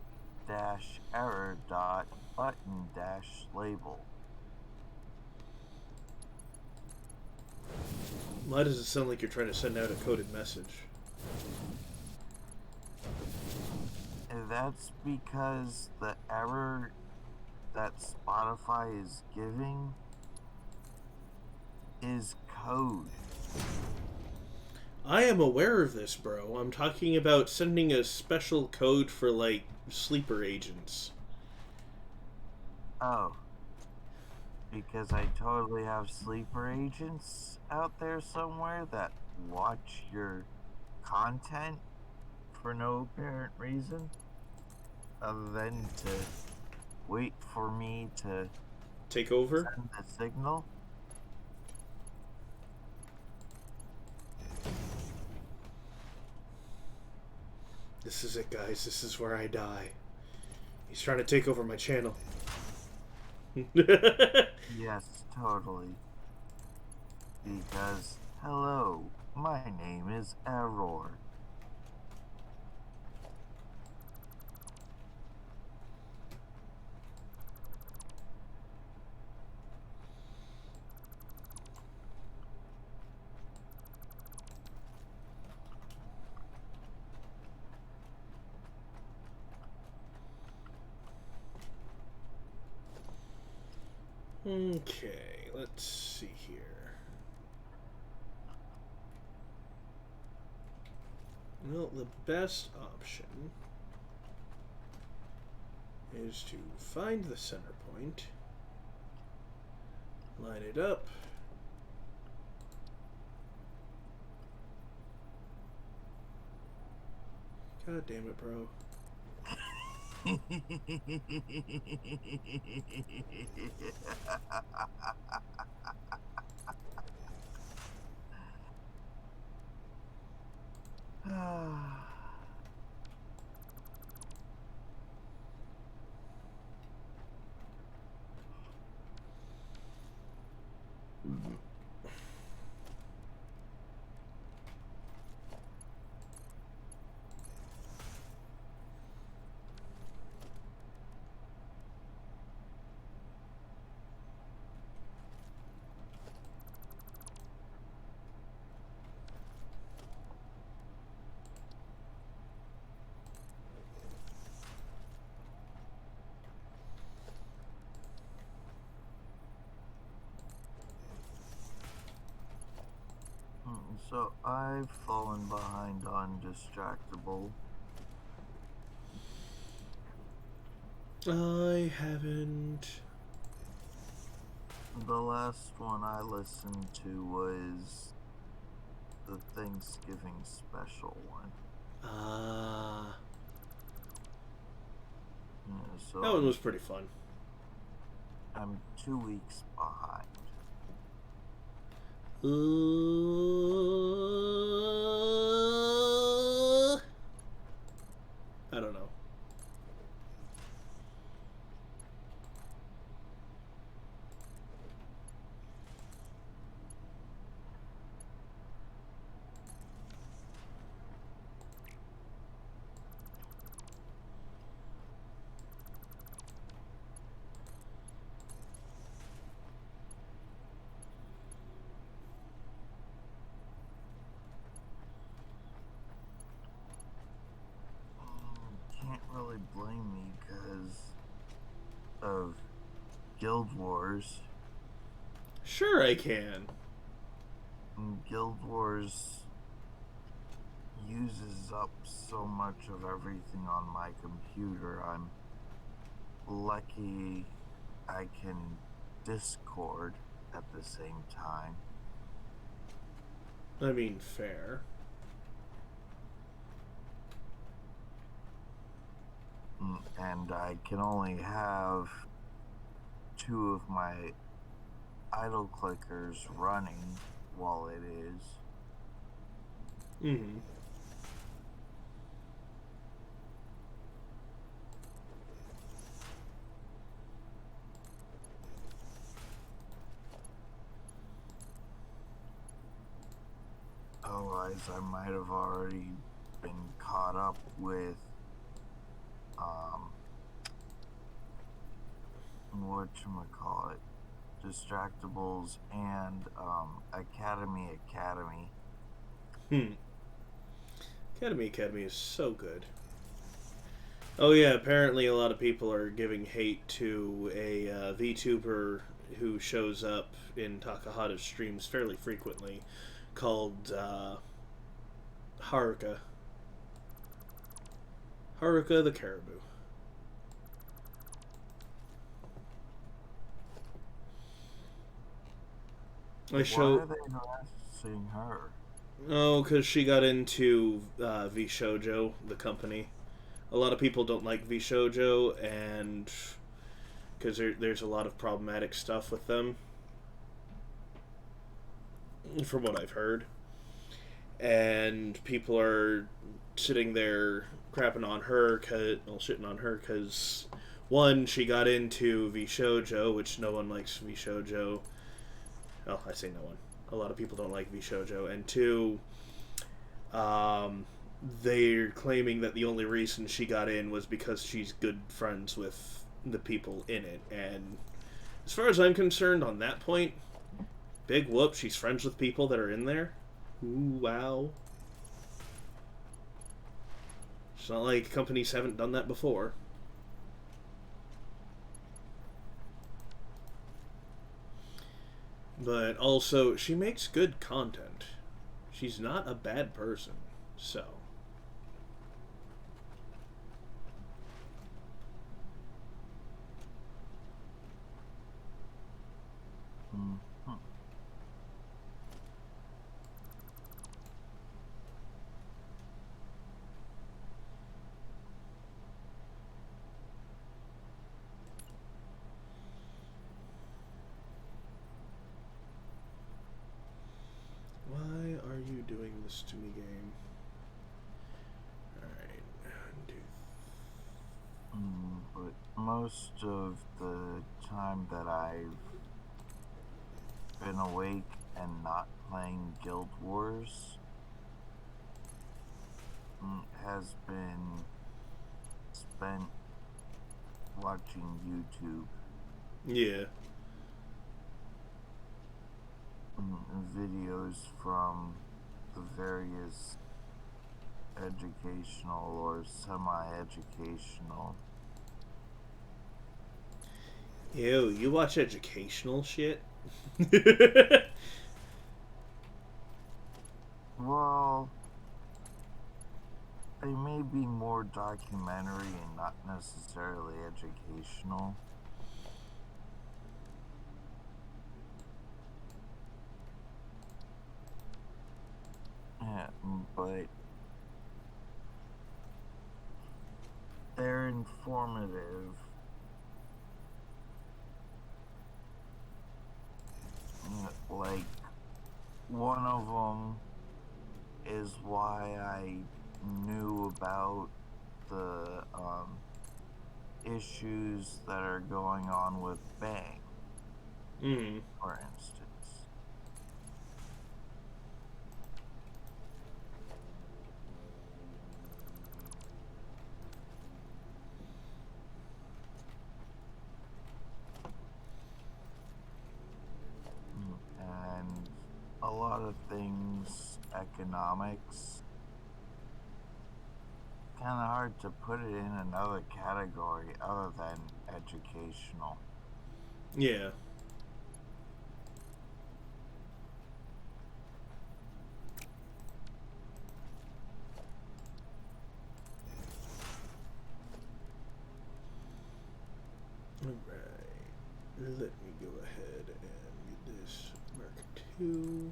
dash error dot button dash label. Why does it sound like you're trying to send out a coded message? And that's because the error that Spotify is giving is code. I am aware of this, bro. I'm talking about sending a special code for, like, sleeper agents. Oh. Because I totally have sleeper agents out there somewhere that watch your content for no apparent reason. other than to wait for me to Take over? send the signal? This is it, guys. This is where I die. He's trying to take over my channel. Yes, totally. Because, hello, my name is Error. Okay, let's see here. Well, the best option is to find the center point, line it up, God damn it, bro. So I've fallen behind on Distractable. I haven't. The last one I listened to was the Thanksgiving special one. Ah. Yeah, so That one was pretty fun. I'm 2 weeks behind. I don't know. Can't really blame me because of Guild Wars. Sure I can. Guild Wars uses up so much of everything on my computer. I'm lucky I can Discord at the same time. I mean, fair. And I can only have 2 of my idle clickers running while it is. Mm-hmm. Otherwise, I might have already been caught up with whatchamacallit, Distractables and Academy. Academy is so good. Oh yeah, apparently a lot of people are giving hate to a VTuber who shows up in Takahata's streams fairly frequently, called Haruka. Haruka the Caribou. Why are they harassing her? Oh, because she got into V Shoujo, the company. a lot of people don't like VShojo, and because there's a lot of problematic stuff with them, from what I've heard. And people are sitting there crapping on her, shitting on her, because, one, she got into VShojo, which no one likes VShojo. Oh, I say no one. A lot of people don't like VShojo. And two, they're claiming that the only reason she got in was because she's good friends with the people in it. And as far as I'm concerned on that point, big whoop, she's friends with people that are in there. Ooh, wow. It's not like companies haven't done that before. But also, she makes good content. She's not a bad person, so... Mhm. Why are you doing this to me, game? Alright, But most of the time that I've been awake and not playing Guild Wars has been spent watching YouTube. Yeah. Videos from the various educational or semi-educational. Ew, you watch educational shit? Well, they may be more documentary and not necessarily educational. Yeah, but they're informative. Like, one of them is why I knew about the issues that are going on with Bang, for instance. And a lot of things, economics, kind of hard to put it in another category other than educational. Yeah. Alright. Let me go ahead and get this Mark II.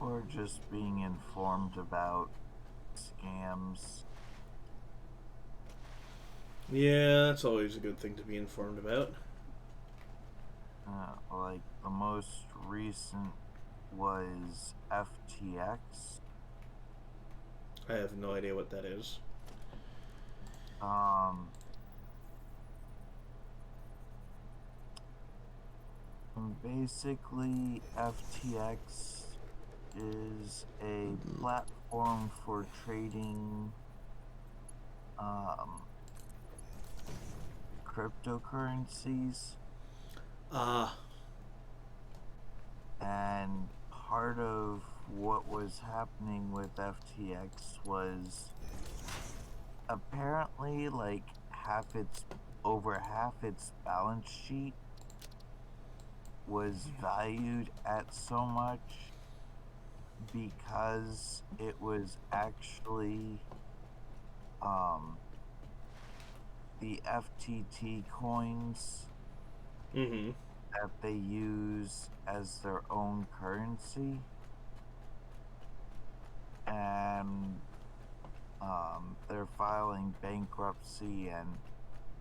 Or just being informed about scams. Yeah, that's always a good thing to be informed about. Like the most recent was FTX. I have no idea what that is. Basically, FTX is a platform for trading cryptocurrencies. And part of what was happening with FTX was apparently like over half its balance sheet was valued at so much because it was actually the FTT coins that they use as their own currency. and they're filing bankruptcy, and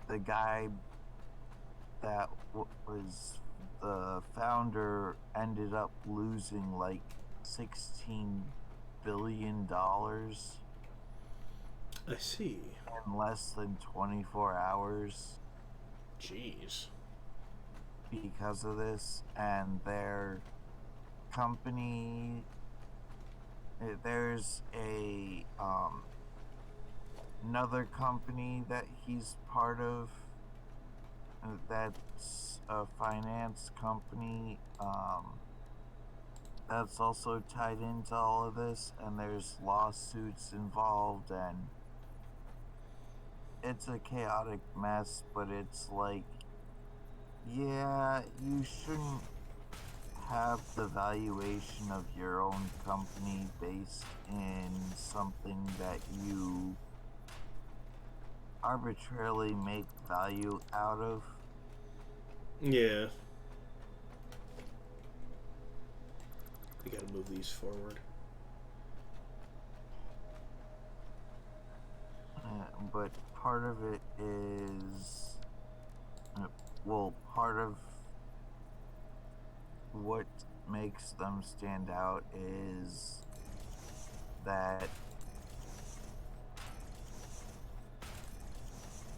the guy that was the founder ended up losing like $16 billion I see. in less than 24 hours Jeez. because of this. And their company, there's a another company that he's part of, that's a finance company, that's also tied into all of this, and there's lawsuits involved, and it's a chaotic mess. But it's like, yeah, you shouldn't have the valuation of your own company based in something that you arbitrarily make value out of. Yeah. We gotta move these forward. But part of it is, well, part of what makes them stand out is that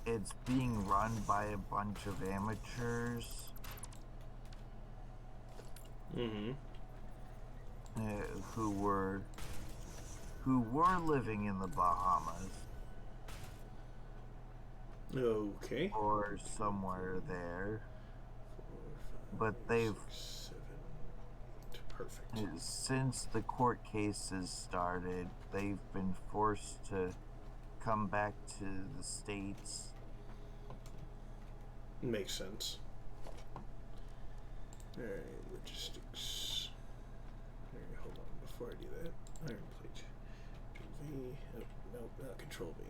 it's being run by a bunch of amateurs Mm-hmm. who were living in the Bahamas Okay. or somewhere there, 4, 5, but they've 6, 7, 8. Perfect. since the court cases started, they've been forced to come back to the States. Makes sense. Alright, logistics. Alright, hold on. Before I do that, iron plate. Control V. Oh, nope, not Control V.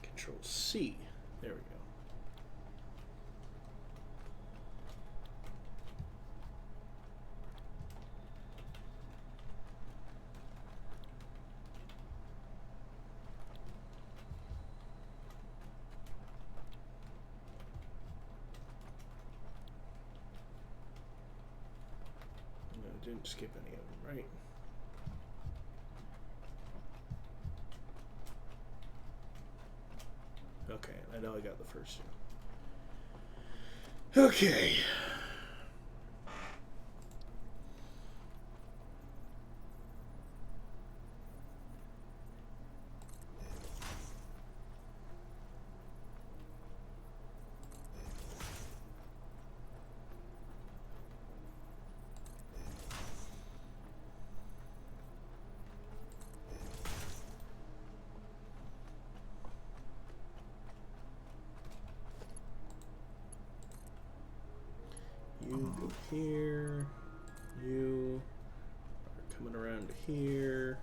Control C. There we go. No, didn't skip any of them, right? Okay, I know I got the first two. Okay. You go here. You are coming around to here.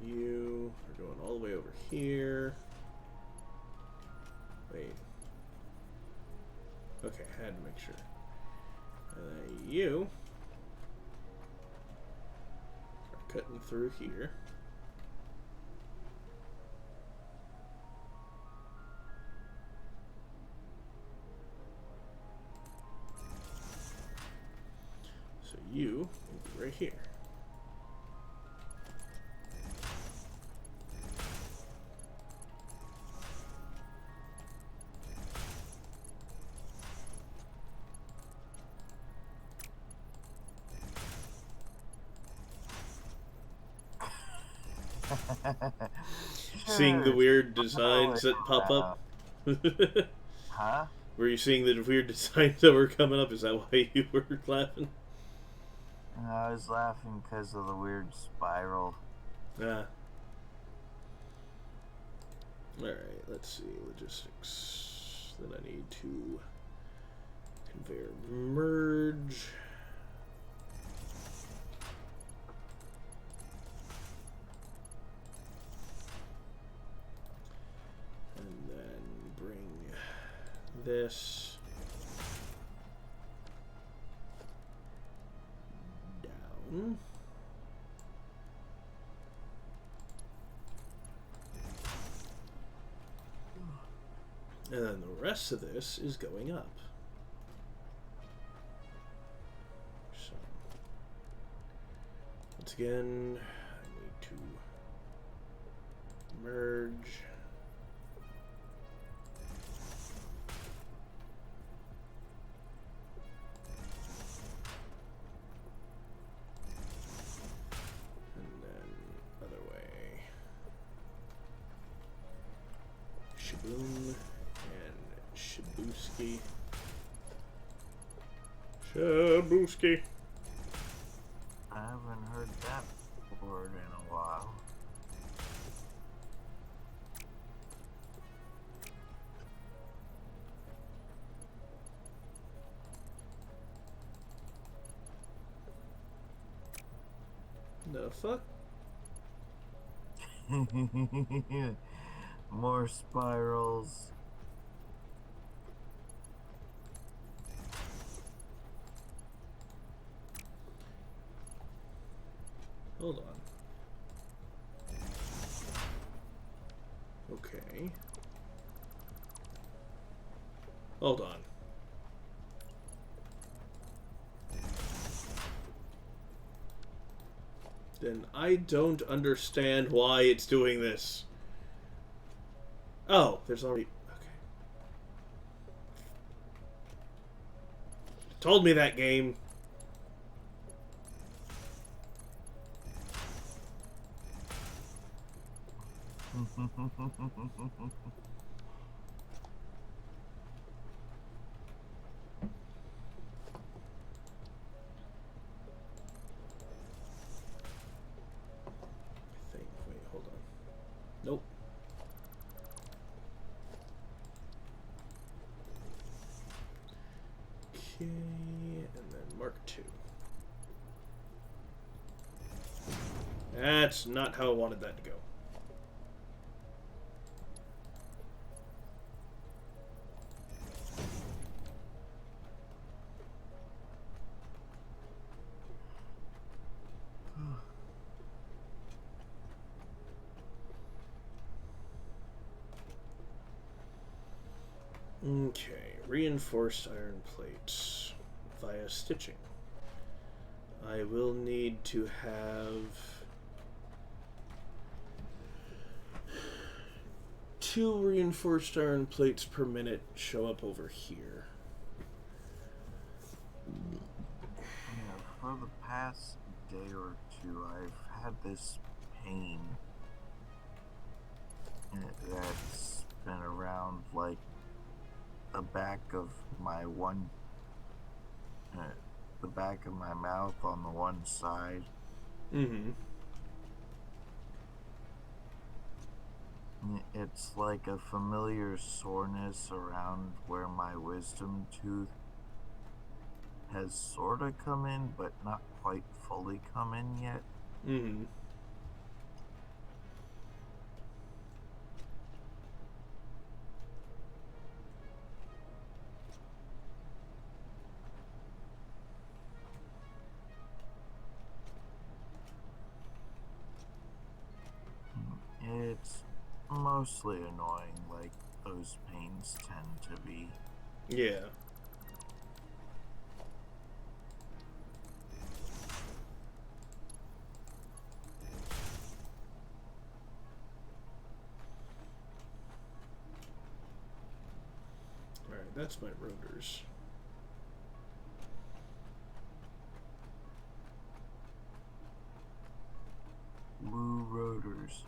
You are going all the way over here. Wait. Okay, I had to make sure. And then you are cutting through here. So you will be right here. Seeing the weird designs that pop up? Huh? Were you seeing the weird designs that were coming up? Is that why you were laughing? I was laughing because of the weird spiral. Ah. Alright, let's see. Logistics. Then I need to conveyor merge. And then bring this down. And then the rest of this is going up. So, once again, I need to merge. And then other way. Shaboom and Shabooski. Shabooski. I haven't heard that word in a while. The fuck? More spirals. Hold on. Okay. Hold on. Then I don't understand why it's doing this. Oh, there's already... Okay. Told me that game. I think. Wait, hold on. Nope. Okay, and then Mark II. That's not how I wanted that to go. Okay, reinforced iron plates via stitching. I will need to have 2 reinforced iron plates per minute show up over here. Yeah, for the past day or two, I've had this pain that's been around like the back of my the back of my mouth on the one side. Mm-hmm. It's like a familiar soreness around where my wisdom tooth has sort of come in, but not quite fully come in yet. Mm-hmm. It's mostly annoying, like those pains tend to be. Yeah. Alright, that's my rotors. Blue rotors.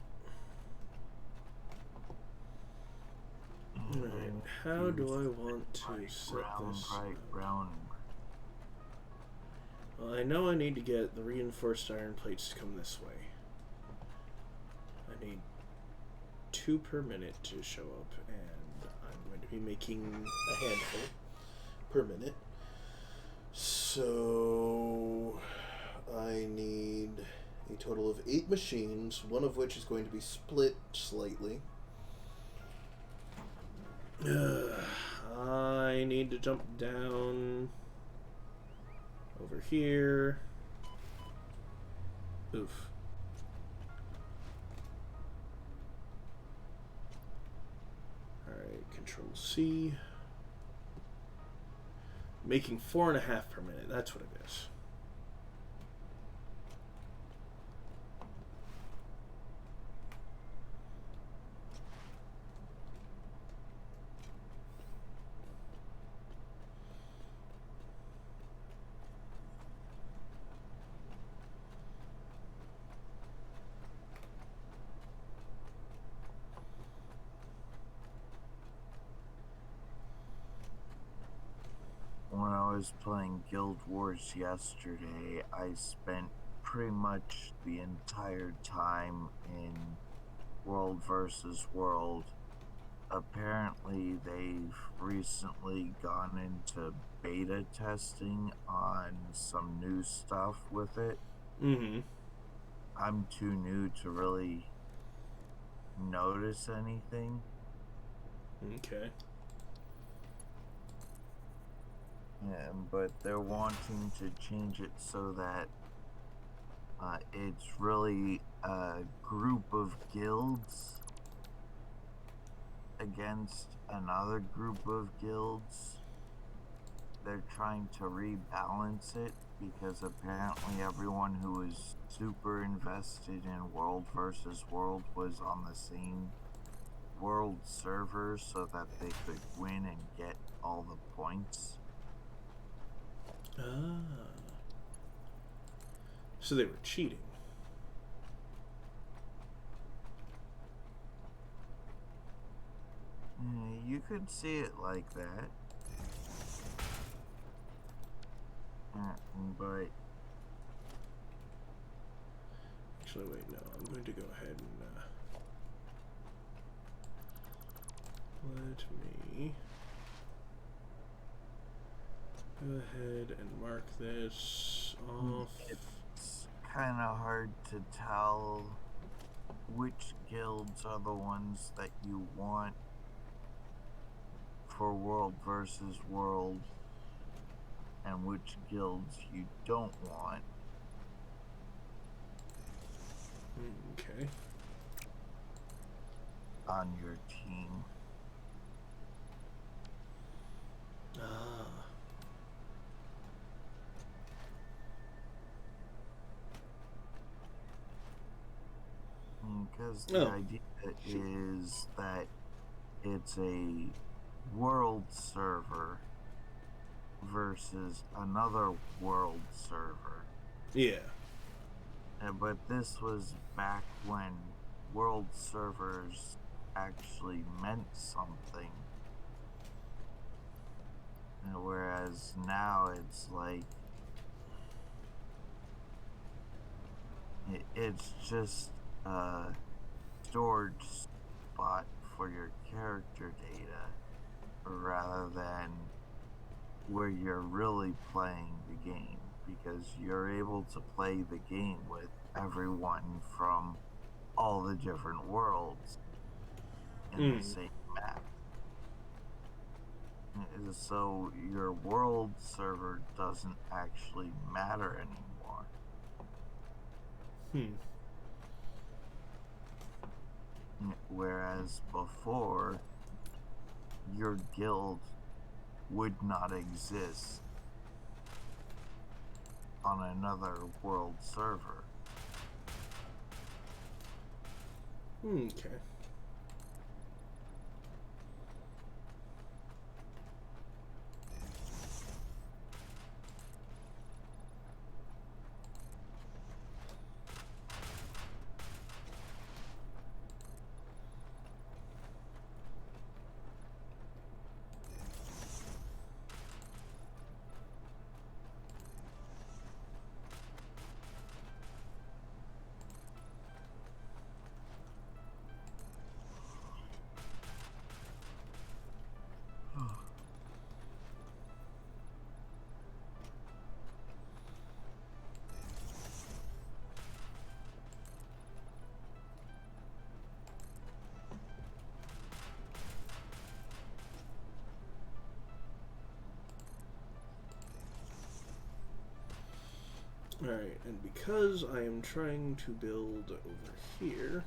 Alright, how do I want to set this Bright up? brown. Well, I know I need to get the reinforced iron plates to come this way. I need 2 per minute to show up, and I'm going to be making a handful per minute. So I need a total of 8 machines, one of which is going to be split slightly. I need to jump down over here. Oof. Alright, control we'll see. Making 4.5 per minute. That's what it is. When I was playing Guild Wars yesterday, I spent pretty much the entire time in World versus World. Apparently, they've recently gone into beta testing on some new stuff with it. Mm-hmm. I'm too new to really notice anything. Okay. Yeah, but they're wanting to change it so that it's really a group of guilds against another group of guilds. They're trying to rebalance it because apparently everyone who was super invested in World versus World was on the same world server so that they could win and get all the points. Ah. So they were cheating. You could see it like that. But Actually, wait, no. I'm going to go ahead and let me go ahead and mark this off. it's kind of hard to tell which guilds are the ones that you want for World versus World and which guilds you don't want. Okay. On your team. Ah. Because the idea is that it's a world server versus another world server. Yeah. But this was back when world servers actually meant something. Whereas now it's like it's just a storage spot for your character data rather than where you're really playing the game, because you're able to play the game with everyone from all the different worlds in the same map. So your world server doesn't actually matter anymore. Whereas before, your guild would not exist on another world server. Okay. Alright, and because I am trying to build over here,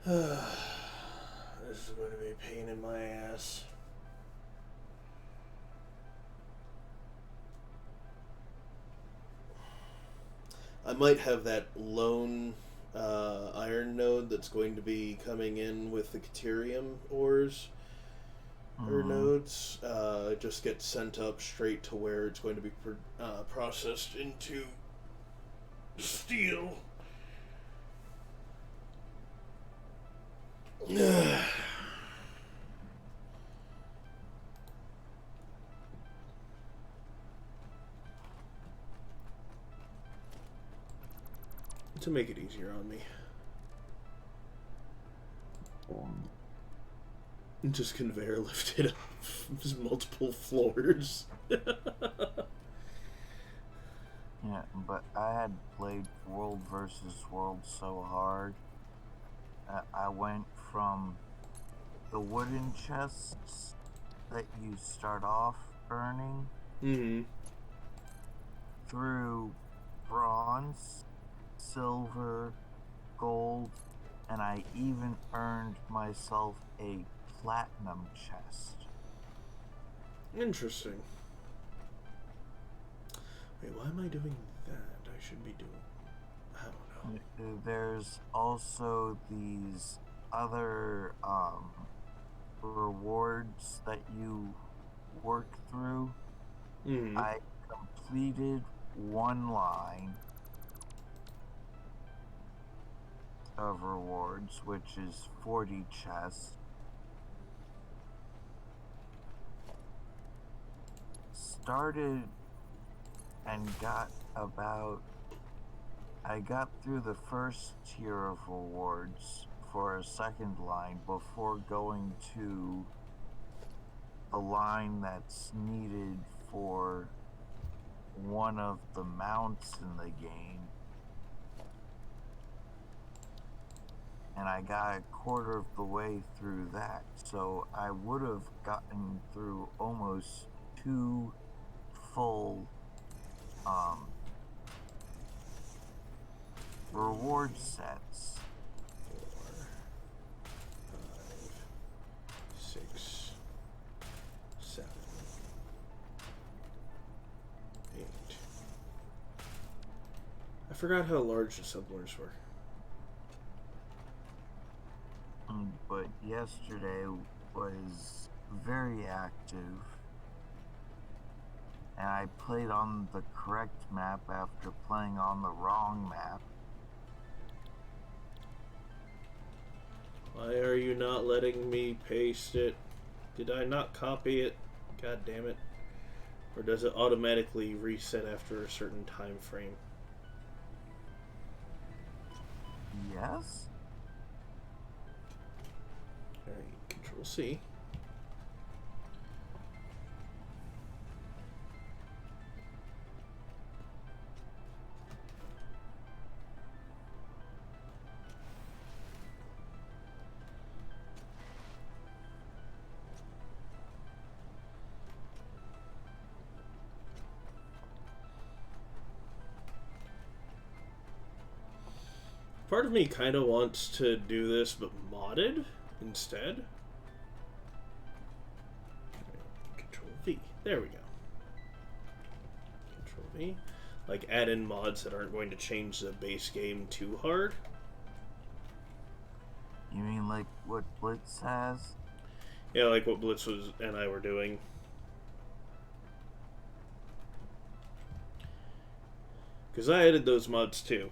This is going to be a pain in my ass. I might have that lone iron node that's going to be coming in with the Caterium ores or nodes. Just get sent up straight to where it's going to be processed into steel. To make it easier on me. Just conveyor lifted up multiple floors. Yeah, but I had played World versus World so hard. I went from the wooden chests that you start off earning through bronze, silver, gold, and I even earned myself a platinum chest. Interesting. Wait, why am I doing that? I should be doing... I don't know. There's also these other rewards that you work through. I completed one line of rewards, which is 40 chests. Started and got about... I got through the first tier of rewards for a second line before going to the line that's needed for one of the mounts in the game. And I got a quarter of the way through that, so I would have gotten through almost 2 full reward sets. 4, 5, 6, 7, 8. I forgot how large the subliners were. But yesterday was very active, and I played on the correct map after playing on the wrong map. Why are you not letting me paste it? Did I not copy it? God damn it. Or does it automatically reset after a certain time frame? Yes? Alright, Control C. Part of me kind of wants to do this, but modded instead. Control V. There we go. Control V. Like, add in mods that aren't going to change the base game too hard. You mean like what Blitz has? Yeah, like what Blitz and I were doing. Because I added those mods too.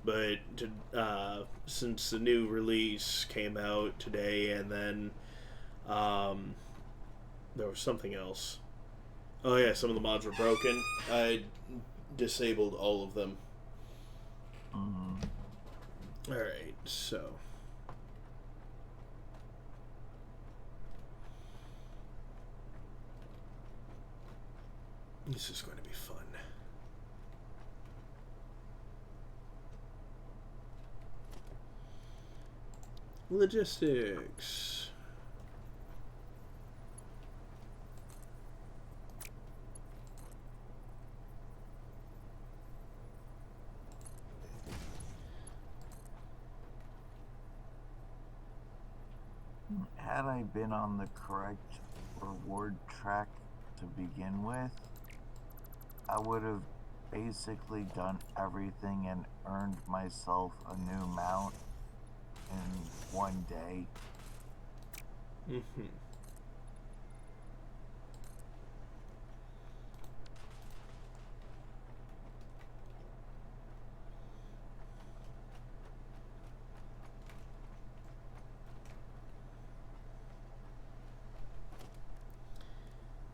But since the new release came out today, and then there was something else. Oh yeah, some of the mods were broken. I disabled all of them. Alright, so... this is going to be fun. Logistics. had I been on the correct reward track to begin with, I would have basically done everything and earned myself a new mount in one day. Mm-hmm.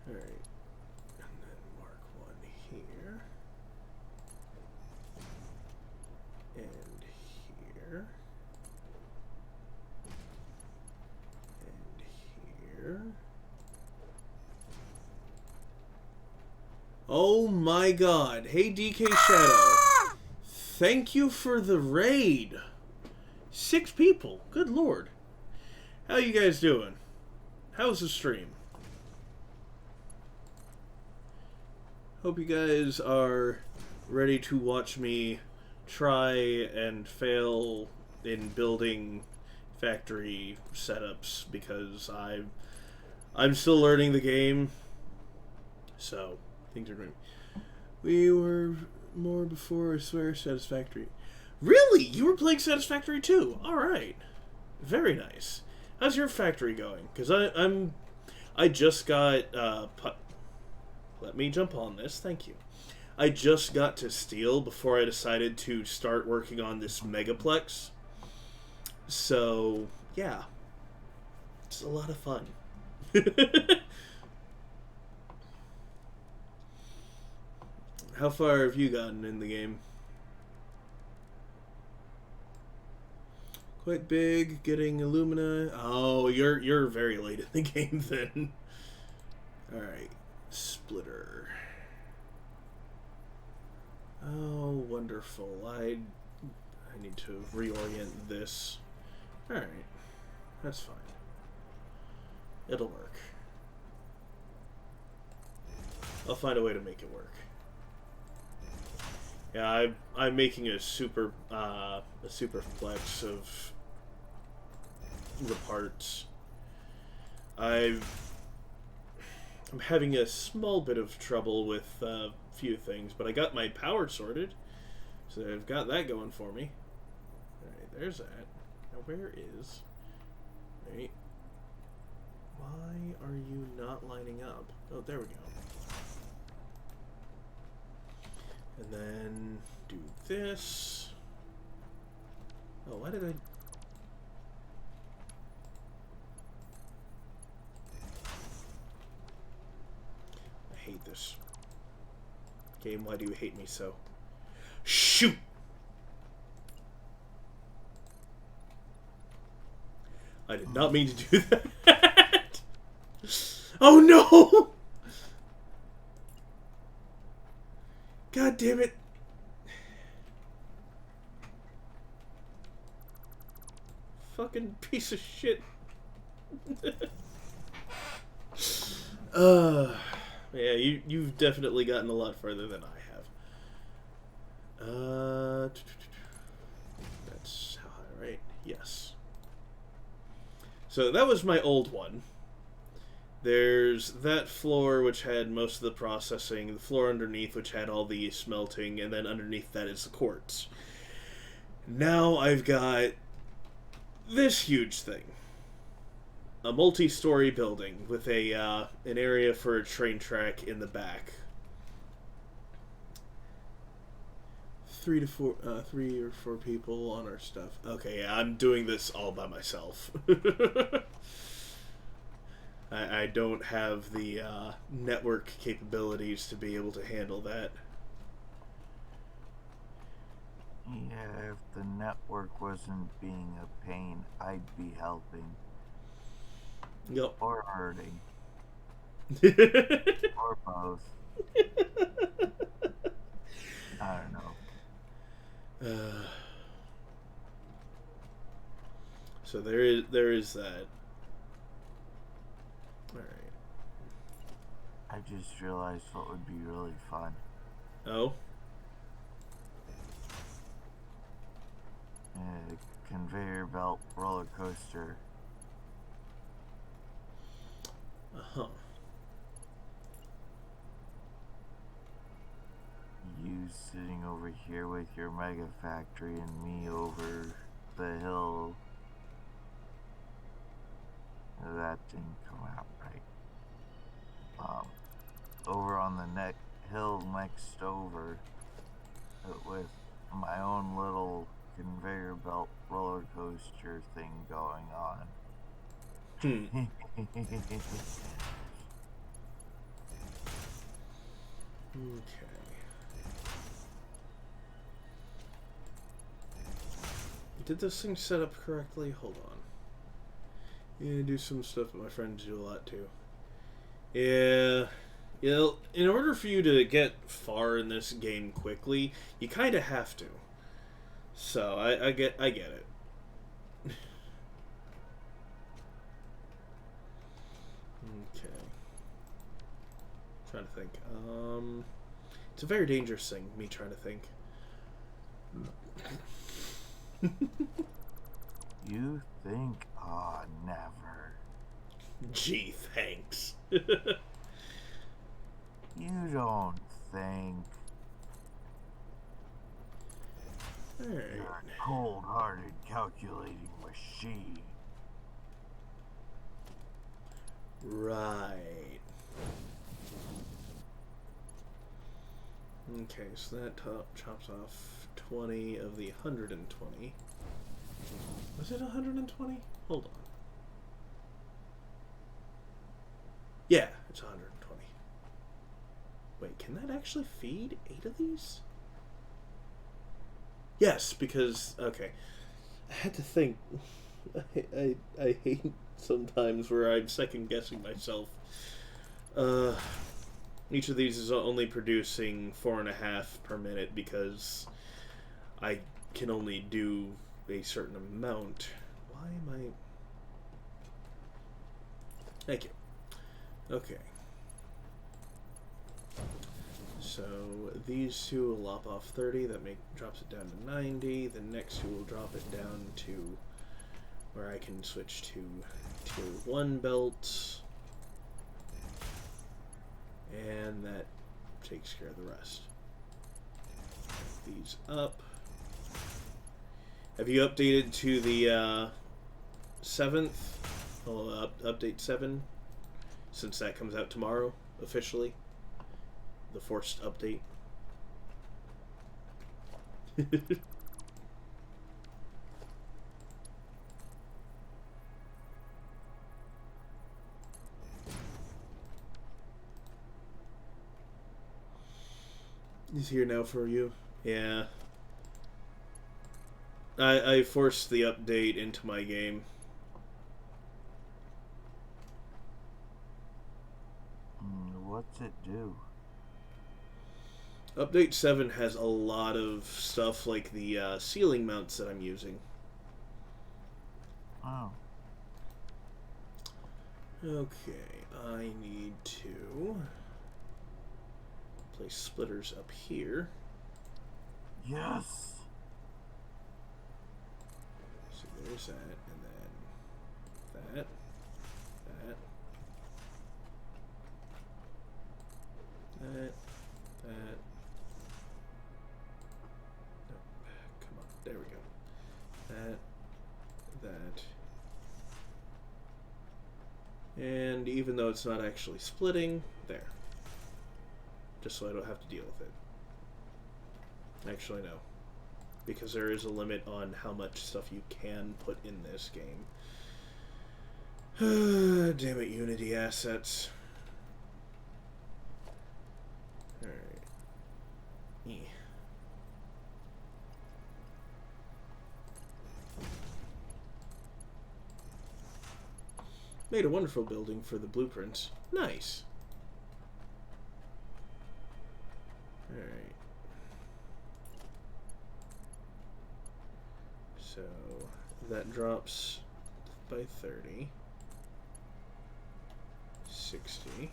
Alright, and then mark one here, and here, and here. Oh my god. Hey DK Shadow. Thank you for the raid. 6 people. Good lord. How you guys doing? How's the stream? Hope you guys are ready to watch me try and fail in building factory setups, because I'm still learning the game. So, things are going. We were more before, I swear, Satisfactory. Really? You were playing Satisfactory too? Alright. Very nice. How's your factory going? Because I just got, let me jump on this, thank you. I just got to steel before I decided to start working on this megaplex. So, yeah. It's a lot of fun. How far have you gotten in the game? Quite big, getting Illumina. Oh, you're very late in the game then. Alright. Splitter. Oh, wonderful. I need to reorient this. Alright. That's fine. It'll work. I'll find a way to make it work. Yeah, I'm making a superplex of the parts. I'm having a small bit of trouble with a few things, but I got my power sorted, so I've got that going for me. Alright, there's that. Now where is... Wait. Why are you not lining up? Oh, there we go. And then do this. Oh, why did I... I hate this. Game, why do you hate me so? Shoot! I did not mean to do that. Oh no! God damn it. Fucking piece of shit. Yeah, you've definitely gotten a lot further than I have. That's how high, right? Yes. So that was my old one. There's that floor which had most of the processing, the floor underneath which had all the smelting, and then underneath that is the quartz. Now I've got this huge thing. A multi-story building with a an area for a train track in the back. 3 or 4 people on our stuff. Okay, yeah, I'm doing this all by myself. I don't have the network capabilities to be able to handle that. Yeah, if the network wasn't being a pain, I'd be helping. Yep. Or hurting. Or both. I don't know. So there is that. Alright. I just realized what would be really fun. Oh? A conveyor belt roller coaster Uh-huh. You sitting over here with your mega factory and me over the hill. That didn't come out right. Over on the hill next over, with my own little conveyor belt roller coaster thing going on. Okay. Did this thing set up correctly? Hold on. Yeah, do some stuff that my friends do a lot too. Yeah. You know, in order for you to get far in this game quickly, you kind of have to. So, I get it. Okay. Trying to think. It's a very dangerous thing, me trying to think. You think? Ah, never. Gee, thanks. You don't think. Alright. You're a cold-hearted, calculating machine. Right. Okay, so that chops off 20 of the 120. Was it 120? Hold on. Yeah, it's 120. Wait, can that actually feed 8 of these? Yes, because, okay. I had to think. I hate sometimes where I'm second guessing myself. Each of these is only producing 4.5 per minute because I can only do a certain amount. Why am I... Thank you. Okay. So these two will lop off 30. That drops it down to 90. The next two will drop it down to where I can switch to tier 1 belts. And that takes care of the rest. These up. Have you updated to the 7th? Well, update 7, since that comes out tomorrow, officially. The forced update. He's here now for you. Yeah. I forced the update into my game. What's it do? Update 7 has a lot of stuff like the ceiling mounts that I'm using. Oh. Okay, I need to place splitters up here. Yes. So there's that, and then that. Nope, come on, there we go. That. And even though it's not actually splitting, there. Just so I don't have to deal with it. Actually, no. Because there is a limit on how much stuff you can put in this game. Damn it, Unity assets. Alright. Yeah. Made a wonderful building for the blueprints. Nice. Alright. So that drops by 30. 60.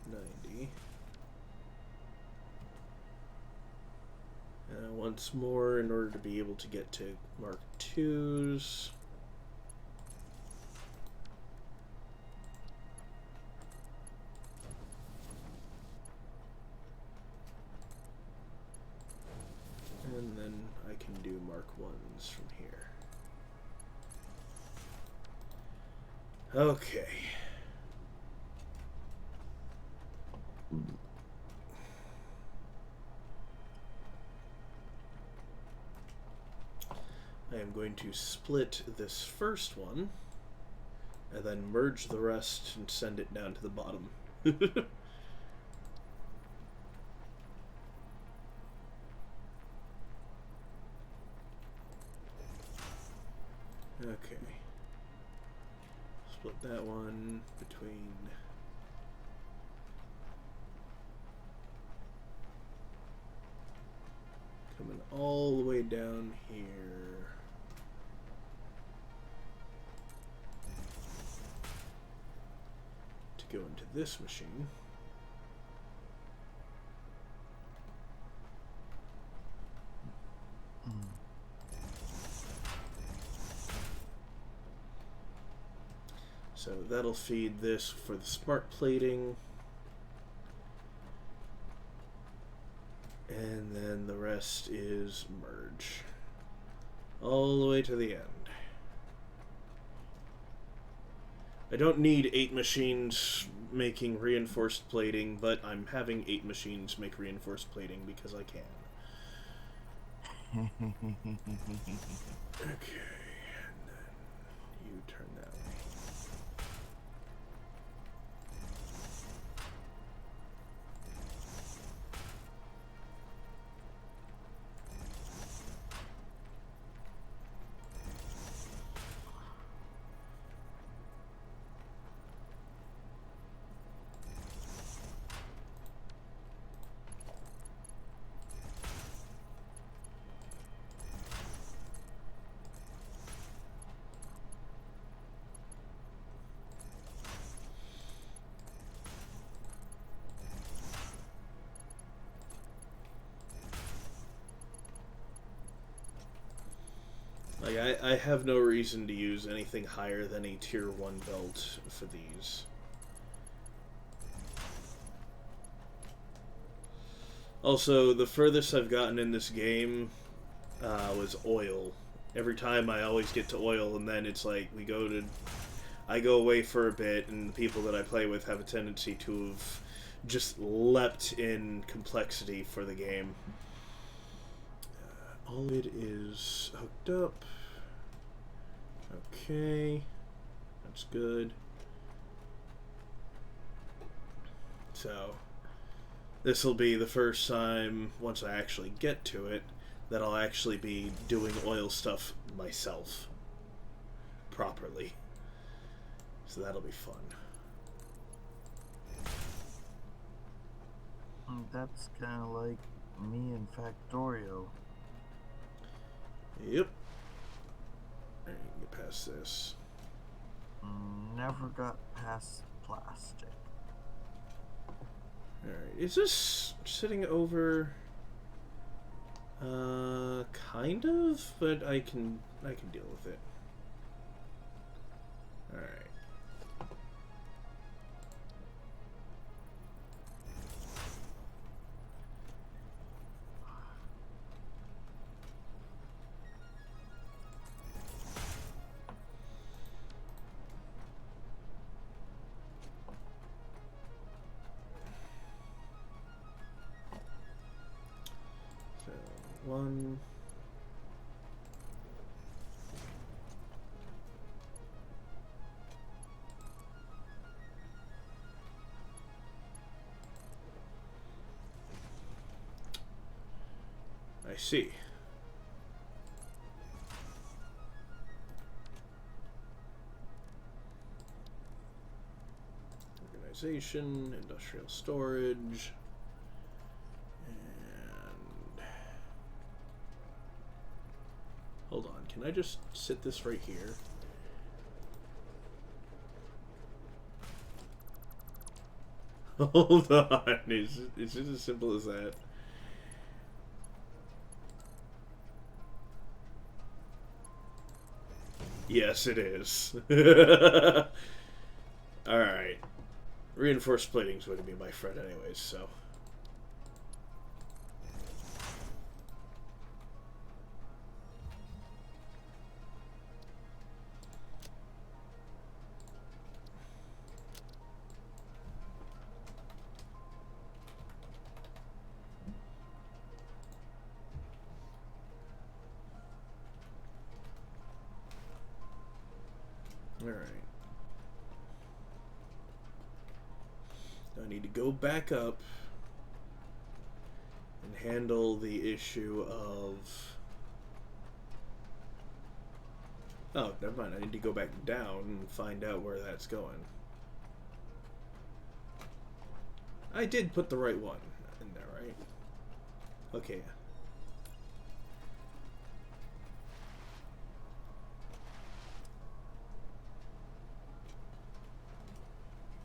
90. once more in order to be able to get to Mark IIs. And then I can do Mark I's from here. Okay. I am going to split this first one and then merge the rest and send it down to the bottom. Okay. Split that one between coming all the way down here. To go into this machine. So that'll feed this for the smart plating. And then the rest is merge. All the way to the end. I don't need 8 machines making reinforced plating, but I'm having 8 machines make reinforced plating because I can. Okay, and then you turn that way. Like, I have no reason to use anything higher than a tier 1 belt for these. Also, the furthest I've gotten in this game was oil. Every time I always get to oil, and then it's like I go away for a bit, and the people that I play with have a tendency to have just leapt in complexity for the game. All of it is hooked up. Okay, that's good. So, this will be the first time, once I actually get to it, that I'll actually be doing oil stuff myself. Properly. So that'll be fun. That's kind of like me in Factorio. Yep. Alright, get past this. Never got past plastic. Alright, is this sitting over? Kind of, but I can deal with it. Alright. One. I see. Organization, industrial storage. Hold on, can I just sit this right here? Hold on, is it as simple as that? Yes, it is. Alright. Reinforced plating's going to be my friend anyways, so... Alright. I need to go back up and handle the issue of... Oh, never mind. I need to go back down and find out where that's going. I did put the right one in there, right? Okay.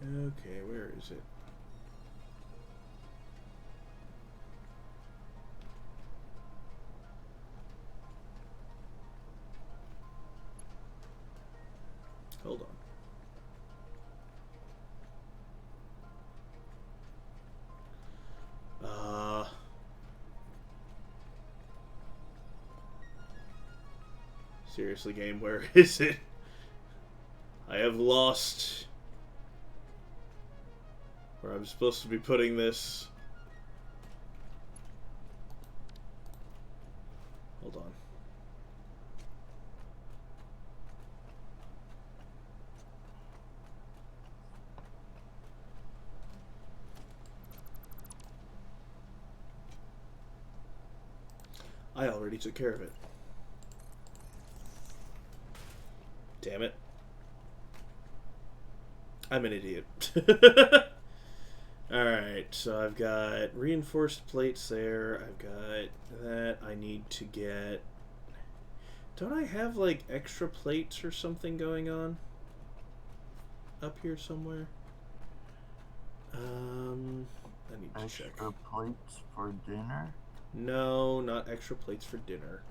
Okay, where is it? Hold on. Seriously, game, where is it? I have lost where I'm supposed to be putting this. Hold on. I already took care of it. Damn it. I'm an idiot. Alright, so I've got reinforced plates there. I've got that. I need to get... Don't I have, like, extra plates or something going on? Up here somewhere? I need to check. Extra plates for dinner? No, not extra plates for dinner.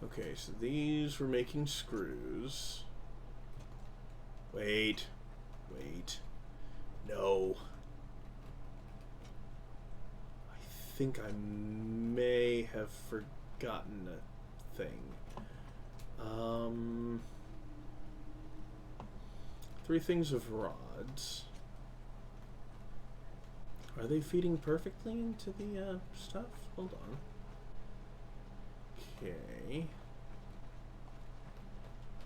Okay, so these were making screws. Wait. No. I think I may have forgotten a thing. 3 things of rods. Are they feeding perfectly into the stuff? Hold on. Okay.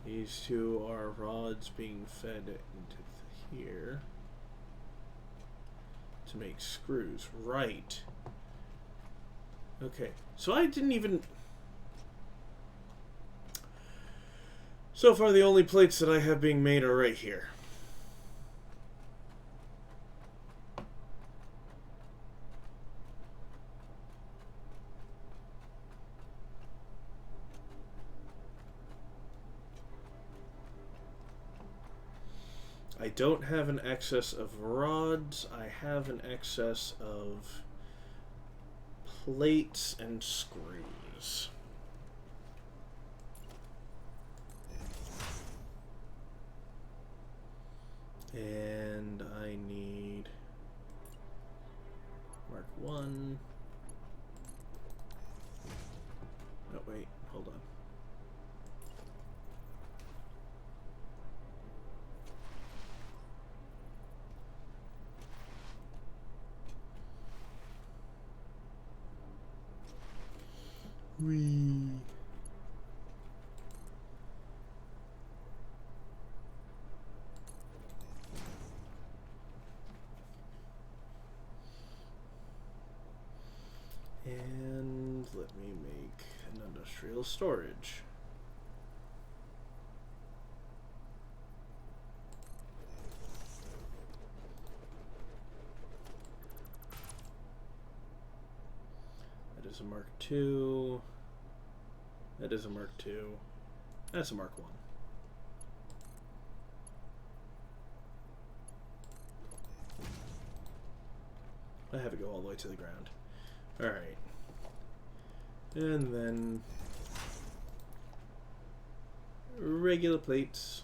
These 2 are rods being fed into here to make screws. Right. Okay. So I didn't even... So far the only plates that I have being made are right here. I don't have an excess of rods. I have an excess of plates and screws. And I need Mark 1. Oh, wait, hold on. Whee. And let me make an industrial storage. That is a Mark II. That is a Mark II. That's a Mark I. I have it go all the way to the ground. Alright. And then regular plates.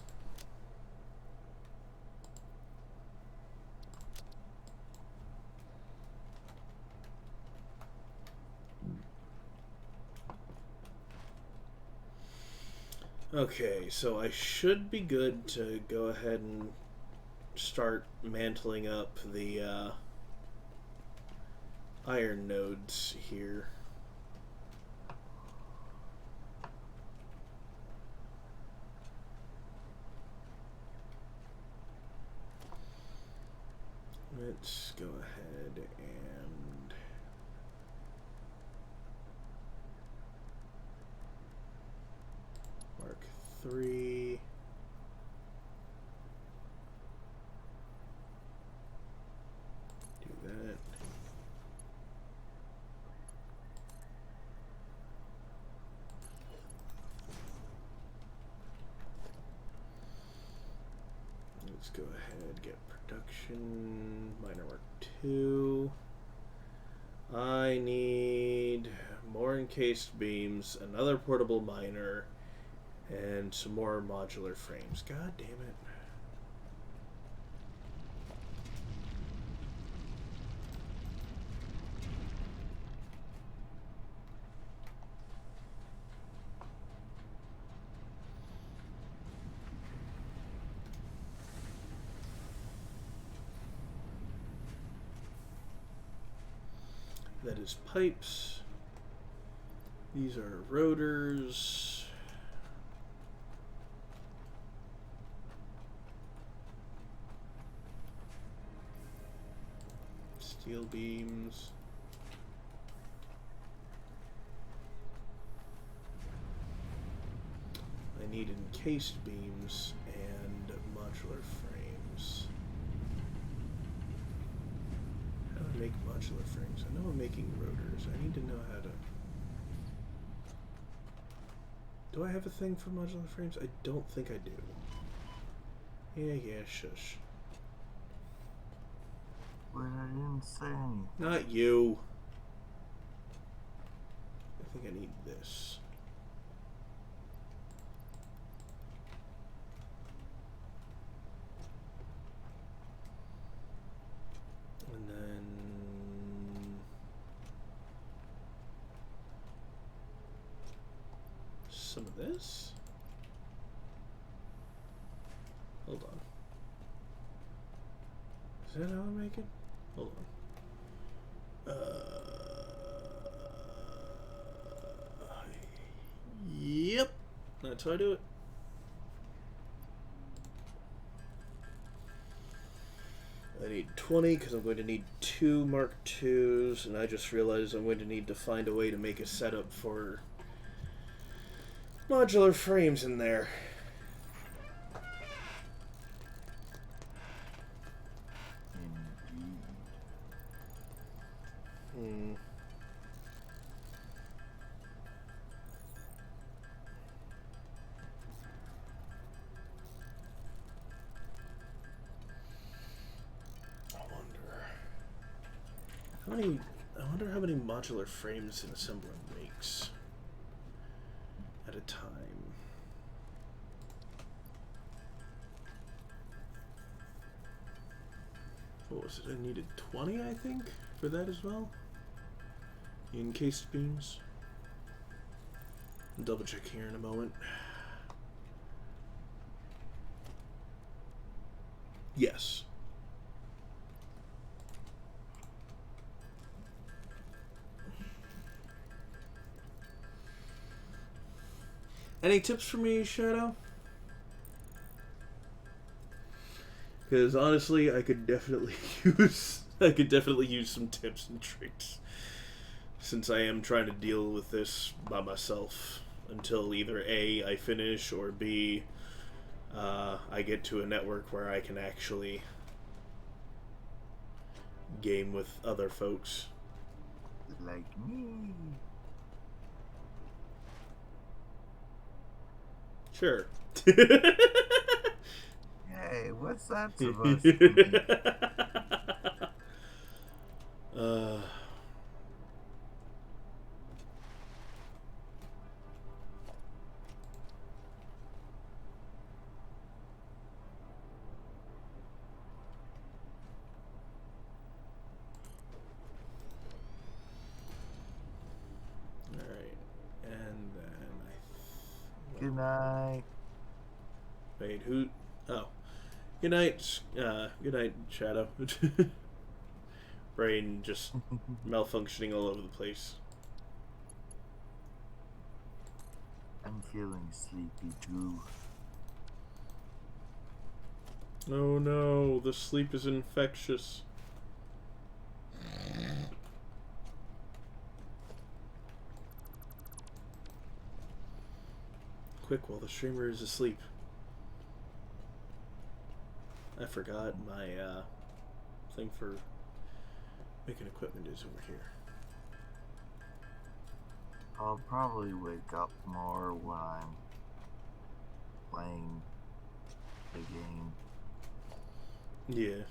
Okay, so I should be good to go ahead and start mantling up the iron nodes here. Let's go ahead and mark 3. Do that. Let's go ahead, get production, miner mark 2. I need more encased beams, another portable miner, and some more modular frames. God damn it. That is pipes. These are rotors. Steel beams. I need encased beams and modular frames. How do I make modular frames? I know I'm making rotors. I need to know how to... Do I have a thing for modular frames? I don't think I do. Yeah, shush. But I didn't say anything. Not you. I think I need this. And then some of this. Hold on. Is that how I make it? Hold on. Yep. That's how I do it. I need 20 because I'm going to need 2 Mark IIs, and I just realized I'm going to need to find a way to make a setup for modular frames in there. I wonder how many modular frames an assembler makes at a time. What was it? I needed 20, I think, for that as well. Encased beams. I'll double check here in a moment. Yes. Any tips for me, Shadow? Because honestly, I could definitely use some tips and tricks, since I am trying to deal with this by myself until either A, I finish, or B, I get to a network where I can actually game with other folks. Like me. Sure. Hey, what's that supposed to mean? night. Wait, who? Oh. Good night, Shadow. Brain just malfunctioning all over the place. I'm feeling sleepy too. Oh no, the sleep is infectious. Quick, while the streamer is asleep. I forgot my thing for making equipment is over here. I'll probably wake up more when I'm playing the game. Yeah.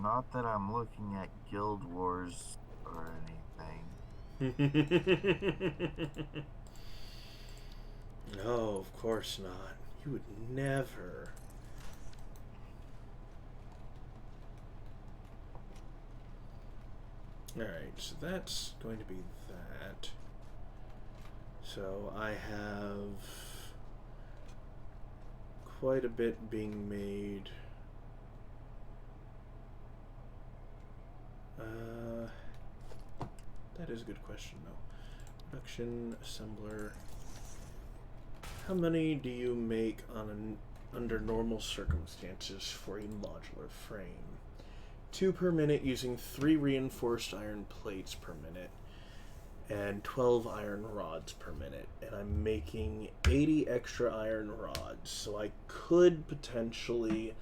Not that I'm looking at Guild Wars or anything. No, of course not. You would never. Alright, so that's going to be that. So I have quite a bit being made. That is a good question, though. Production, assembler. How many do you make on under normal circumstances for a modular frame? 2 per minute using 3 reinforced iron plates per minute and 12 iron rods per minute. And I'm making 80 extra iron rods, so I could potentially...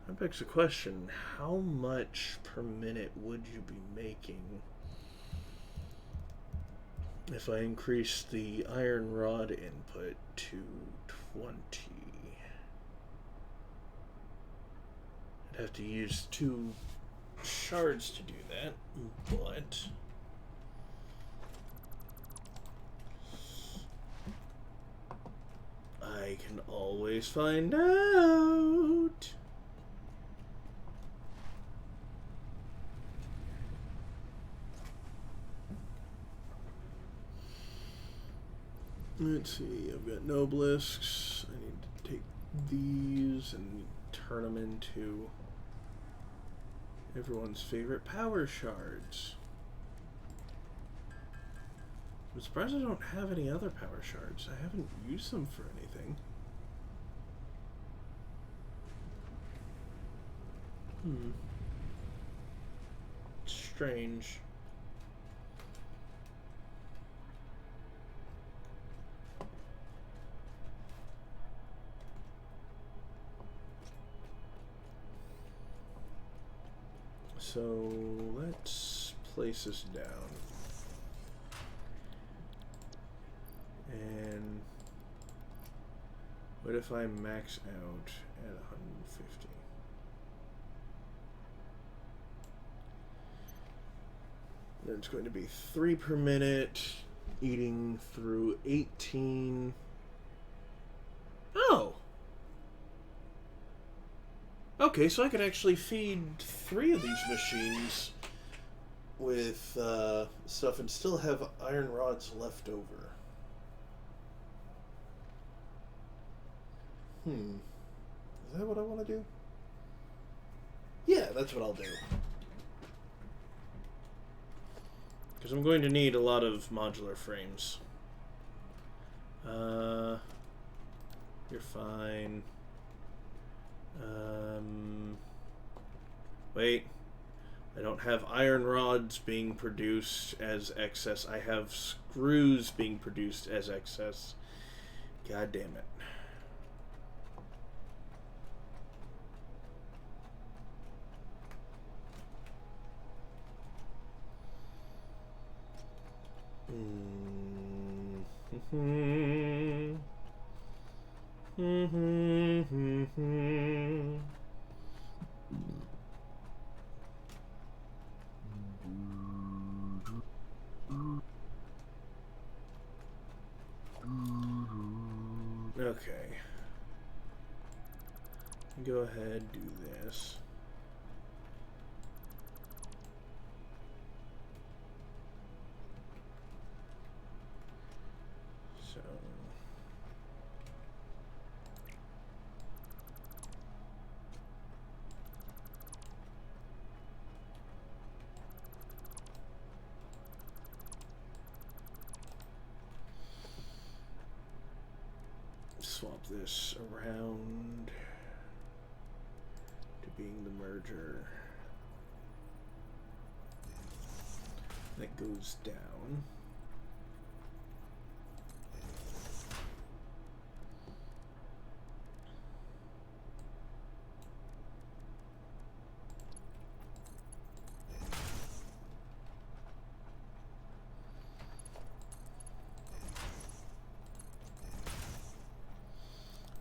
That begs the question, how much per minute would you be making if I increase the iron rod input to 20? I'd have to use 2 shards to do that, but... I can always find out. Let's see, I've got Nobelisks. I need to take these and turn them into everyone's favorite power shards. I'm surprised I don't have any other power shards. I haven't used them for anything. Strange. So let's place this down. And what if I max out at 150? Then it's going to be 3 per minute, eating through 18. Oh! Okay, so I could actually feed 3 of these machines with stuff and still have iron rods left over. Is that what I want to do? Yeah, that's what I'll do. Because I'm going to need a lot of modular frames. You're fine. Wait. I don't have iron rods being produced as excess. I have screws being produced as excess. God damn it. Okay. go ahead, do this. So swap this around to being the merger. That goes down.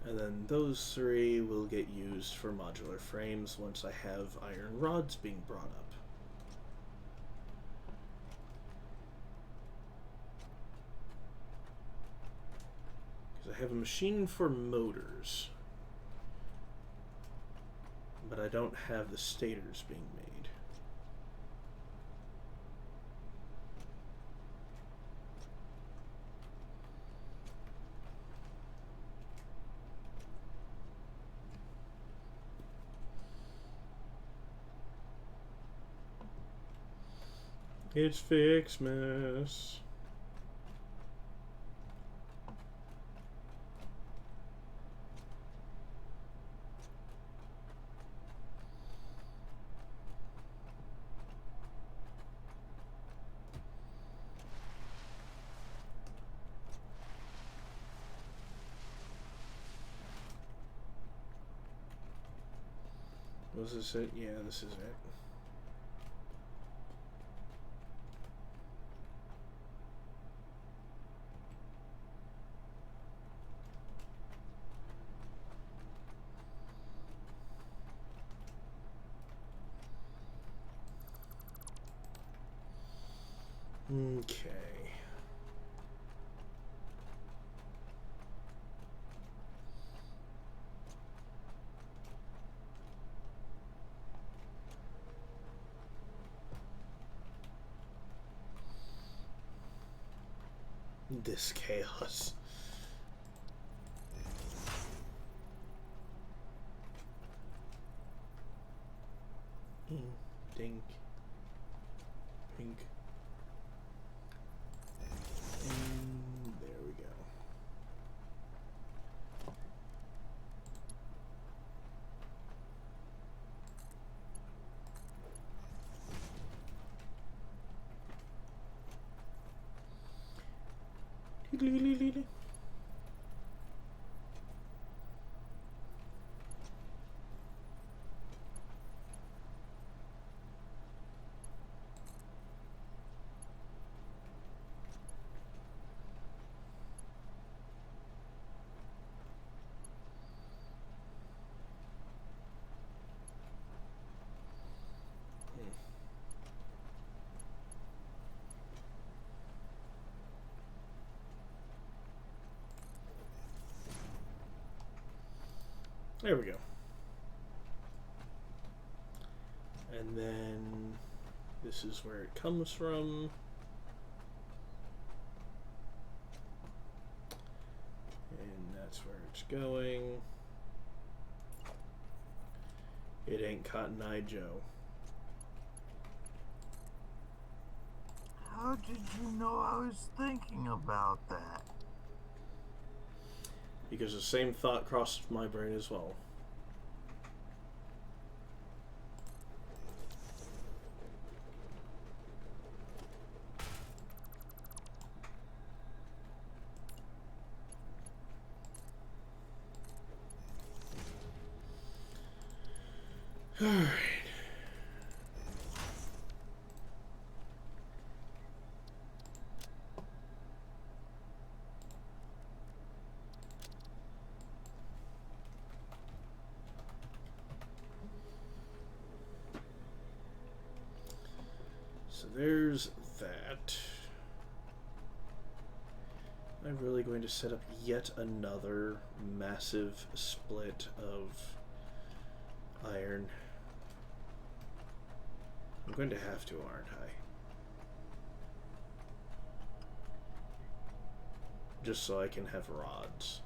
And then those three will get used for modular frames once I have iron rods being brought up. Because I have a machine for motors, but I don't have the stators being made. It's Fixmas. Was this it? Yeah, this is it. Okay. This chaos. Dink. Pink. And there we go. There we go. And then this is where it comes from. And that's where it's going. It ain't Cotton Eye Joe. How did you know I was thinking about that? Because the same thought crossed my brain as well. All right. So there's that. I'm really going to set up yet another massive split of iron. I'm going to have to, aren't I? Just so I can have rods.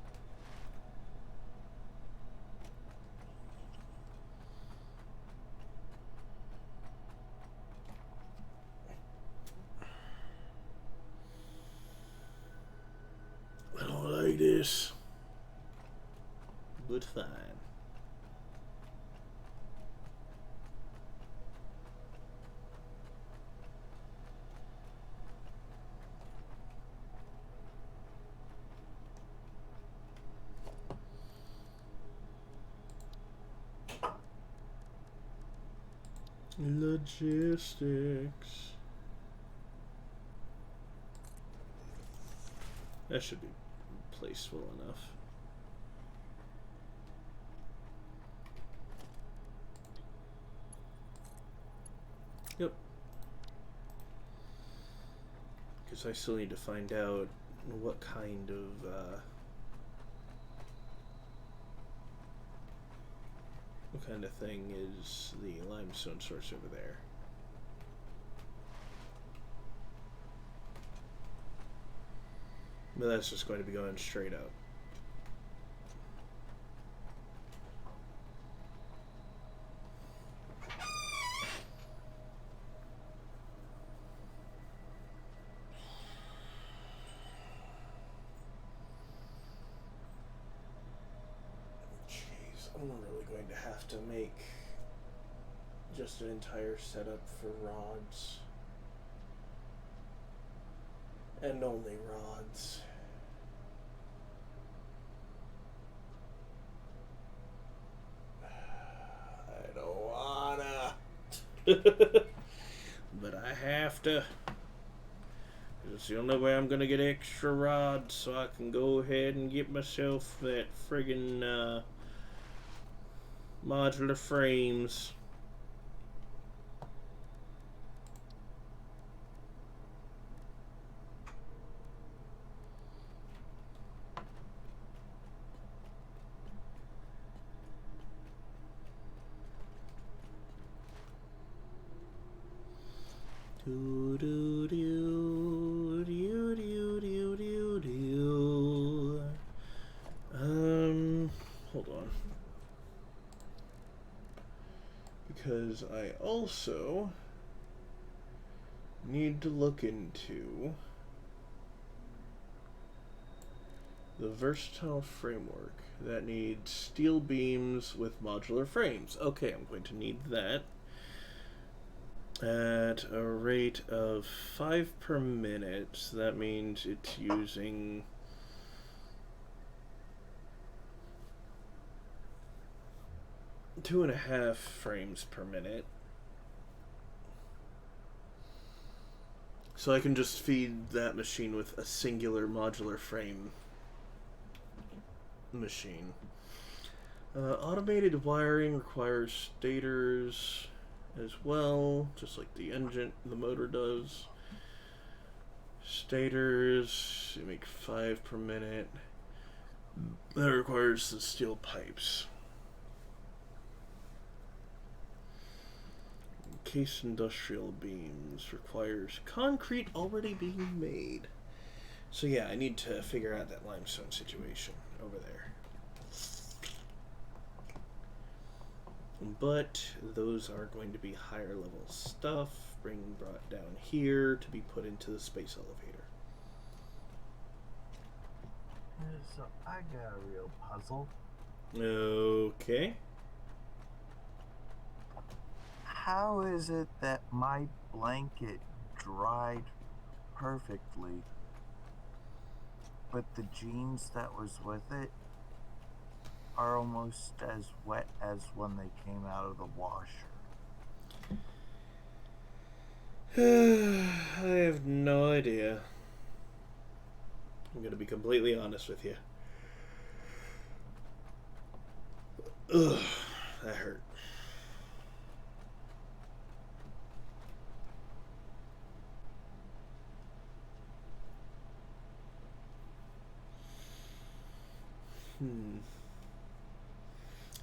I don't like this. But fine. Logistics. That should be placed well enough. Yep. Because I still need to find out what kind of thing is the limestone source over there. But that's just going to be going straight up. Jeez, I'm really going to have to make just an entire setup for rods. And only rods. I don't wanna. But I have to. 'Cause it's the only way I'm gonna get extra rods so I can go ahead and get myself that friggin' modular frames. Do do do do do do do do. Hold on. Because I also need to look into the versatile framework that needs steel beams with modular frames. Okay, I'm going to need that at a rate of 5 per minute. So that means it's using two and a half frames per minute. So I can just feed that machine with a singular modular frame machine. Automated wiring requires stators as well, just like the motor does. Stators, you make 5 per minute. That requires the steel pipes. Case industrial beams requires concrete already being made. So yeah, I need to figure out that limestone situation over there. But those are going to be higher level stuff, brought down here to be put into the space elevator. So I got a real puzzle. Okay. How is it that my blanket dried perfectly, but the jeans that was with it are almost as wet as when they came out of the washer? I have no idea. I'm gonna be completely honest with you. Ugh, that hurt.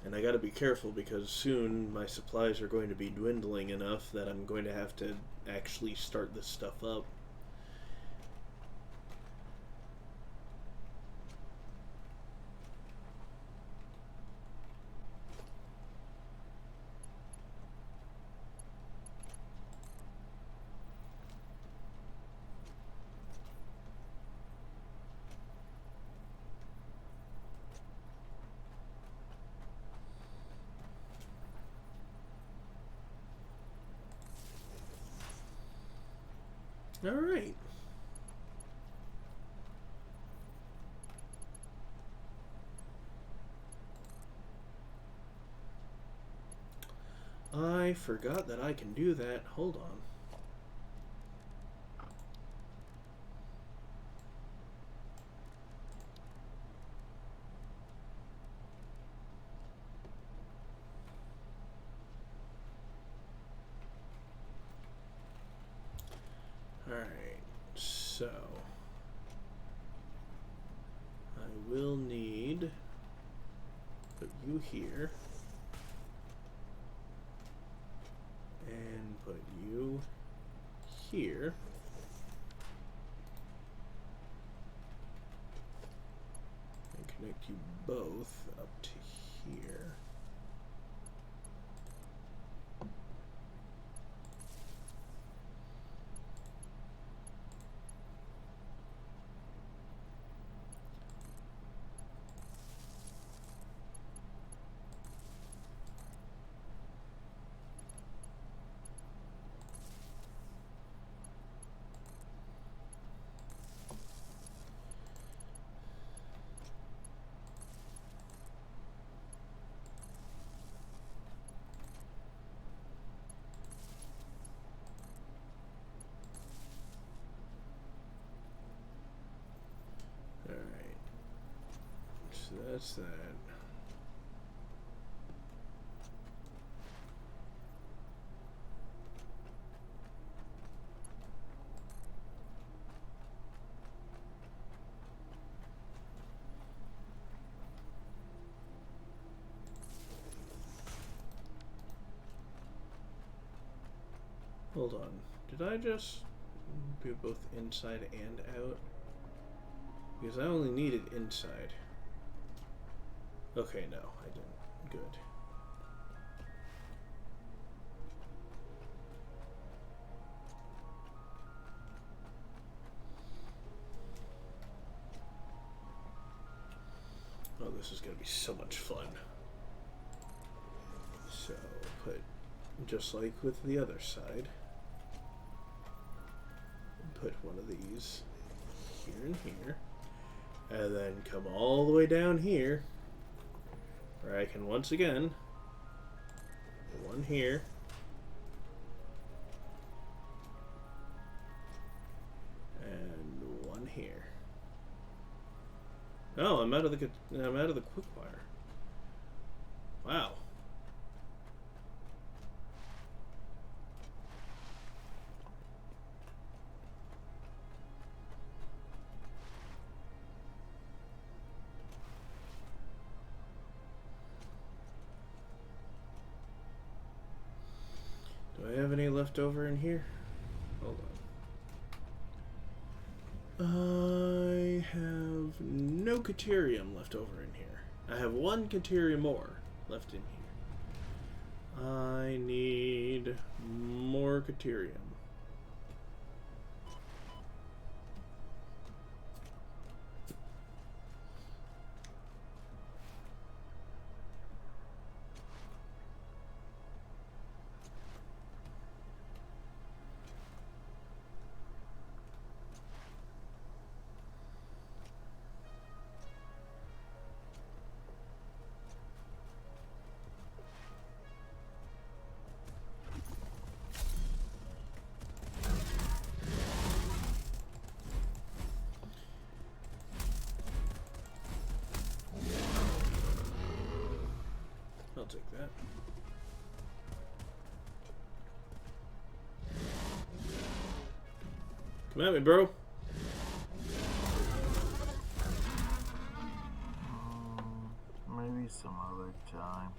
And I gotta be careful because soon my supplies are going to be dwindling enough that I'm going to have to actually start this stuff up. All right. I forgot that I can do that. Hold on. Alright, so I will need put you here and put you here. And connect you both up to here. Alright, so that's that. Hold on, did I just do both inside and out? Because I only needed inside. Okay, no, I didn't. Good. Oh, this is going to be so much fun. So, put, just like with the other side, put one of these here and here. And then come all the way down here, where I can once again, one here, and one here. Oh, I'm out of the quick wire. Wow. Do I have any left over in here? Hold on. I have no Caterium left over in here. I have one Caterium ore left in here. I need more Caterium. I'll take that. Come at me, bro. Maybe some other time.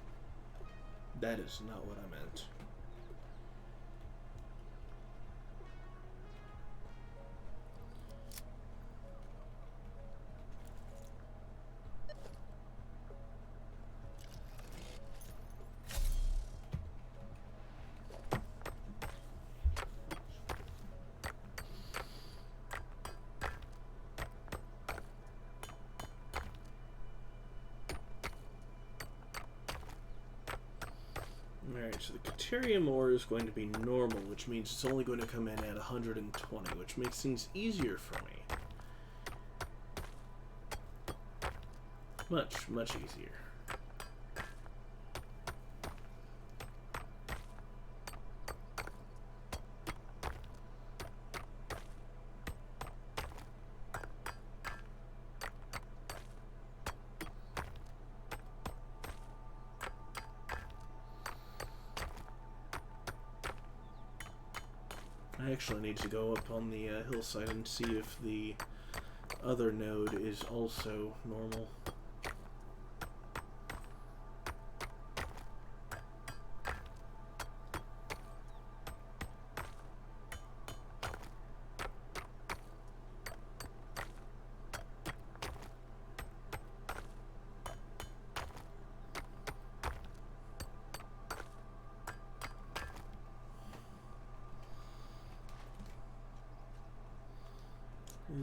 That is not what I meant. Alright, so the Caterium ore is going to be normal, which means it's only going to come in at 120, which makes things easier for me. Much, much easier. I actually need to go up on the hillside and see if the other node is also normal.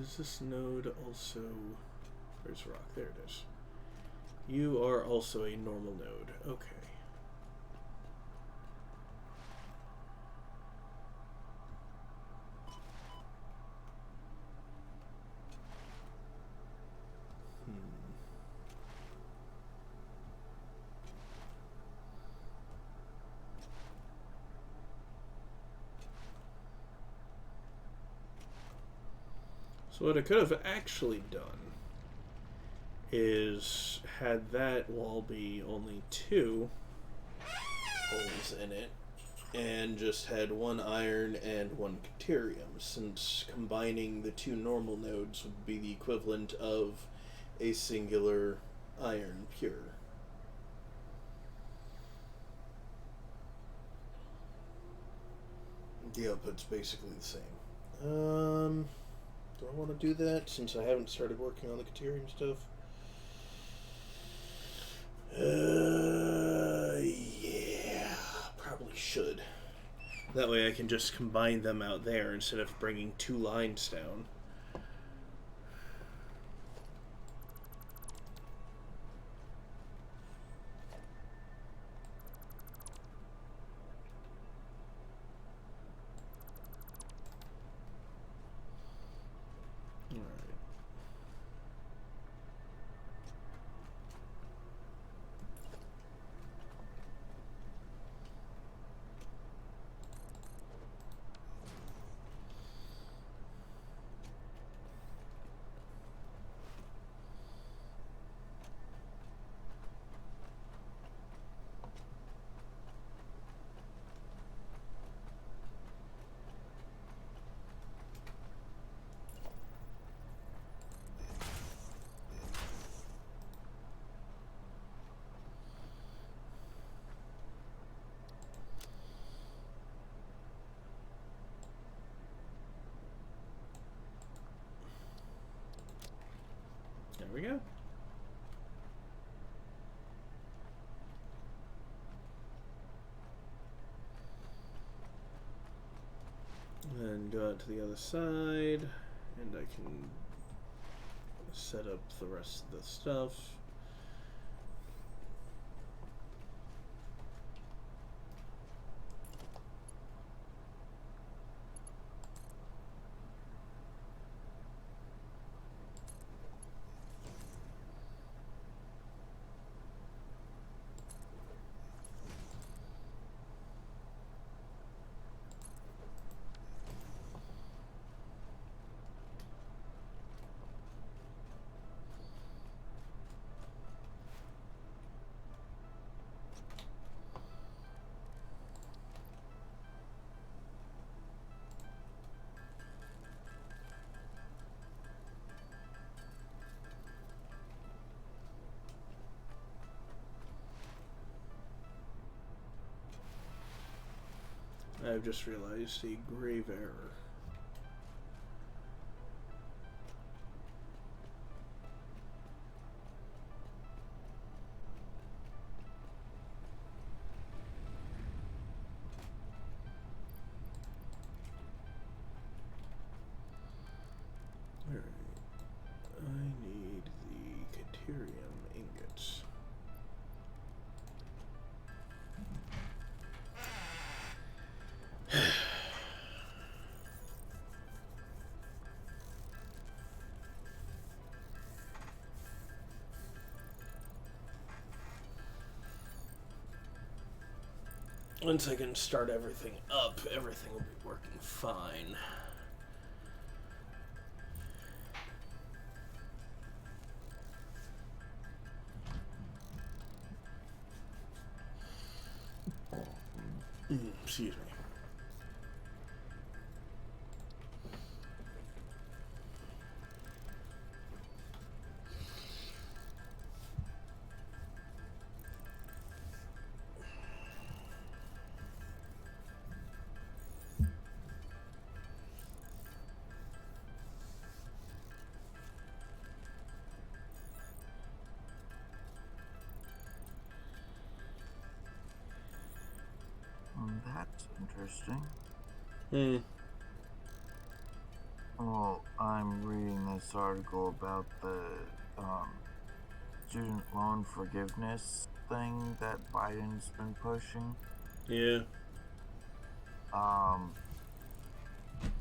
Is this node also... Where's rock? There it is. You are also a normal node. Okay. So what I could have actually done is had that wall be only 2 holes in it, and just had 1 iron and 1 caterium, since combining the 2 normal nodes would be the equivalent of a singular iron pure. The output's basically the same. Do I want to do that since I haven't started working on the Caterium stuff? Yeah, probably should. That way I can just combine them out there instead of bringing 2 lines down. There we go. And go out to the other side, and I can set up the rest of the stuff. I've just realized a grave error. Alright. I need the Caterium ingots. Once I can start everything up, everything will be working fine. Excuse me. That's interesting. Hmm. Well, I'm reading this article about the student loan forgiveness thing that Biden's been pushing. Yeah.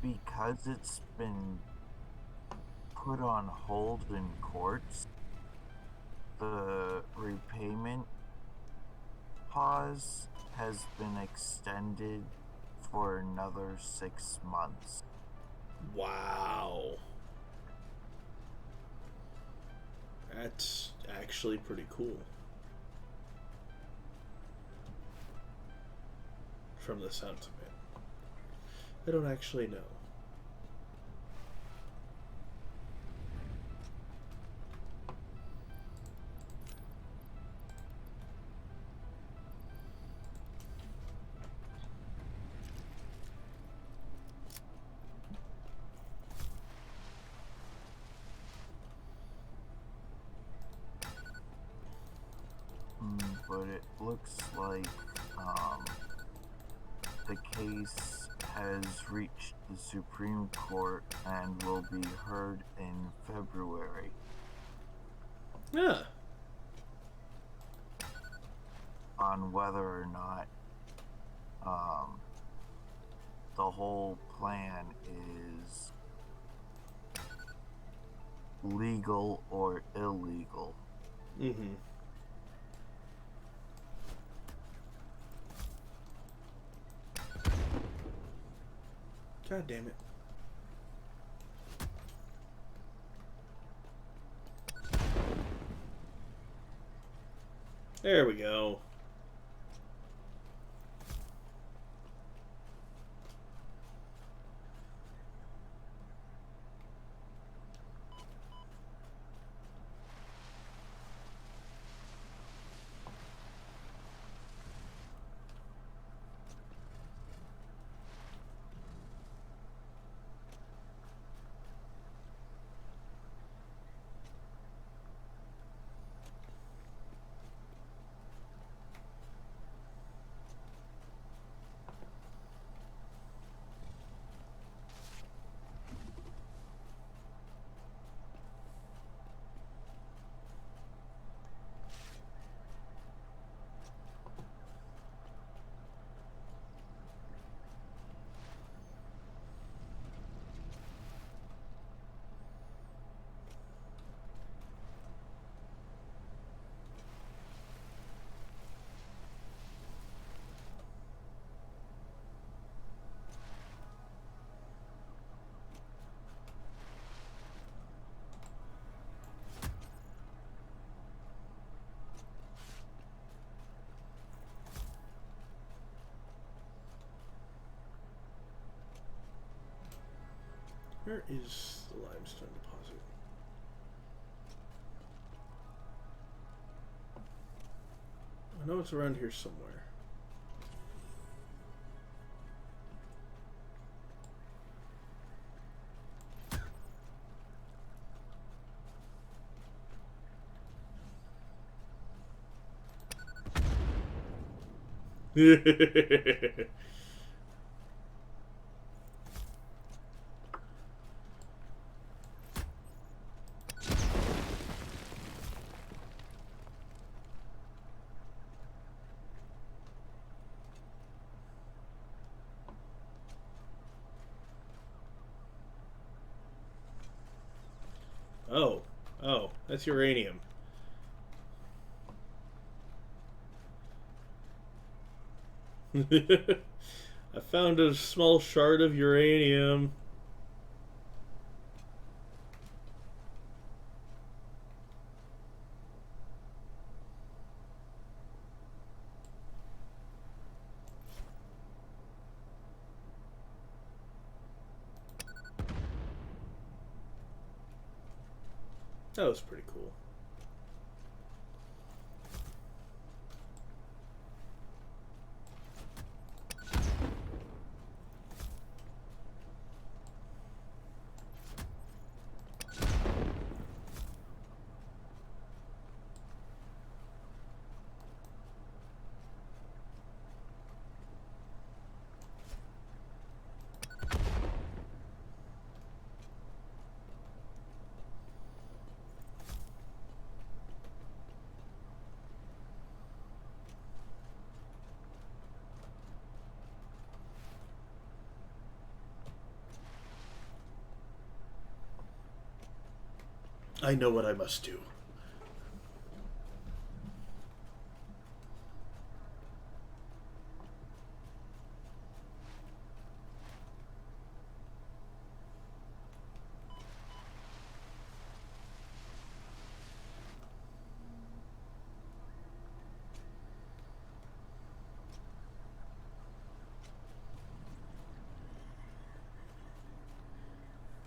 Because it's been put on hold in courts, the repayment pause has been extended for another 6 months. Wow. That's actually pretty cool. From the sounds of it. I don't actually know. But it looks like the case has reached the Supreme Court and will be heard in February. Yeah. On whether or not the whole plan is legal or illegal. Mm-hmm. God damn it. There we go. Where is the limestone deposit? I know it's around here somewhere. Oh. Oh, that's uranium. I found a small shard of uranium. That was pretty cool. I know what I must do.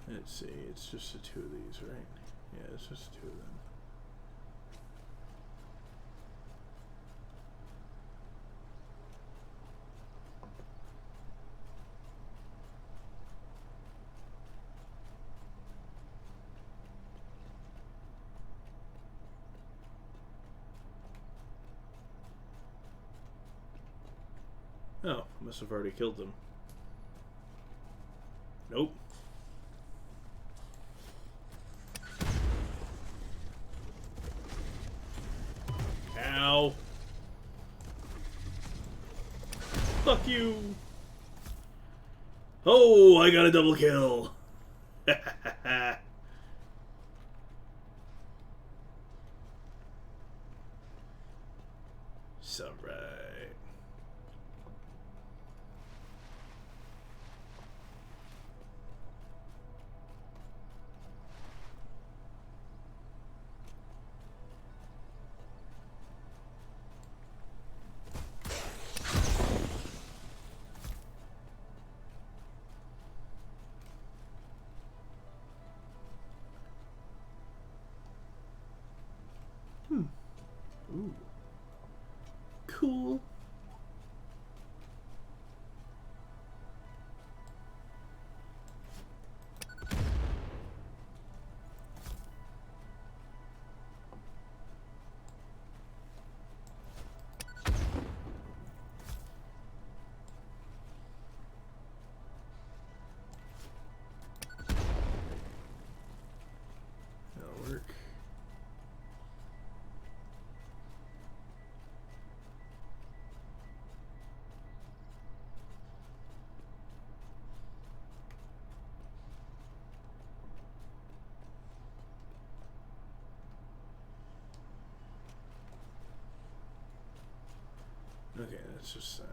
Let's see, it's just the two of these, right? Yeah, it's just the two of them. Oh, must have already killed them. Nope. Ow. Fuck you. Oh, I got a double kill. Alright. Ooh. Cool. That'll work. Okay, that's just that.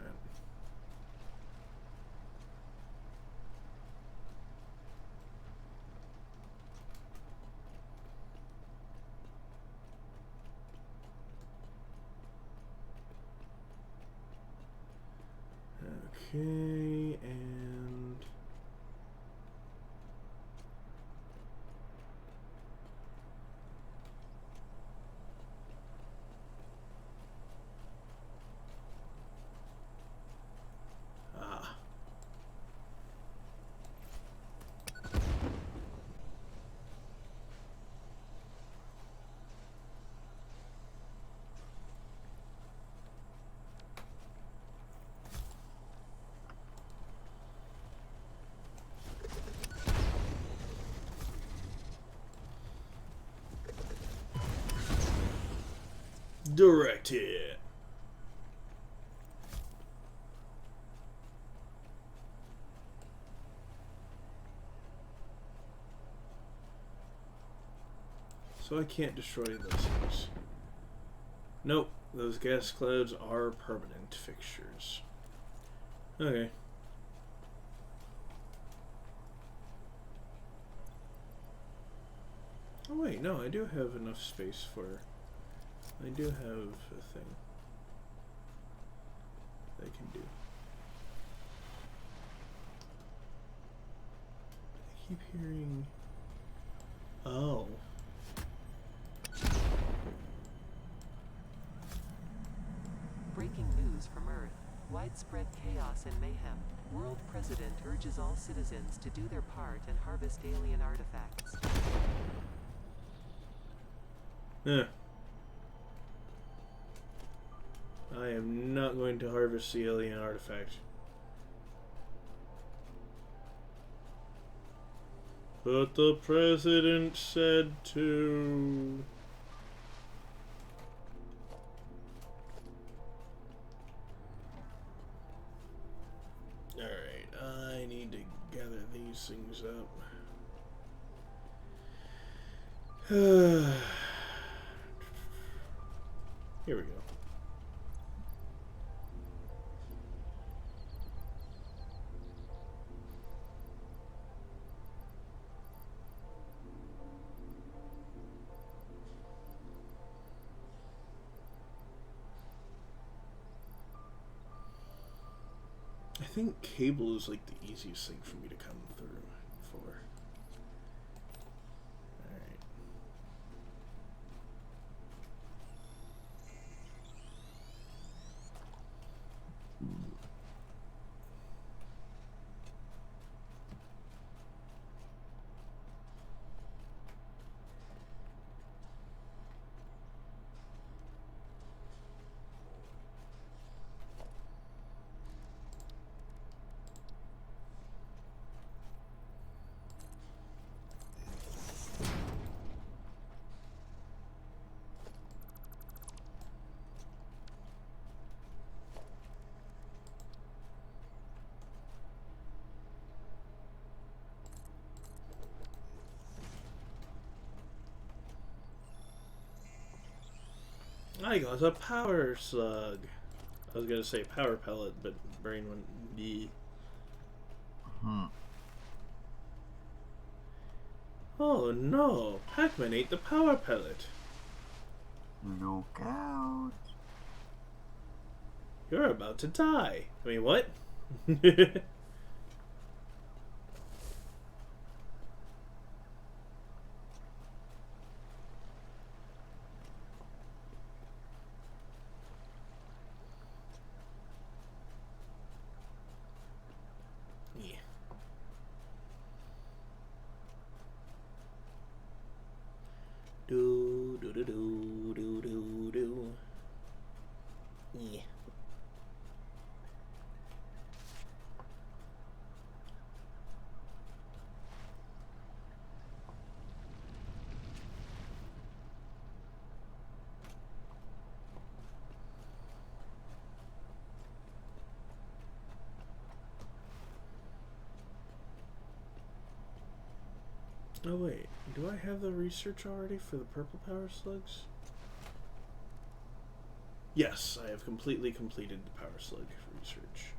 Okay, and ah. direct hit. So I can't destroy those things. Nope, those gas clouds are permanent fixtures. Okay. Oh wait, no, I do have enough space for... I do have a thing I can do. I keep hearing... Oh. Breaking news from Earth. Widespread chaos and mayhem. World President urges all citizens to do their part and harvest alien artifacts. Yeah. I am not going to harvest the alien artifact. But the president said to... Alright, I need to gather these things up. Here we go. I think cable is like the easiest thing for me to come through for. Alright. I got a power slug. I was gonna say power pellet, but brain went D. Oh no! Pac-Man ate the power pellet. Look out. You're about to die. I mean, what? Yeah. Do do do do do do do. Yeah. Oh wait, do I have the research already for the purple power slugs? Yes, I have completely completed the power slug research.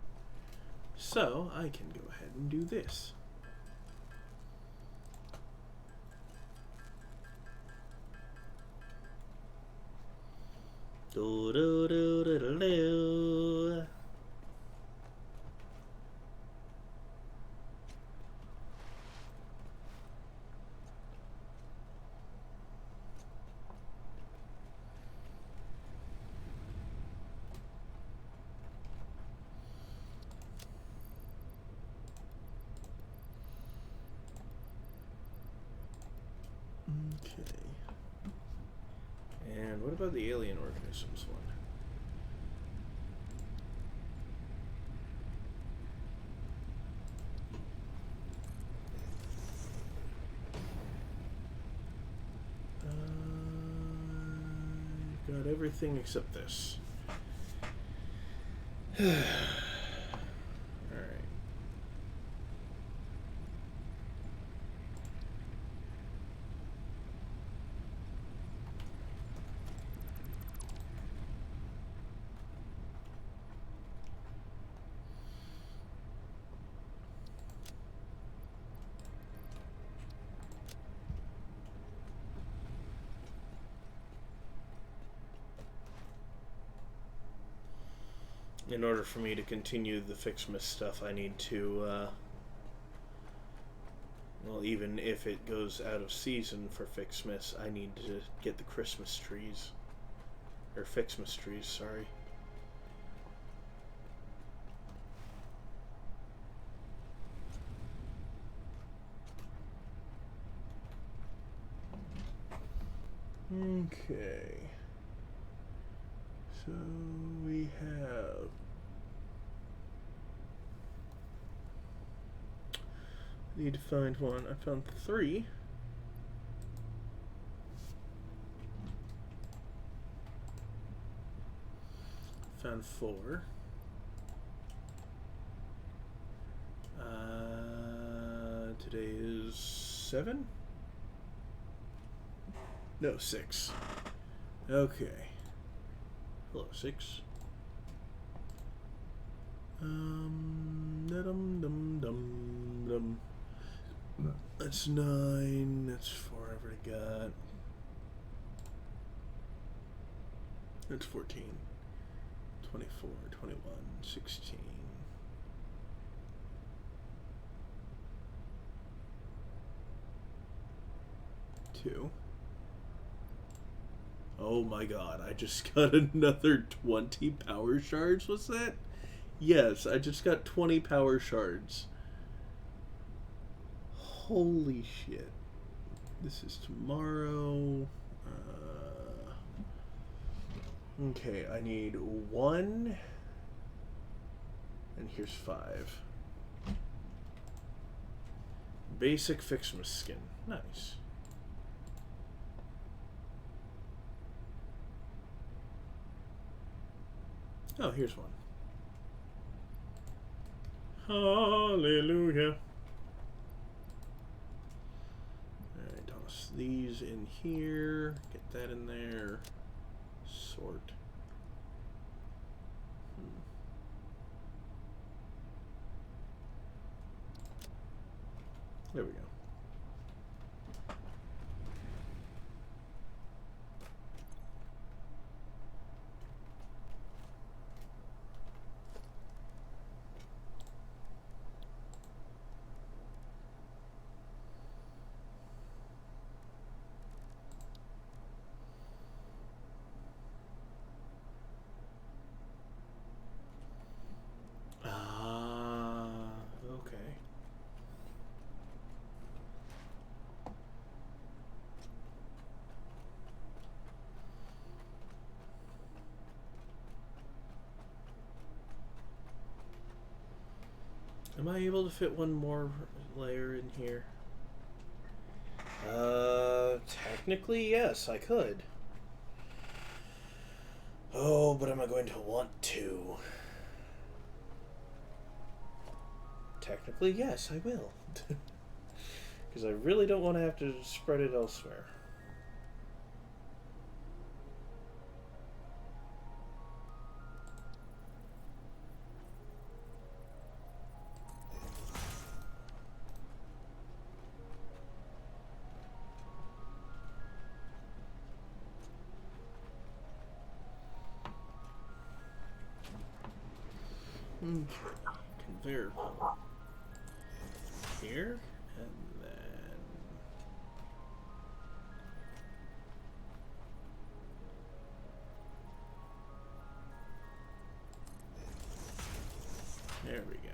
So, I can go ahead and do this. Do do do do do do. Okay. And what about the alien organisms one? Got got everything except this. Alright. In order for me to continue the Fixmas stuff, I need to, well, even if it goes out of season for Fixmas, I need to get the Christmas trees. Or Fixmas trees, sorry. Okay. So we have need to find one. I found 3. Found 4. Today is 7? No, 6. Okay. Hello, 6. That's 9. That's 4 I've already got. That's 14. 24, 21, 16. 2. Oh my god, I just got another 20 power shards. What's that? Yes, I just got 20 power shards. Holy shit. This is tomorrow. Okay, I need 1. And here's 5. Basic Fixmas skin. Nice. Oh, here's one. Hallelujah. Alright, toss these in here. Get that in there. Sort. There we go. Okay. Am I able to fit one more layer in here? Technically, yes, I could. Oh, but am I going to want to? Technically, yes, I will. Because I really don't want to have to spread it elsewhere. Conveyor belt. Here, and then... There we go.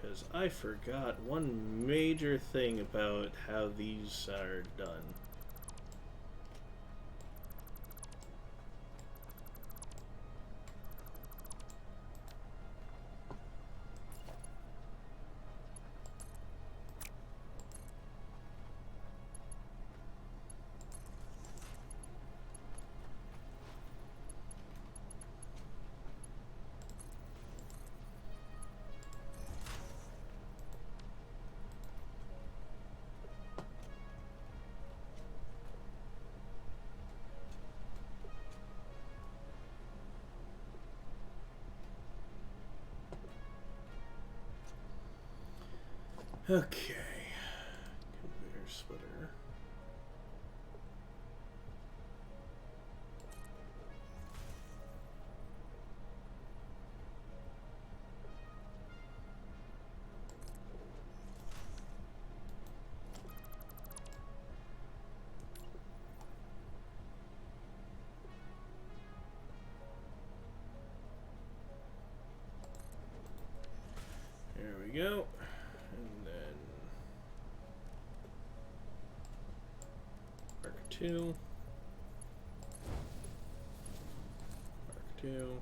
Because I forgot one major thing about how these are done. Okay. Conveyor splitter. There we go. And then mark 2. Mark 2.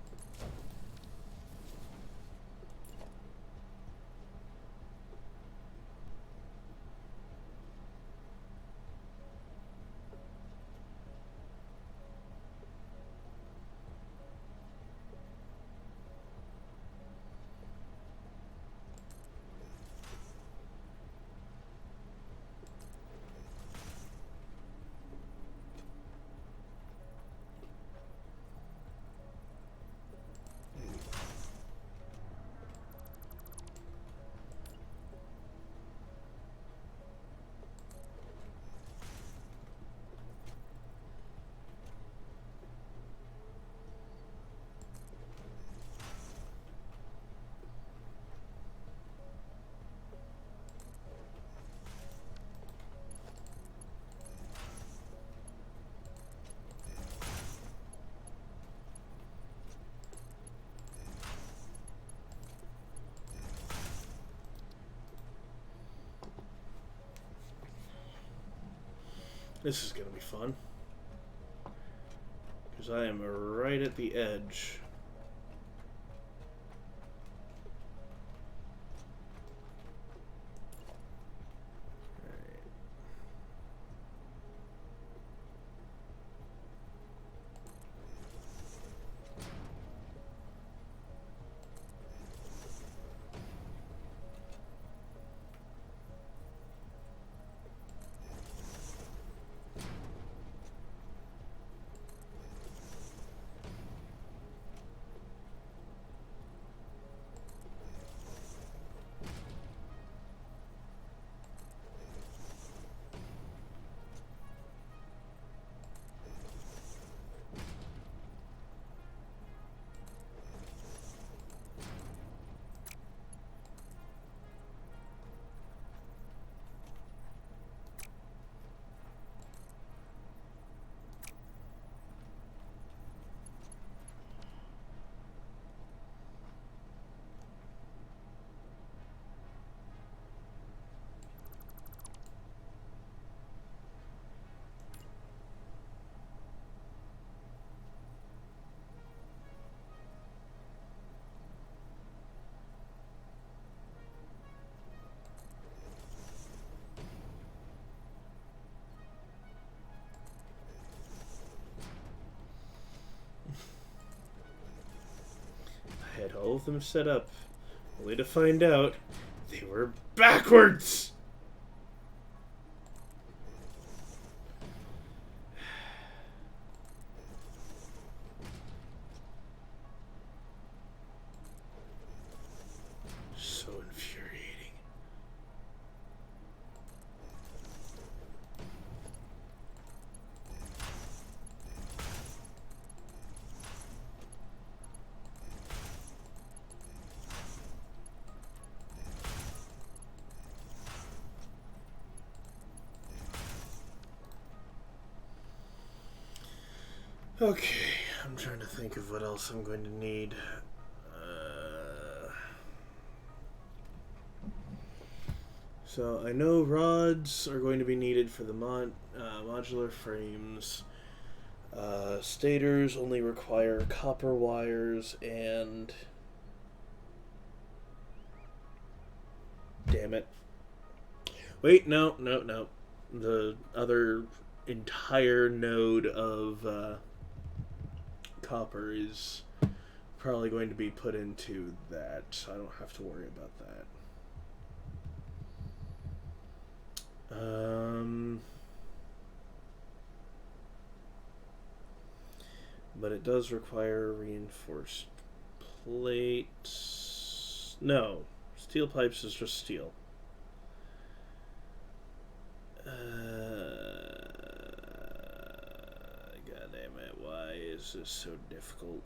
This is gonna be fun. Because I am right at the edge. I had all of them set up, only to find out they were backwards! So infuriating. Okay, I'm trying to think of what else I'm going to need. So I know rods are going to be needed for the modular frames. Stators only require copper wires and... Damn it. Wait, no. The other entire node of copper is probably going to be put into that, so I don't have to worry about that. But it does require reinforced plates. No, steel pipes is just steel. God damn it, why is this so difficult?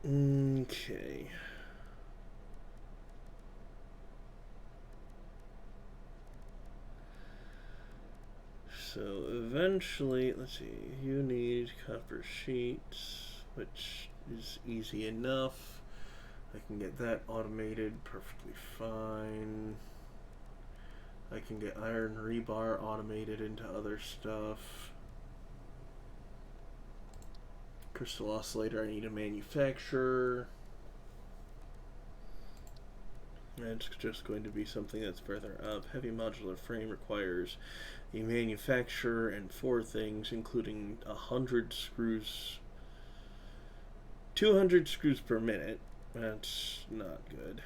Okay. So eventually, let's see, you need copper sheets, which is easy enough. I can get that automated perfectly fine. I can get iron rebar automated into other stuff. Crystal oscillator I need to manufacture. It's just going to be something that's further up. Heavy modular frame requires a manufacturer and 4 things, including 100 screws, 200 screws per minute. That's not good.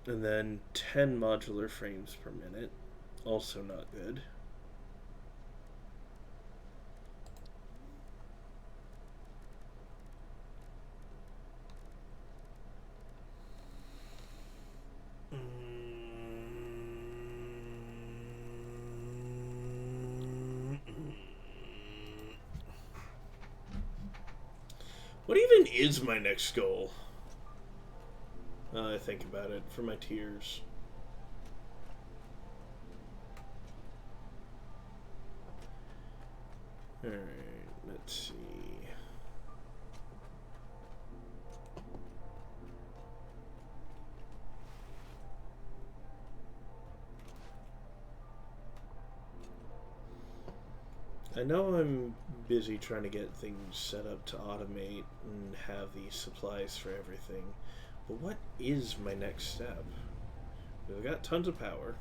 And then 10 modular frames per minute, also not good. What even is my next goal? I think about it for my tiers. Alright, let's see. I know I'm busy trying to get things set up to automate and have the supplies for everything, but what is my next step? I've got tons of power.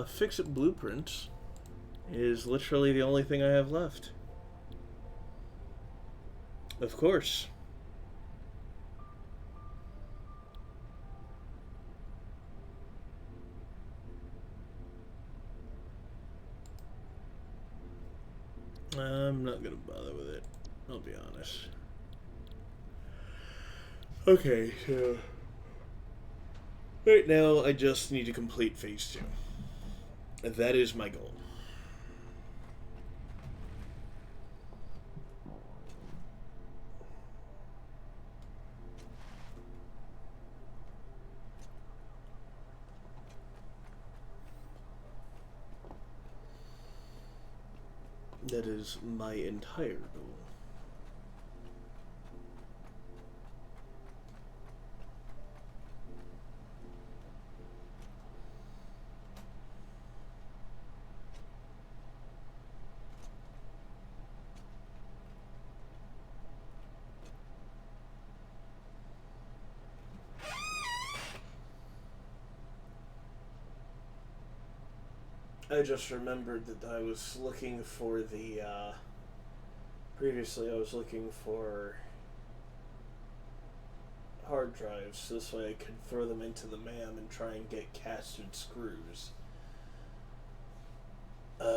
Fix-it blueprints is literally the only thing I have left. Of course. I'm not gonna bother with it, I'll be honest. Okay, so right now I just need to complete phase 2. And that is my goal. That is my entire goal. I just remembered that I was looking for the, previously I was looking for hard drives, this way I could throw them into the MAM and try and get casted screws. Ugh.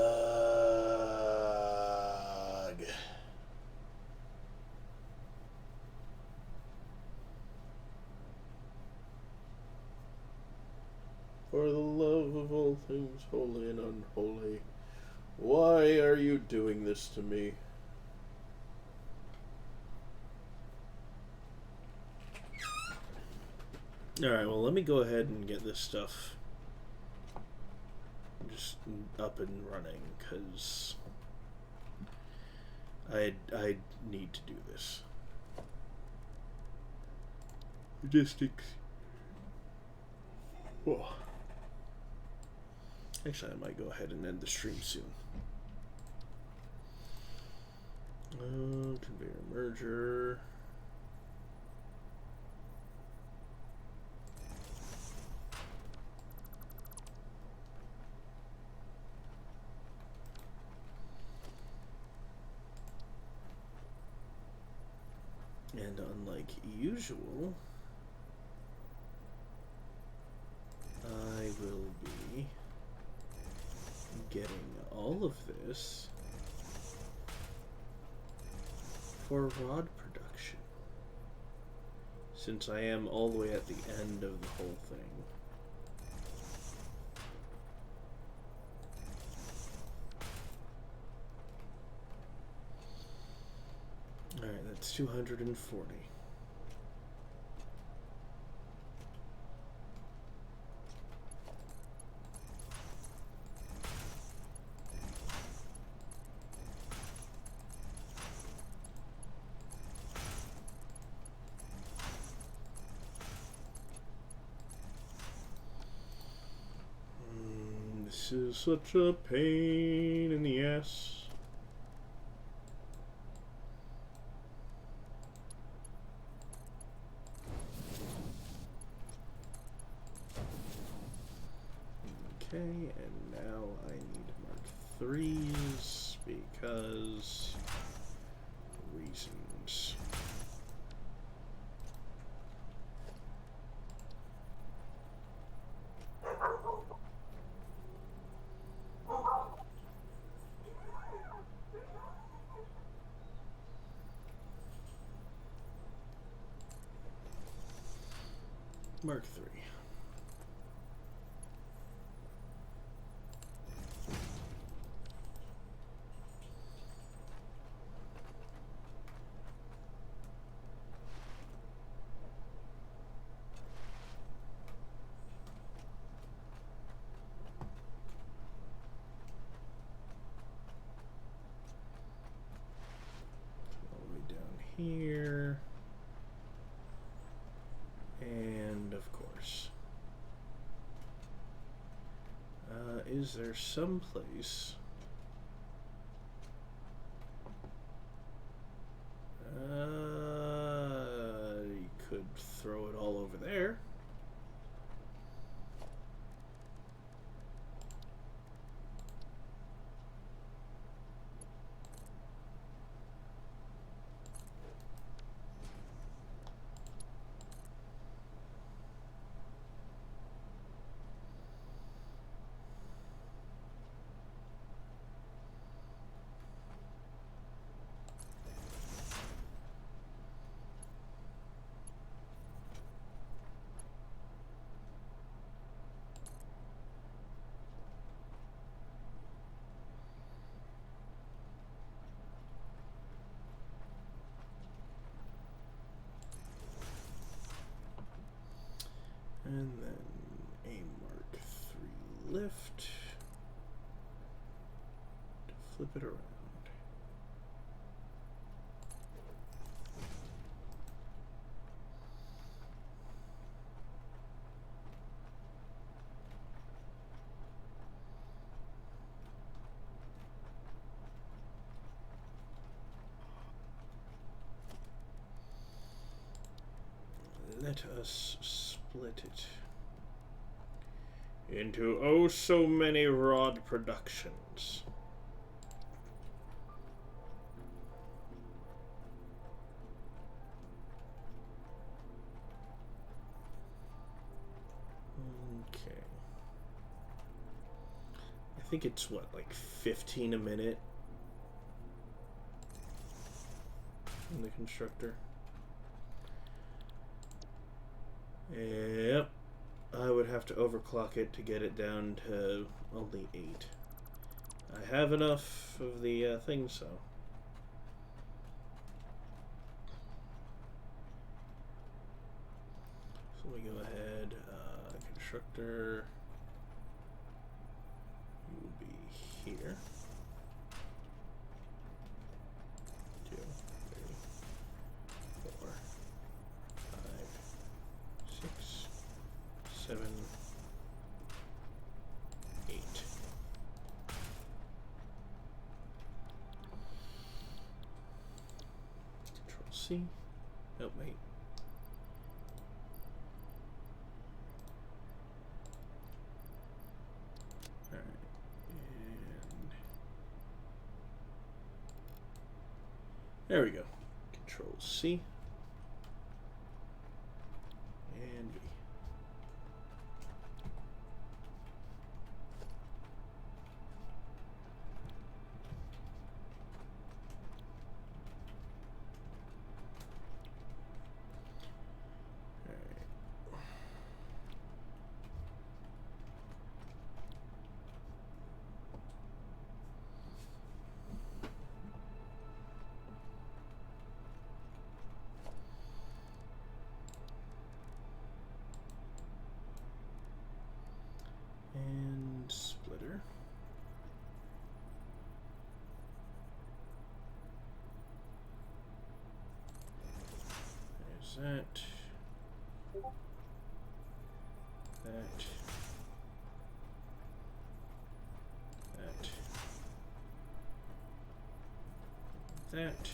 For the love of all things holy and unholy, why are you doing this to me? Alright, well, let me go ahead and get this stuff just up and running, because I need to do this. Logistics. Whoa. Actually, I might go ahead and end the stream soon. Conveyor merger. And unlike usual, I will be getting all of this for rod production, since I am all the way at the end of the whole thing. Alright, that's 240. This is such a pain in the ass. Okay, and now I need Mark 3s because reasons. Mark 3. All the way down here. And of course, is there some place you could throw it all over there? And then a Mark 3 lift to flip it around. Let us split it into oh so many rod productions. Okay. I think it's what, like 15 a minute in the constructor. Yep. I would have to overclock it to get it down to only 8. I have enough of the thing, so. So let me go ahead Constructor. You will be here. 2, 3, 4, 5, 6, 7, 8. Control C. Oh, wait. Alright. And there we go. Control C. And V. And splitter. There's that. That. That. That.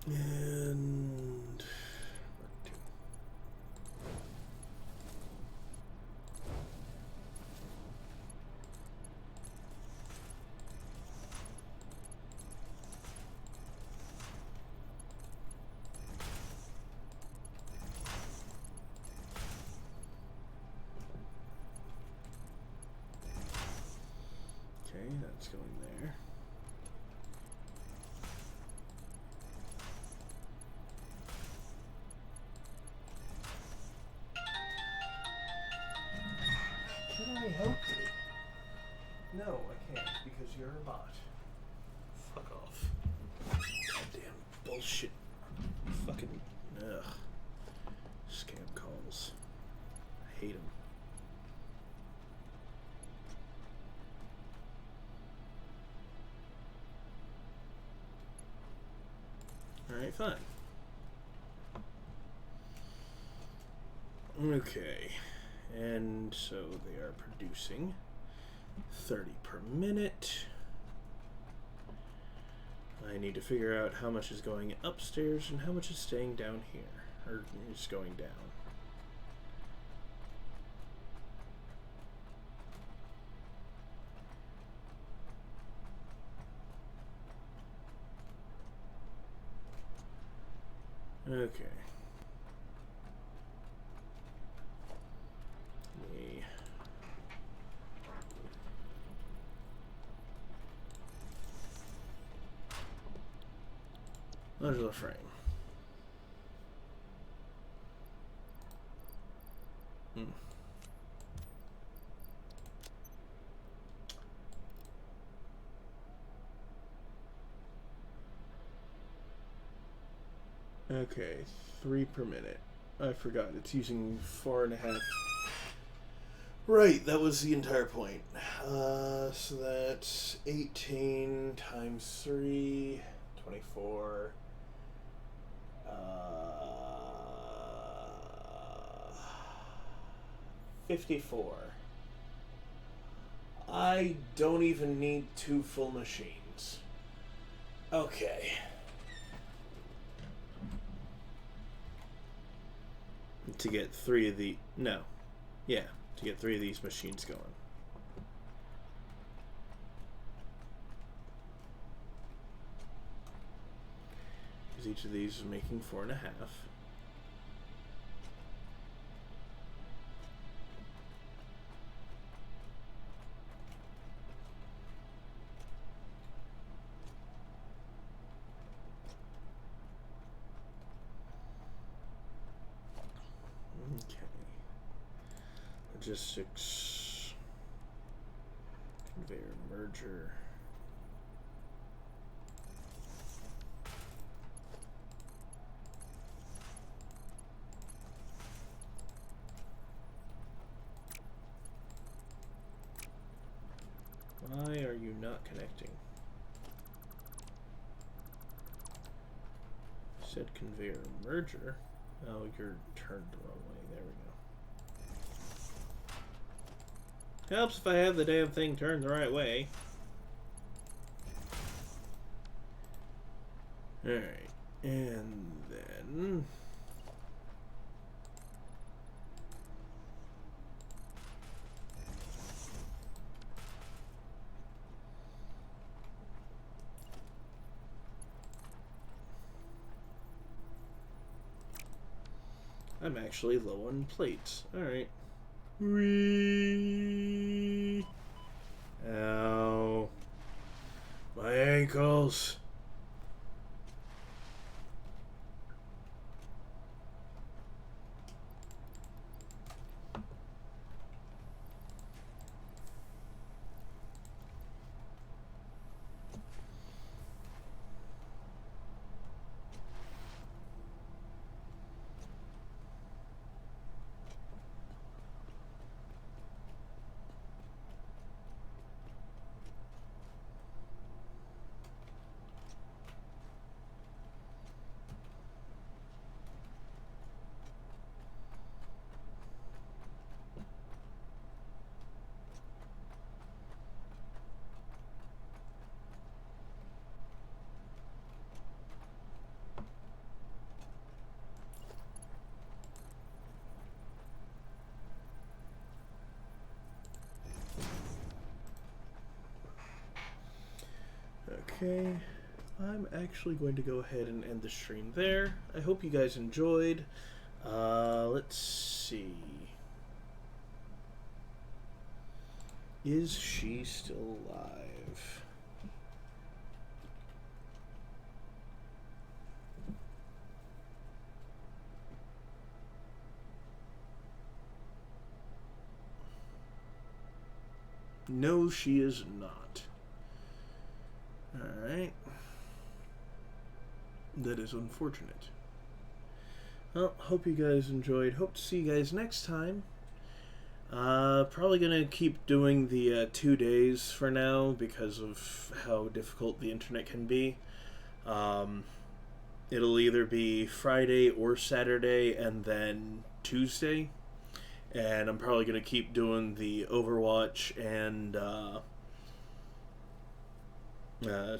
And okay, that's going there. Can I help you? No, I can't, because you're a bot. Fuck off. Goddamn bullshit. Fucking, ugh. Scam calls. I hate them. Alright, fine. Okay. And so they are producing 30 per minute. I need to figure out how much is going upstairs and how much is staying down here, or is going down. Okay. Modular frame. Okay, 3 per minute. I forgot. It's using 4.5. Right, that was the entire point. So that's 18 times 3, 24. 54. I don't even need 2 full machines. Okay. To get 3 of the... No. Yeah, to get 3 of these machines going. Because each of these is making 4.5. Okay. Logistics. Conveyor merger. Why are you not connecting? Said conveyor merger. Oh, you're turned the wrong way. There we go. Helps if I have the damn thing turned the right way. Alright. And then... I'm actually low on plates. Alright. Whee! Ow. My ankles. Okay, I'm actually going to go ahead and end the stream there. I hope you guys enjoyed. Let's see. Is she still alive? No, she is not. Alright. That is unfortunate. Well, hope you guys enjoyed. Hope to see you guys next time. Probably gonna keep doing the 2 days for now because of how difficult the internet can be. It'll either be Friday or Saturday and then Tuesday. And I'm probably gonna keep doing the Overwatch and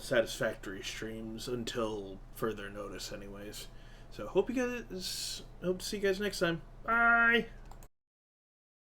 Satisfactory streams until further notice anyways. So hope to see you guys next time. Bye!